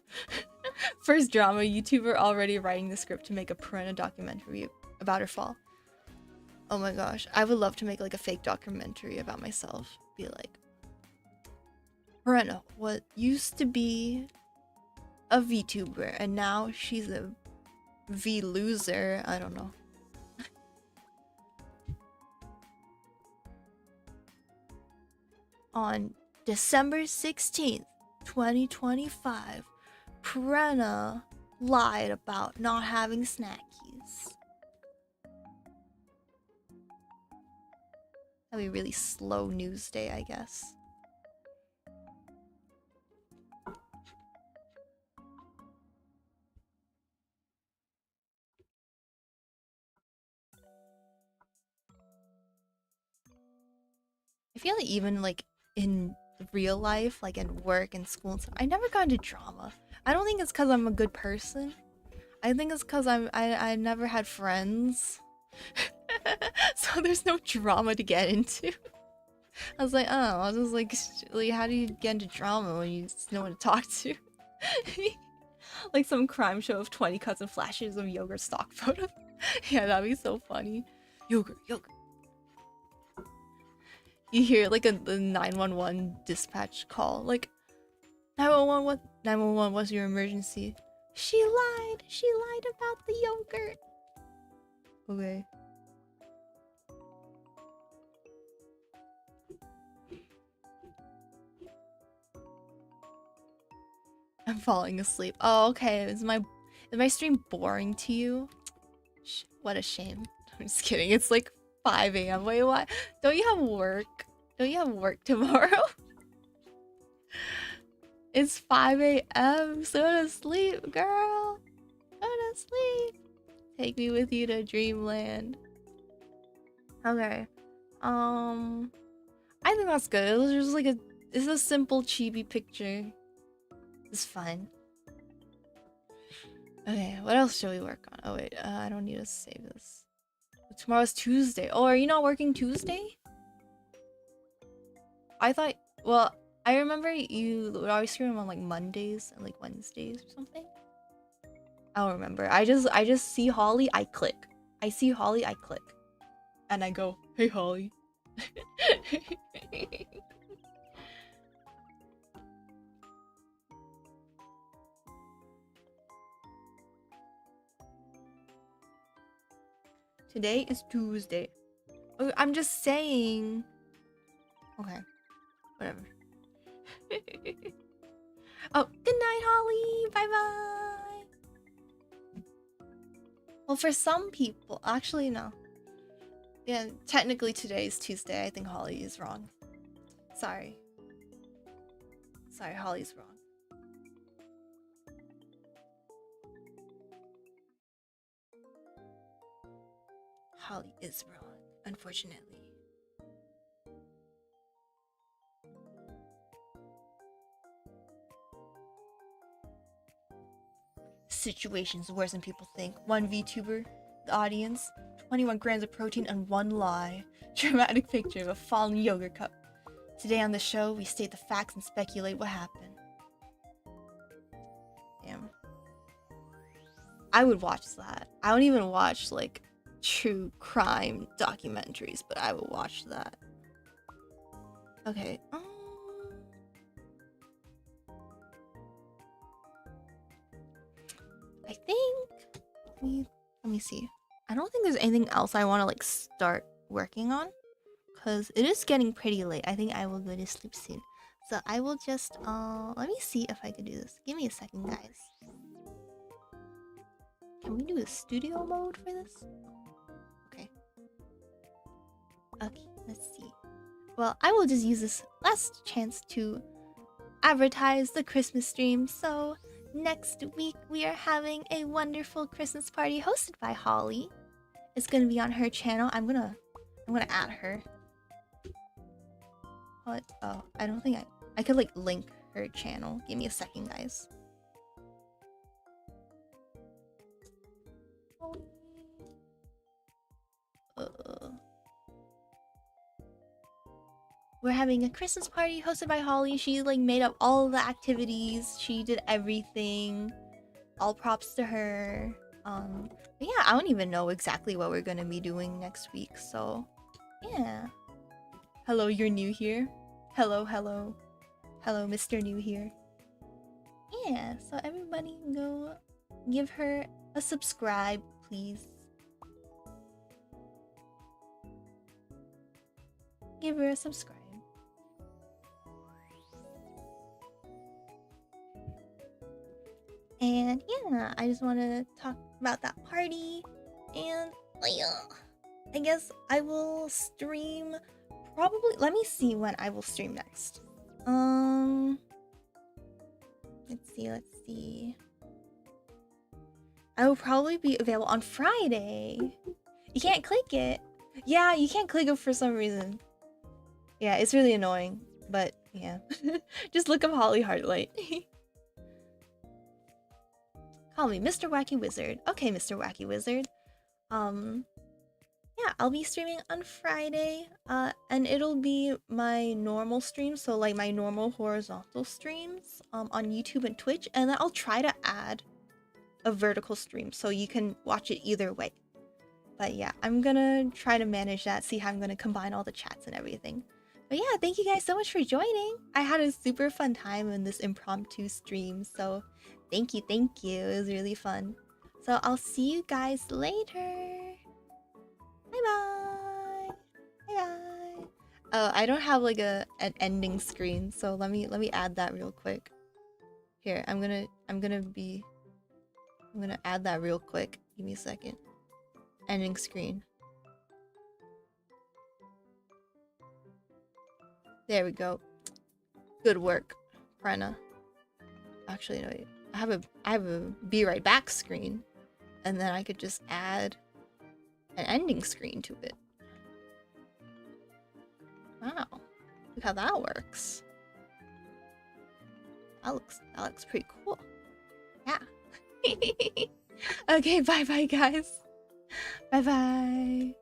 First drama YouTuber already writing the script to make a Purena documentary about her fall. Oh my gosh, I would love to make like a fake documentary about myself. Be like, Purena, what used to be a VTuber and now she's a V loser. I don't know. On December 16th, 2025, Purena lied about not having snackies. That'd be a really slow news day, I guess. I feel like even like in real life, like in work and school and stuff, I never got into drama. I don't think it's because I'm a good person. I think it's because I never had friends. So there's no drama to get into. I was like, oh, I was just like, how do you get into drama when you just know one to talk to? Like some crime show of 20 cuts and flashes of yogurt stock photo. Yeah, that'd be so funny. Yogurt. You hear like a 911 dispatch call, like 911, what? 911, what's your emergency? She lied about the yogurt. Okay. I'm falling asleep. Oh, okay. Is my stream boring to you? What a shame. I'm just kidding. It's like 5 a.m. Wait, what? Don't you have work? Don't you have work tomorrow? It's 5 a.m. So go to sleep, girl. Go to sleep. Take me with you to dreamland. Okay. I think that's good. It was just like it's a simple chibi picture. It's fine. Okay, what else should we work on? Oh wait, I don't need to save this. Tomorrow's Tuesday. Oh, are you not working Tuesday? I thought, well, I remember you would always stream on like Mondays and like Wednesdays or something. I don't remember. I just see Holly, I click. I see Holly, I click. And I go, hey Holly. Today is Tuesday. Oh, I'm just saying. Okay. Whatever. Oh, good night, Holly. Bye-bye. Well, for some people... Actually, no. Yeah, technically today is Tuesday. I think Holly is wrong. Sorry. Sorry, Holly's wrong. Holly is wrong, unfortunately. Situation's worse than people think. One VTuber, the audience, 21 grams of protein and one lie. Dramatic picture of a fallen yogurt cup. Today on the show, we state the facts and speculate what happened. Damn. I would watch that. I don't even watch, like, true crime documentaries, but I will watch that. Okay. I think let me see. I don't think there's anything else I want to like start working on because it is getting pretty late. I think I will go to sleep soon. So I will just let me see if I can do this. Give me a second, guys. Can we do a studio mode for this? Okay, let's see. Well, I will just use this last chance to advertise the Christmas stream. So next week we are having a wonderful Christmas party hosted by Holly. It's gonna be on her channel. I'm gonna add her. What? Oh, I don't think I could like link her channel. Give me a second, guys. We're having a Christmas party hosted by Holly. She like made up all the activities. She did everything. All props to her. But yeah, I don't even know exactly what we're gonna be doing next week. So yeah. Hello, you're new here. Hello, hello. Hello, Mr. New here. Yeah, so everybody go give her a subscribe, please. Give her a subscribe. And yeah, I just want to talk about that party. And I guess I will stream probably. Let me see when I will stream next. Let's see. I will probably be available on Friday. You can't click it. Yeah, you can't click it for some reason. Yeah, it's really annoying. But yeah. Just look up Holly Heartlight. Call me Mr. Wacky Wizard. Okay, Mr. Wacky Wizard. Yeah, I'll be streaming on Friday. And it'll be my normal stream, so like my normal horizontal streams on YouTube and Twitch, and then I'll try to add a vertical stream so you can watch it either way. But yeah, I'm gonna try to manage that, see how I'm gonna combine all the chats and everything. But yeah, thank you guys so much for joining. I had a super fun time in this impromptu stream, so thank you. It was really fun. So I'll see you guys later. Bye-bye. Bye-bye. Oh, I don't have like an ending screen, so let me add that real quick. Here, I'm gonna add that real quick. Give me a second. Ending screen. There we go. Good work, Purena. Actually, no, wait. I have a be right back screen, and then I could just add an ending screen to it. Wow, look how that works. That looks pretty cool. Yeah. Okay, bye bye guys. Bye bye.